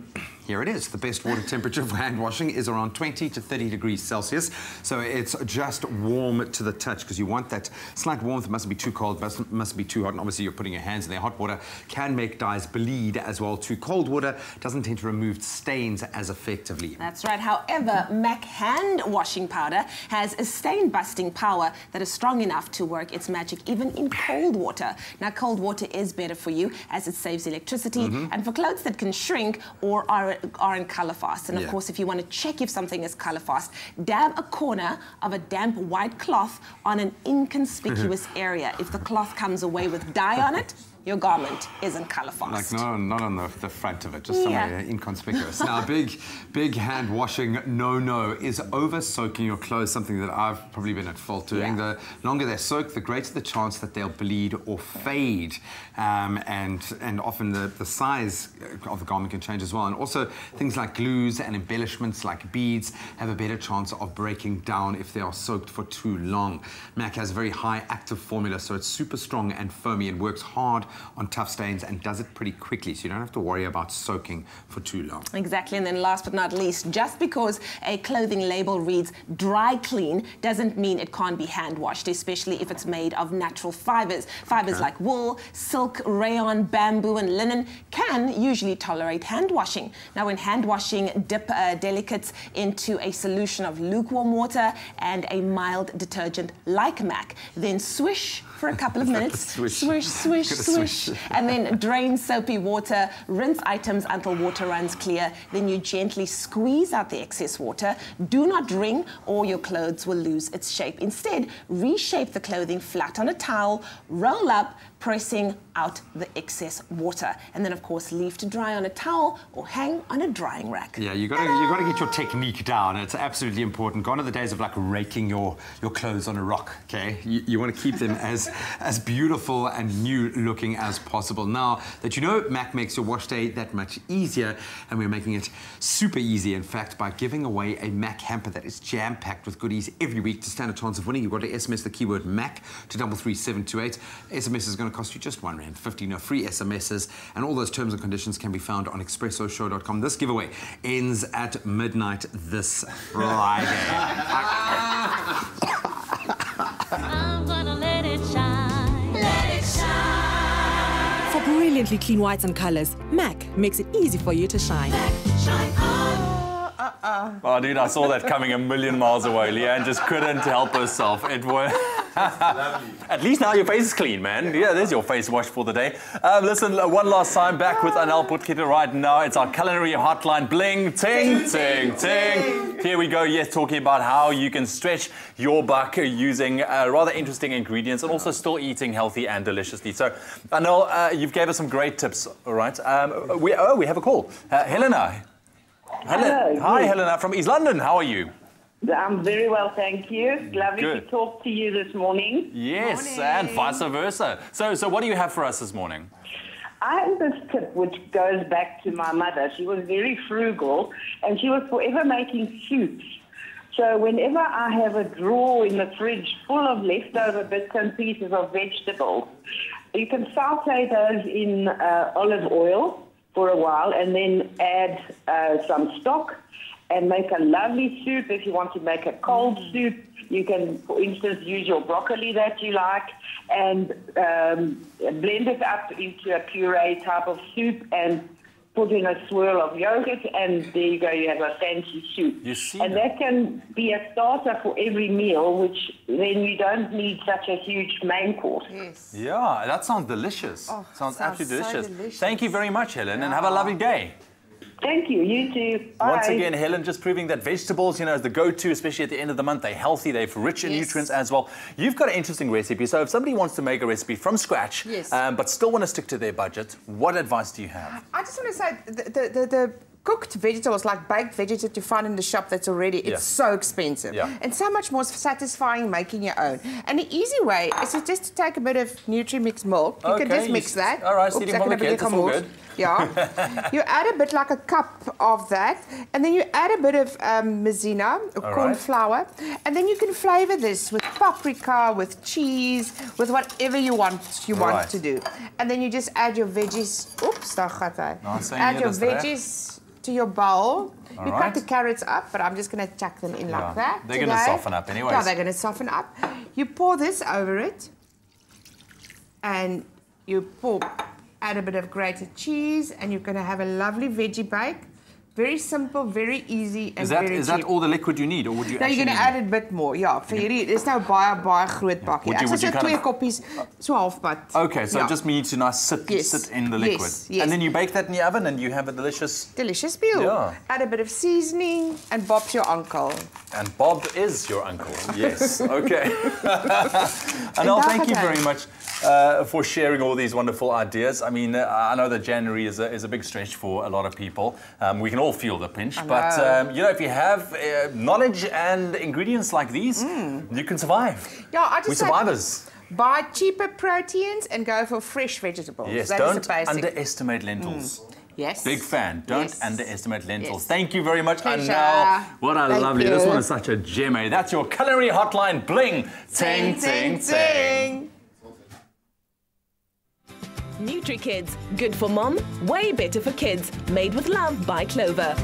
here it is. The best water temperature for hand washing is around 20 to 30 degrees Celsius. So it's just warm to the touch because you want that slight warmth. It mustn't be too cold, mustn't be too hot. And obviously you're putting your hands in there. Hot water can make dyes bleed as well. Too cold water doesn't tend to remove stains as effectively. That's right. However, MAC hand washing powder has a stain busting power that is strong enough to work its magic even in cold water. Now, cold water is better for you as it saves electricity and for clothes that can shrink or aren't color fast. And of course, if you want to check if something is color fast, dab a corner of a damp white cloth on an inconspicuous area. If the cloth comes away with dye on it, your garment isn't color fast. Like not on the front of it, just somewhere inconspicuous. Now, big hand washing no is over soaking your clothes, something that I've probably been at fault doing. The longer they're soaked, the greater the chance that they'll bleed or fade. And often the size of the garment can change as well. And also things like glues and embellishments like beads have a better chance of breaking down if they are soaked for too long. MAC has a very high active formula, so it's super strong and foamy and works hard on tough stains and does it pretty quickly, so you don't have to worry about soaking for too long. Exactly. And then last but not least, just because a clothing label reads dry clean doesn't mean it can't be hand washed, especially if it's made of natural fibers. Fibers like wool, silk, rayon, bamboo and linen can usually tolerate hand washing. Now, when hand washing, dip delicates into a solution of lukewarm water and a mild detergent like MAC, then swish for a couple of minutes, swish, and then drain soapy water, rinse items until water runs clear, then you gently squeeze out the excess water. Do not wring or your clothes will lose its shape. Instead, reshape the clothing flat on a towel, roll up, pressing out the excess water. And then, of course, leave to dry on a towel or hang on a drying rack. Yeah, you got to get your technique down. It's absolutely important. Gone are the days of like raking your clothes on a rock, okay? You want to keep them as beautiful and new looking as possible. Now that you know Mac makes your wash day that much easier, and we're making it super easy, in fact, by giving away a Mac hamper that is jam-packed with goodies every week. To stand a chance of winning, you've got to SMS the keyword Mac to 33728. SMS is going to cost you just R1.50. No free SMSs, and all those terms and conditions can be found on expressoshow.com. This giveaway ends at midnight this Friday. I'm gonna let it shine. Let it shine. For brilliantly clean whites and colors, Mac makes it easy for you to shine. Shine on. Oh, dude, I saw that coming a million miles away. Leanne just couldn't help herself. It was... At least now your face is clean, man. Yeah, there's your face wash for the day. Listen, one last time, back with Anel Putkita right now. It's our culinary hotline. Bling, ting, ting, ting. Here we go, yes, talking about how you can stretch your buck using rather interesting ingredients and also still eating healthy and deliciously. So, Anel, you've gave us some great tips, all right? We have a call. Helena. Hello. Hi, Helena from East London. How are you? I'm very well, thank you. Lovely Good. to talk to you this morning. Yes, and vice versa. So what do you have for us this morning? I have this tip which goes back to my mother. She was very frugal and she was forever making soups. So whenever I have a drawer in the fridge full of leftover bits and pieces of vegetables, you can saute those in olive oil for a while and then add some stock and make a lovely soup. If you want to make a cold soup, you can, for instance, use your broccoli that you like and blend it up into a puree type of soup and put in a swirl of yogurt, and there you go, you have a fancy soup. You see and that can be a starter for every meal, which then you don't need such a huge main course. Yes. Yeah, that sounds delicious. Oh, sounds absolutely so delicious. delicious. Thank you very much, Helen, and have a lovely day. Thank you. You too. Bye. Once again, Helen, just proving that vegetables, is the go-to, especially at the end of the month. They're healthy, they're rich in nutrients as well. You've got an interesting recipe. So if somebody wants to make a recipe from scratch, but still want to stick to their budget, what advice do you have? I just want to say the cooked vegetables, like baked veggies that you find in the shop that's already, it's so expensive. And so much more satisfying making your own. And the easy way is just to take a bit of Nutri-Mix milk. You can just mix that. All right, Oops, that's all good. Yeah. You add a bit like a cup of that, and then you add a bit of maizena, or corn flour, and then you can flavor this with paprika, with cheese, with whatever you want to do. And then you just add your veggies. Oops, daar gaat hy. Add your veggies to your bowl. You cut the carrots up, but I'm just going to chuck them in like that. They're going to soften up anyways. Yeah, they're going to soften up. You pour this over it, and you add a bit of grated cheese, and you're going to have a lovely veggie bake. Very simple, very easy, and very cheap. Is that all the liquid you need, or would you? No, you're going to add a bit more. Ja, vir hierdie is nou baie groot bakkie. Ek sê so 2 koppies, so halfpad. Okay, so it just needs to sit in the liquid. Yes. And then you bake that in the oven, and you have a delicious meal. Yeah. Add a bit of seasoning, and Bob's your uncle. And Bob is your uncle. Yes. Okay. Anel, thank you very much for sharing all these wonderful ideas. I mean, I know that January is a big stretch for a lot of people. We can all feel the pinch, but if you have knowledge and ingredients like these, you can survive. Yeah, I just We're survivors. Buy cheaper proteins and go for fresh vegetables. Yes, that don't is the basic. underestimate lentils. Yes. Big fan. Don't underestimate lentils. Thank you very much, Pleasure. Anel. What a Thank lovely. you. This one is such a gem. That's your culinary hotline. Bling. Ting, ting, ting. Nutri-Kids, good for mom, way better for kids. Made with love by Clover.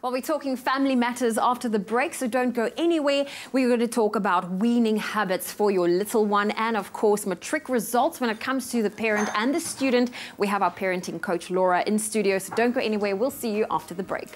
Well, we're talking family matters after the break, so don't go anywhere. We're going to talk about weaning habits for your little one and, of course, matric results when it comes to the parent and the student. We have our parenting coach, Laura, in studio, so don't go anywhere. We'll see you after the break.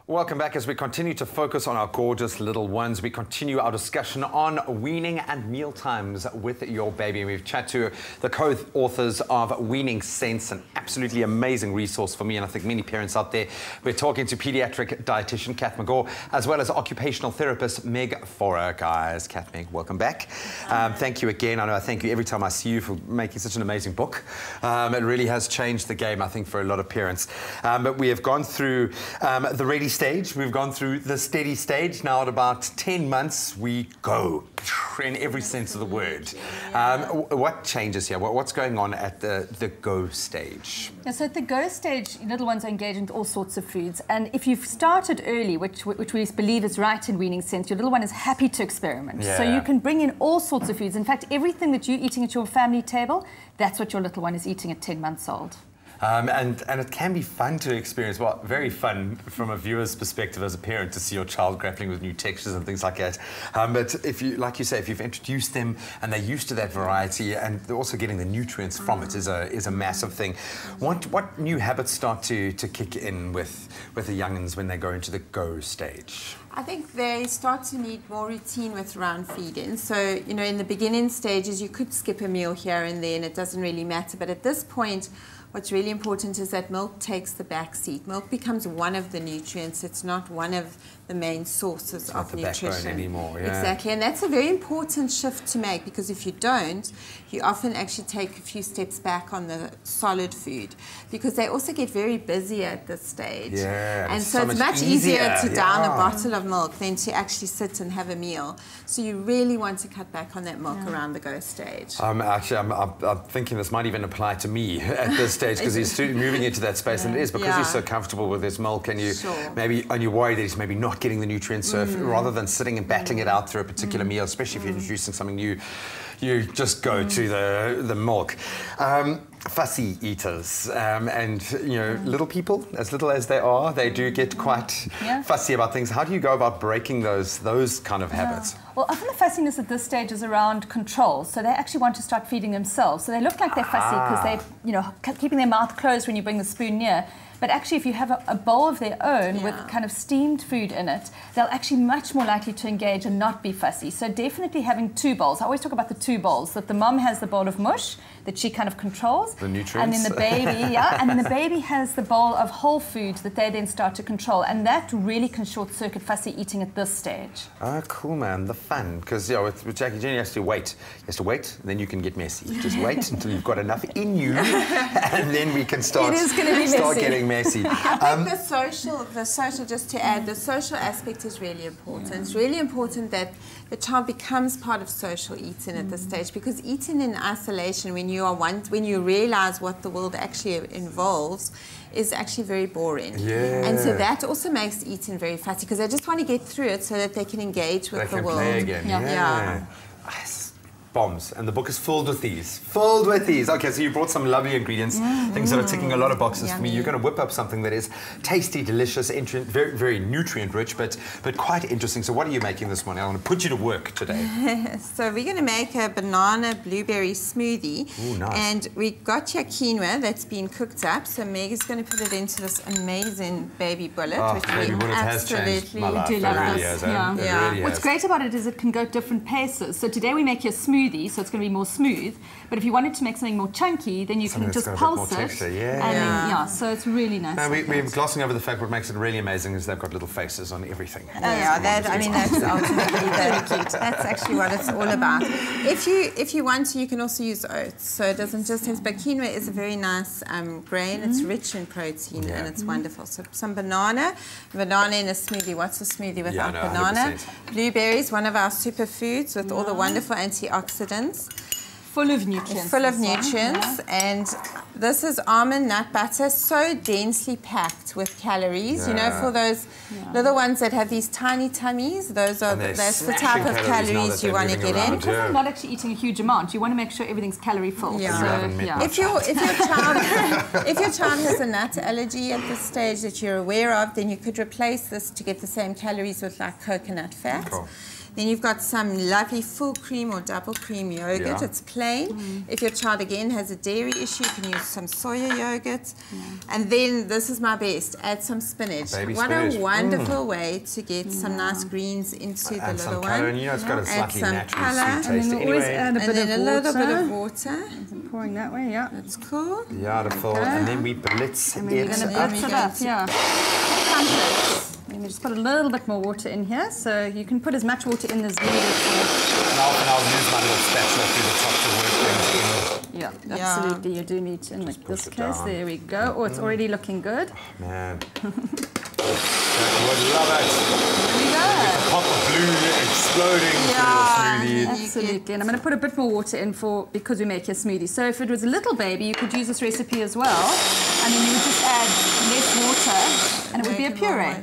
Welcome back as we continue to focus on our gorgeous little ones. We continue our discussion on weaning and meal times with your baby. We've chatted to the co-authors of Weaning Sense, an absolutely amazing resource for me and I think many parents out there. We're talking to pediatric dietitian Kath McGaw as well as occupational therapist Meg Forer. Guys, Kath, Meg, welcome back. Thank you again. I know I thank you every time I see you for making such an amazing book. It really has changed the game, I think, for a lot of parents. But we have gone through the ready stage, we've gone through the steady stage. Now at about 10 months, we go in every sense of the word. What changes here? What's going on at the go stage? Yeah, so at the go stage, little ones are engaged with all sorts of foods. And if you've started early, which we believe is right in Weaning Sense, your little one is happy to experiment. Yeah. So you can bring in all sorts of foods. In fact, everything that you're eating at your family table, that's what your little one is eating at 10 months old. And it can be fun to experience, well, very fun from a viewer's perspective as a parent to see your child grappling with new textures and things like that. But if you, like you say, if you've introduced them and they're used to that variety and they're also getting the nutrients from it is a massive thing. What new habits start to kick in with the young'uns when they go into the go stage? I think they start to need more routine with round feeding. So, you know, in the beginning stages, you could skip a meal here and there and it doesn't really matter. But at this point, what's really important is that milk takes the back seat. Milk becomes one of the nutrients. It's not one of the main sources of nutrition. It's not the backbone anymore, yeah. Exactly, and that's a very important shift to make because if you don't, you often actually take a few steps back on the solid food because they also get very busy at this stage. Yeah, and so it's much easier to down a bottle of milk than to actually sit and have a meal. So you really want to cut back on that milk around the go stage. Actually, I'm thinking this might even apply to me at this stage because he's moving into that space and it is because he's so comfortable with his milk and you worry that he's maybe not getting the nutrients. So rather than sitting and battling it out through a particular meal, especially if you're introducing something new, you just go to the milk. Fussy eaters and you know little people, as little as they are, they do get quite fussy about things. How do you go about breaking those kind of habits? Well, often the fussiness at this stage is around control. So they actually want to start feeding themselves. So they look like they're fussy because they're, you know, keeping their mouth closed when you bring the spoon near. But actually, if you have a bowl of their own with kind of steamed food in it, they'll actually much more likely to engage and not be fussy. So definitely having two bowls. I always talk about the two bowls, that the mom has the bowl of mush that she kind of controls. The nutrients. And then the baby, and then the baby has the bowl of whole food that they then start to control. And that really can short-circuit fussy eating at this stage. Oh, cool, man. The fun. Because, you know, with Jackie Jenny, has to wait. He has to wait, and then you can get messy. Just wait until you've got enough in you, and then we can start getting messy. I think the social, just to add, the social aspect is really important. It's really important that the child becomes part of social eating at this stage because eating in isolation when you realize what the world actually involves is actually very boring. Yeah. And so that also makes eating very fussy because they just want to get through it so that they can engage with the world. Play again. Yeah. Bombs, and the book is filled with these. Filled with these. Okay, so you brought some lovely ingredients, things that are ticking a lot of boxes for me. You're going to whip up something that is tasty, delicious, very, very nutrient rich, but quite interesting. So what are you making this morning? I want to put you to work today. So we're going to make a banana blueberry smoothie. Ooh, nice. And we got your quinoa that's been cooked up. So Meg is going to put it into this amazing baby bullet, which baby we bullet has changed my life. do love really this. has, It really What's great about it is it can go different paces. So today we make your smoothie, so it's going to be more smooth. But if you wanted to make something more chunky, then you can just pulse it. Texture, So it's really nice. Now, we're glossing over the fact what makes it really amazing is they've got little faces on everything. That's ultimately very cute. That's actually what it's all about. If you want to, you can also use oats. So it doesn't just have, but quinoa is a very nice grain. It's rich in protein and it's wonderful. So some banana in a smoothie. What's a smoothie without banana? 100%. Blueberries, one of our superfoods with all the wonderful antioxidants. Full of nutrients. Full of nutrients. And this is almond nut butter, so densely packed with calories. You know, for those little ones that have these tiny tummies, that's the type of calories you want to get in. Because I'm not actually eating a huge amount, you want to make sure everything's calorie full. If your child has a nut allergy at this stage that you're aware of, then you could replace this to get the same calories with like coconut fat. Then you've got some lovely full cream or double cream yogurt. It's plain plain. If your child again has a dairy issue, you can use some soya yogurt. And then this is my best, add some spinach. What a wonderful way to get some nice greens into the little one. And you know, it's got a slightly natural sweet taste and then anyway. Add a little bit of water. Pouring that way, yeah. That's cool. Beautiful. And then we blitz it up. Yeah. And we just put a little bit more water in here, so you can put as much water in as needed. And I'll use my little spatula through the top to work things in. Yeah, absolutely. You do need to. In this case, there we go. Oh, it's already looking good. Man. Would love it. There we go. Get the pop of blue exploding through your smoothie. Absolutely. And I'm going to put a bit more water in because we make a smoothie. So if it was a little baby, you could use this recipe as well. And then you would just add less water and it would be a puree.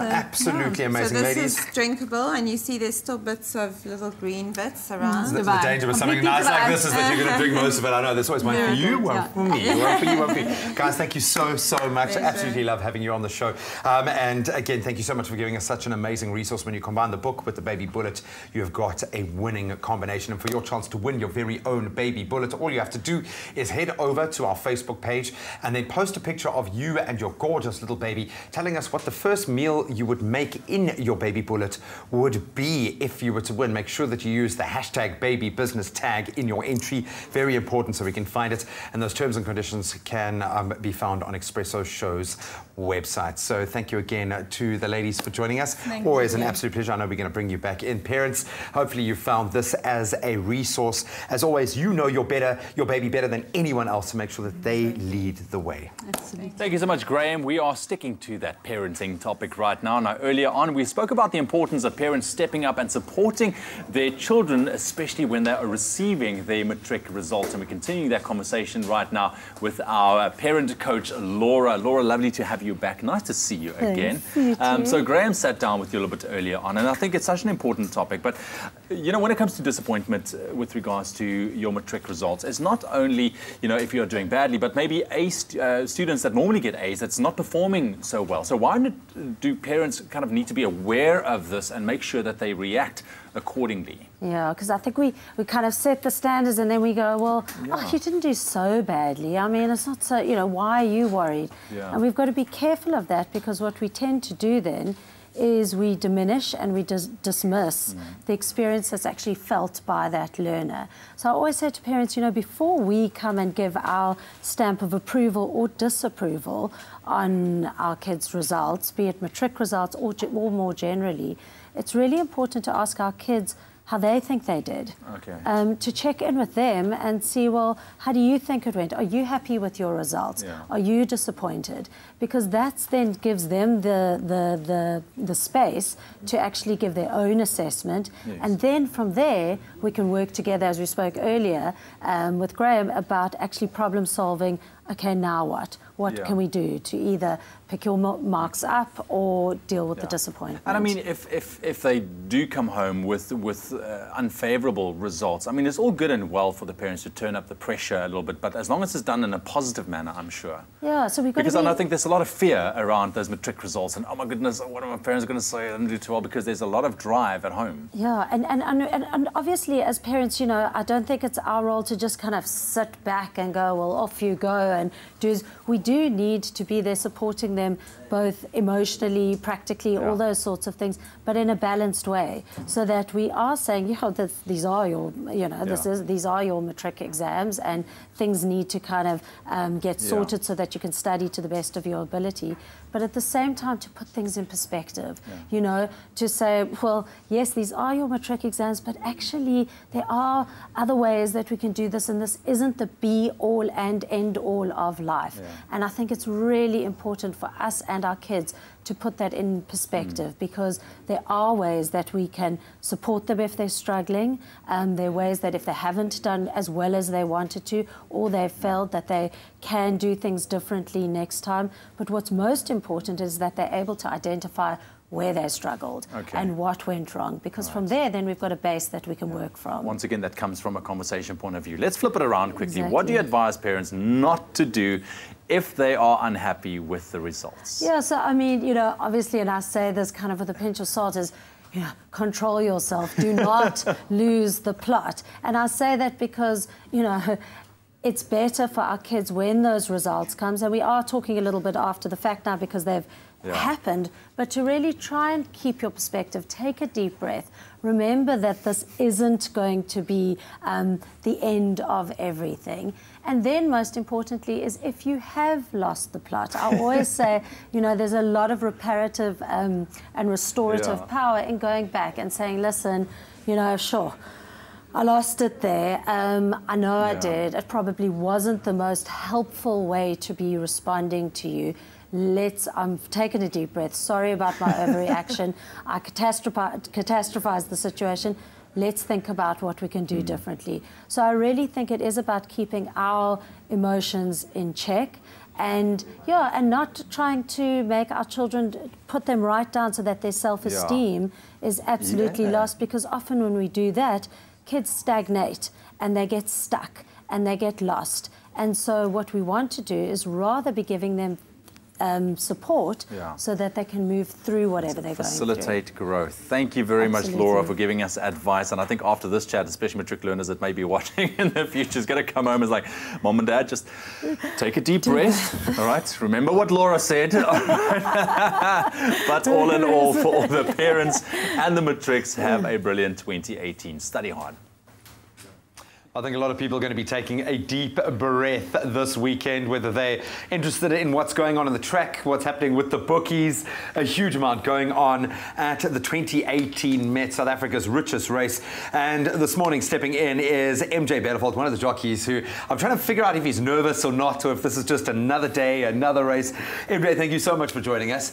Absolutely amazing, ladies. So this is drinkable, and you see there's still bits of little green bits around. The danger with something nice like this is that you're going to drink most of it. I know, there's always one for you, one for me, one for you, one for you. Guys, thank you so much. I absolutely love having you on the show. And again, thank you so much for giving us such an amazing resource. When you combine the book with the baby bullet, you've got a winning combination. And for your chance to win your very own baby bullet, all you have to do is head over to our Facebook page and then post a picture of you and your gorgeous little baby, telling us what the first meal you would make in your baby bullet would be if you were to win. Make sure that you use the hashtag baby business tag in your entry. Very important, so we can find it. And those terms and conditions can be found on Expresso Show's website. So thank you again to the ladies for joining us. Always an absolute pleasure. I know we're going to bring you back in. Parents, hopefully you found this as a resource. As always, you know your baby better than anyone else, to make sure that they lead the way. Absolutely. Thank you so much, Graham. We are sticking to that parenting topic right now. Now, earlier on, we spoke about the importance of parents stepping up and supporting their children, especially when they are receiving their matric results. And we're continuing that conversation right now with our parent coach, Laura. Laura, lovely to have you back. Nice to see you again. So Graham sat down with you a little bit earlier on, and I think it's such an important topic. But, you know, when it comes to disappointment with regards to your matric results, it's not only, you know, if you're doing badly, but maybe students that normally get A's that's not performing so well. So why do parents kind of need to be aware of this and make sure that they react accordingly? Yeah, because I think we kind of set the standards and then we go, well, oh, you didn't do so badly. I mean, it's not so, you know, why are you worried? And we've got to be careful of that, because what we tend to do then is we diminish and we dismiss the experience that's actually felt by that learner. So I always say to parents, you know, before we come and give our stamp of approval or disapproval on our kids' results, be it matric results or more generally, it's really important to ask our kids how they think they did. To check in with them and see, well, how do you think it went? Are you happy with your results? Are you disappointed? Because that then gives them the space to actually give their own assessment. And then from there, we can work together, as we spoke earlier with Graham, about actually problem solving. Okay, now what? What can we do to either pick your marks up or deal with the disappointment? And I mean, if they do come home with unfavourable results, I mean, it's all good and well for the parents to turn up the pressure a little bit, but as long as it's done in a positive manner, I'm sure. Yeah, so we've got because I think there's a lot of fear around those matric results, and oh my goodness, what are my parents going to say? I didn't do too well, because there's a lot of drive at home. Yeah, and obviously as parents, you know, I don't think it's our role to just kind of sit back and go, well, off you go and do. We do need to be there supporting them both emotionally, practically, all those sorts of things, but in a balanced way, so that we are saying, you know, these are your, you know, these are your matric exams, and things need to kind of get sorted so that you can study to the best of your ability. But at the same time, to put things in perspective, you know, to say, well, yes, these are your matric exams, but actually there are other ways that we can do this, and this isn't the be-all and end-all of life. And I think it's really important for us and our kids to put that in perspective, because there are ways that we can support them if they're struggling. There are ways that if they haven't done as well as they wanted to, or they've failed, that they can do things differently next time. But what's most important is that they're able to identify where they struggled and what went wrong, because from there then we've got a base that we can work from. Once again, that comes from a conversation point of view. Let's flip it around quickly. What do you advise parents not to do if they are unhappy with the results? Yeah, so I mean, you know, obviously, and I say this kind of with a pinch of salt, is yeah, control yourself. Do not lose the plot. And I say that because, you know, it's better for our kids when those results comes, and we are talking a little bit after the fact now because they've happened, but to really try and keep your perspective, take a deep breath. Remember that this isn't going to be the end of everything. And then most importantly is if you have lost the plot, I always say, you know, there's a lot of reparative and restorative power in going back and saying, listen, you know, sure, I lost it there. I know I did. It probably wasn't the most helpful way to be responding to you. I'm taking a deep breath. Sorry about my overreaction. I catastrophized the situation. Let's think about what we can do differently. So I really think it is about keeping our emotions in check and not trying to make our children put them right down so that their self-esteem is absolutely lost, because often when we do that, kids stagnate and they get stuck and they get lost. And so what we want to do is rather be giving them support so that they can move through whatever they're going through. Facilitate growth. Thank you very much, Laura, for giving us advice. And I think after this chat, especially matric learners that may be watching in the future is going to come home and is like, Mom and Dad, just take a deep breath. All right, remember what Laura said. But all in all, for all the parents and the matrics, have a brilliant 2018. Study hard. I think a lot of people are going to be taking a deep breath this weekend, whether they're interested in what's going on in the track, what's happening with the bookies. A huge amount going on at the 2018 Met, South Africa's richest race. And this morning stepping in is MJ Bellevold, one of the jockeys who I'm trying to figure out if he's nervous or not, or if this is just another day, another race. MJ, thank you so much for joining us.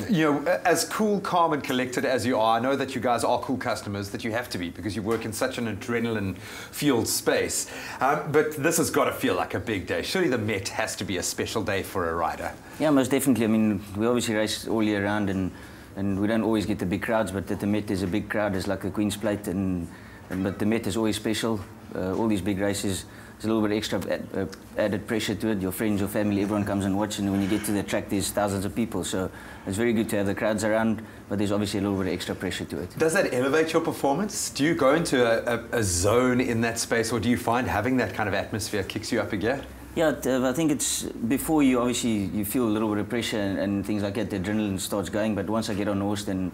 You know, as cool, calm and collected as you are, I know that you guys are cool customers, that you have to be because you work in such an adrenaline fueled space, but this has got to feel like a big day. Surely the Met has to be a special day for a rider. Yeah, most definitely. I mean, we obviously race all year round, and we don't always get the big crowds, but at the Met there's a big crowd. It's like a Queen's Plate, but the Met is always special. All these big races, there's a little bit extra added pressure to it. Your friends, your family, everyone comes and watches, and when you get to the track there's thousands of people, so it's very good to have the crowds around, but there's obviously a little bit of extra pressure to it. Does that elevate your performance? Do you go into a zone in that space, or do you find having that kind of atmosphere kicks you up a gear? Yeah, I think it's before you obviously feel a little bit of pressure and things like that, the adrenaline starts going, but once I get on the horse then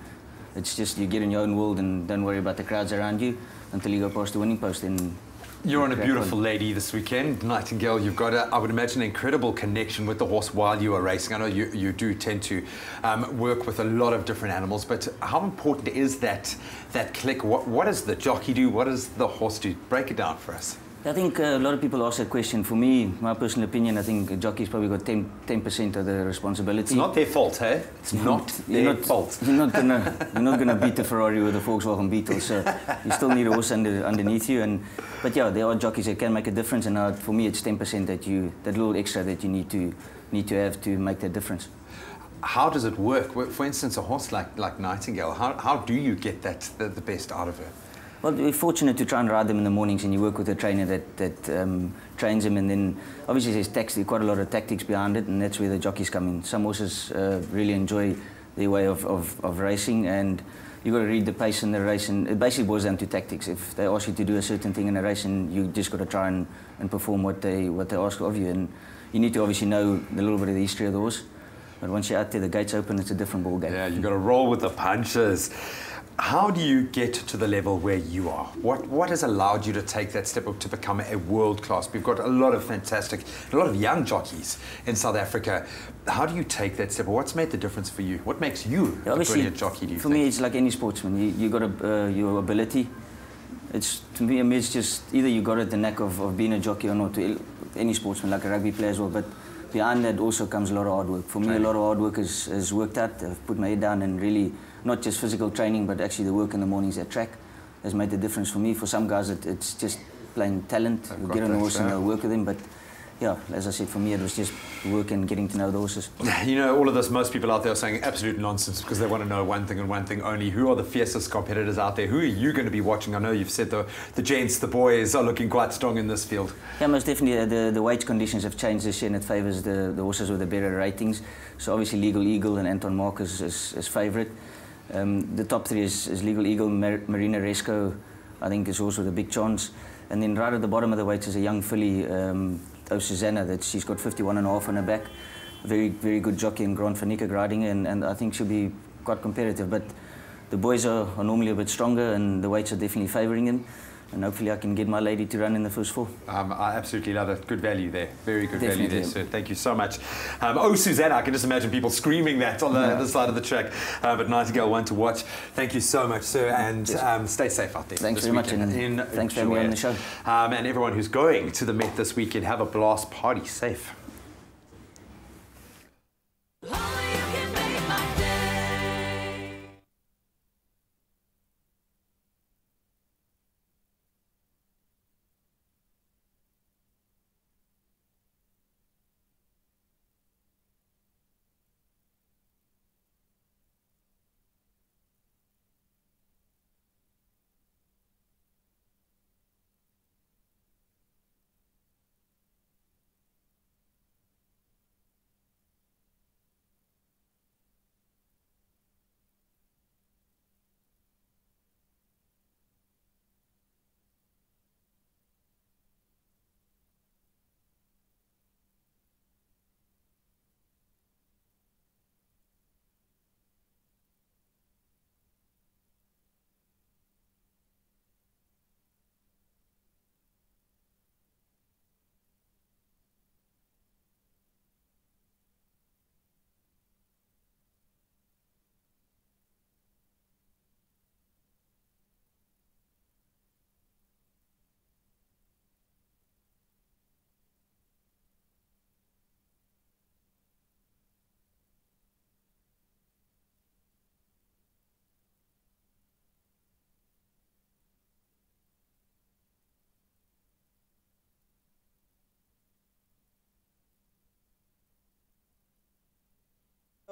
it's just you get in your own world and don't worry about the crowds around you until you go past the winning post. And you're on a beautiful lady this weekend, Nightingale. You've got, I would imagine, an incredible connection with the horse while you are racing. I know you do tend to work with a lot of different animals, but how important is that click? What does the jockey do? What does the horse do? Break it down for us. I think a lot of people ask that question. For me, my personal opinion, I think a jockey's probably got 10% of the responsibility. It's not their fault, hey? It's not their fault. You're not gonna beat the Ferrari with a Volkswagen Beetle, so you still need a horse underneath you. But yeah, there are jockeys that can make a difference, and for me, it's 10% that little extra that you need to have to make that difference. How does it work? For instance, a horse like Nightingale, how do you get the best out of her? Well, we're fortunate to try and ride them in the mornings, and you work with a trainer that trains them, and then obviously there's quite a lot of tactics behind it, and that's where the jockeys come in. Some horses really enjoy their way of racing, and you've got to read the pace in the race, and it basically boils down to tactics. If they ask you to do a certain thing in a race, and you just got to try and perform what they ask of you, and you need to obviously know a little bit of the history of the horse. But once you're out there, the gates open, it's a different ball game. Yeah, you've got to roll with the punches. How do you get to the level where you are? What has allowed you to take that step up to become a world class? We've got a lot of a lot of young jockeys in South Africa. How do you take that step? What's made the difference for you? What makes you a brilliant jockey, do you think? For me, it's like any sportsman. You got your ability. To me, it's just either you got it, the knack of being a jockey or not. Any sportsman, like a rugby player as well. But behind that also comes a lot of hard work. For me, a lot of hard work is worked out. I've put my head down and really, not just physical training, but actually the work in the mornings at track has made the difference for me. For some guys, it's just plain talent. You get on a horse and they'll work with him. But yeah, as I said, for me, it was just work and getting to know the horses. You know, all of this, most people out there are saying absolute nonsense because they want to know one thing and one thing only. Who are the fiercest competitors out there? Who are you going to be watching? I know you've said the gents, the boys are looking quite strong in this field. Yeah, most definitely. The wage conditions have changed this year, and it favours the horses with the better ratings. So obviously Legal Eagle and Anton Marcus is favourite. The top three is Legal Eagle, Marina Resco, I think is also the big chance. And then right at the bottom of the weights is a young filly, Susanna, that she's got 51.5 on her back. Very, very good jockey and Grant van Niekerk riding her, and I think she'll be quite competitive. But the boys are normally a bit stronger, and the weights are definitely favouring him. And hopefully I can get my lady to run in the first 4. I absolutely love it. Good value there. Very good Definitely. value there, sir. Thank you so much. Oh, Susanna, I can just imagine people screaming that on the other side of the track. But Nightingale, one to watch. Thank you so much, sir, and stay safe out there. Thanks very much, and thanks for having me on the show. And everyone who's going to the Met this weekend, have a blast, party safe.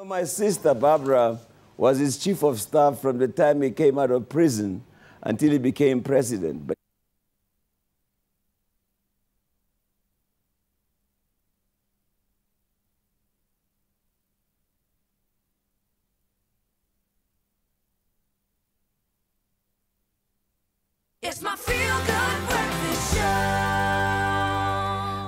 My sister, Barbara, was his chief of staff from the time he came out of prison until he became president. But It's my feel-good breakfast show.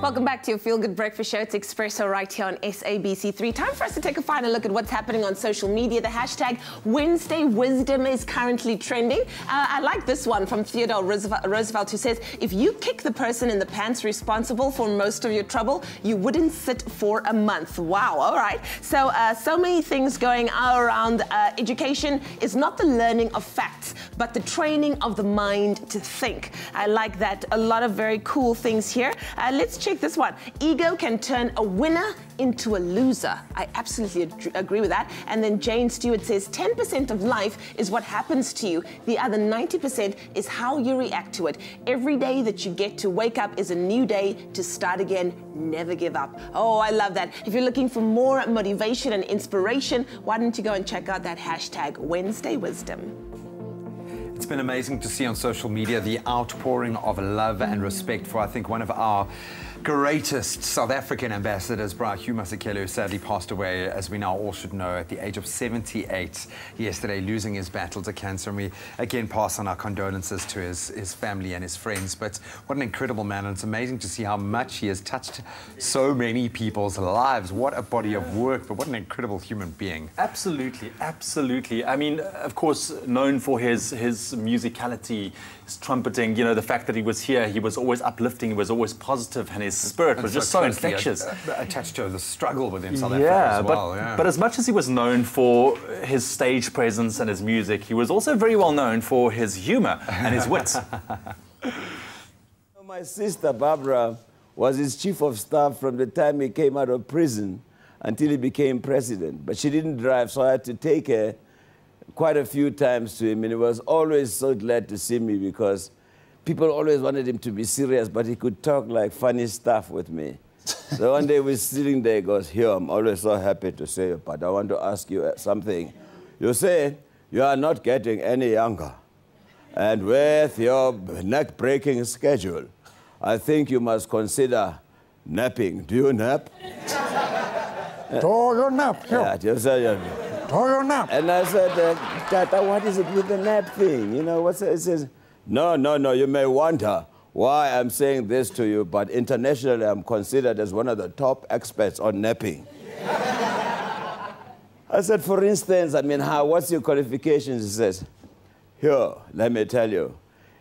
Welcome back to your Feel Good Breakfast Show. It's Expresso right here on SABC3. Time for us to take a final look at what's happening on social media. The hashtag Wednesday Wisdom is currently trending. I like this one from Theodore Roosevelt, who says, if you kick the person in the pants responsible for most of your trouble, you wouldn't sit for a month. Wow, all right. So, so many things going around. Education is not the learning of facts, but the training of the mind to think. I like that. A lot of very cool things here. Let's check this one. Ego can turn a winner into a loser. I absolutely agree with that. And then Jane Stewart says 10% of life is what happens to you. The other 90% is how you react to it. Every day that you get to wake up is a new day to start again. Never give up. Oh, I love that. If you're looking for more motivation and inspiration, why don't you go and check out that hashtag Wednesday Wisdom. It's been amazing to see on social media the outpouring of love and respect for, I think, one of our greatest South African ambassadors, Bra Hugh Masekela, who sadly passed away, as we now all should know, at the age of 78 yesterday, losing his battle to cancer. And we again pass on our condolences to his family and his friends. But what an incredible man, and it's amazing to see how much he has touched so many people's lives. What a body of work, but what an incredible human being. Absolutely, absolutely. I mean, of course, known for his musicality, his trumpeting, you know, the fact that he was here, he was always uplifting, he was always positive, and his spirit was just so infectious. Attached to the struggle within South Africa as well. But as much as he was known for his stage presence and his music, he was also very well known for his humor and his wit. My sister, Barbara, was his chief of staff from the time he came out of prison until he became president. But she didn't drive, so I had to take her quite a few times to him, and he was always so glad to see me because people always wanted him to be serious, but he could talk like funny stuff with me. So one day we're sitting there, he goes, "Here, I'm always so happy to see you, but I want to ask you something. You say you are not getting any younger, and with your neck-breaking schedule, I think you must consider napping. Do you nap?" Do you nap? Yeah, just say, Oh, your nap. And I said, Tata, what is it with the nap thing? You know, what's it? It says, no, you may wonder why I'm saying this to you, but internationally I'm considered as one of the top experts on napping. I said, for instance, I mean, what's your qualifications? He says, here, let me tell you.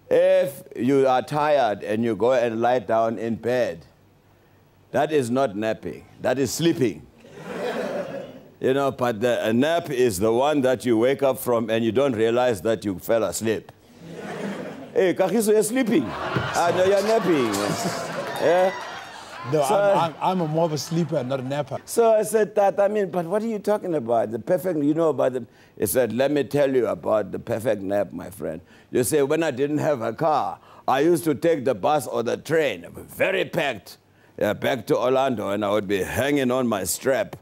If you are tired and you go and lie down in bed, that is not napping, that is sleeping. You know, but a nap is the one that you wake up from and you don't realize that you fell asleep. Hey, Kagiso, you're sleeping. No, you're napping. Yeah? No, So, I'm more of a sleeper, not a napper. So I said, but what are you talking about? The perfect, you know about the... He said, let me tell you about the perfect nap, my friend. You say, when I didn't have a car, I used to take the bus or the train, very packed, back to Orlando, and I would be hanging on my strap.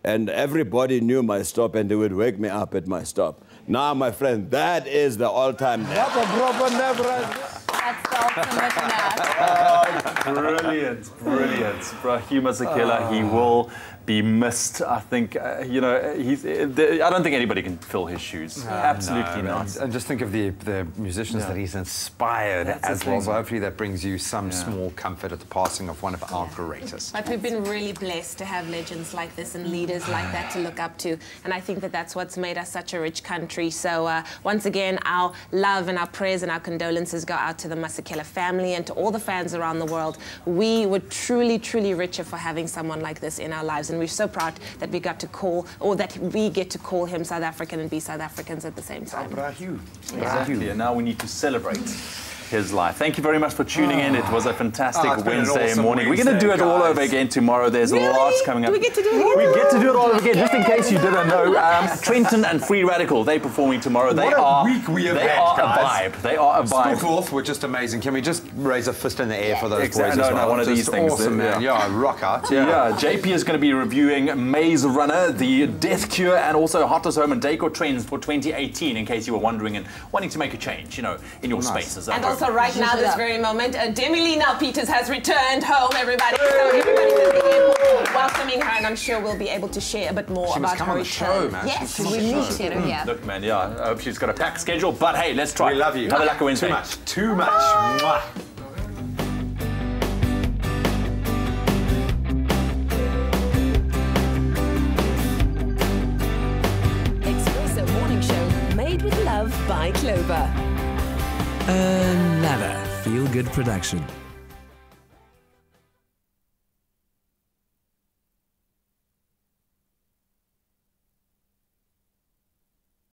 And everybody knew my stop, and they would wake me up at my stop. Now, my friend, that is the all-time nap. What a proper nap right That's the ultimate nap. Brilliant, brilliant. Brahyou Masekela, he will be missed. I think, you know, I don't think anybody can fill his shoes. Absolutely not. And just think of the musicians that he's inspired as well. So hopefully that brings you some small comfort at the passing of one of our greatest. But we've been really blessed to have legends like this and leaders like that to look up to. And I think that that's what's made us such a rich country. So once again, our love and our prayers and our condolences go out to the Masekela family and to all the fans around the world. We were truly, truly richer for having someone like this in our lives. And we're so proud that we got to call, or that we get to call him South African and be South Africans at the same time. Brahyou. Exactly. And now we need to celebrate his life. Thank you very much for tuning in. It was a fantastic Wednesday morning. We're going to do it all over again tomorrow. There's lots coming up. Do we get to do it again? We get to do it all over again. Just in case you didn't know, Trenton and Free Radical, they're performing tomorrow. They are week we have they had, are guys. a vibe. They are a vibe. Spook were just amazing. Can we just raise a fist in the air for those boys as No, well? one of these things. Awesome, man. Yeah, rock out. Yeah, JP is going to be reviewing Maze Runner, the Death Cure, and also hottest home and decor trends for 2018, in case you were wondering and wanting to make a change, you know, in your spaces. And also right now, this very moment, Demilina Peters has returned home, everybody. So everybody's at the airport welcoming her, and I'm sure we'll be able to share a bit more about her return. Show, man. Yes, we need to. Yeah. Look, man, I hope she's got a packed schedule, but hey, let's try. We love you. Have a lucky Wednesday. Too much. Mwah. Expresso Morning Show, made with love by Clover. Another feel-good production.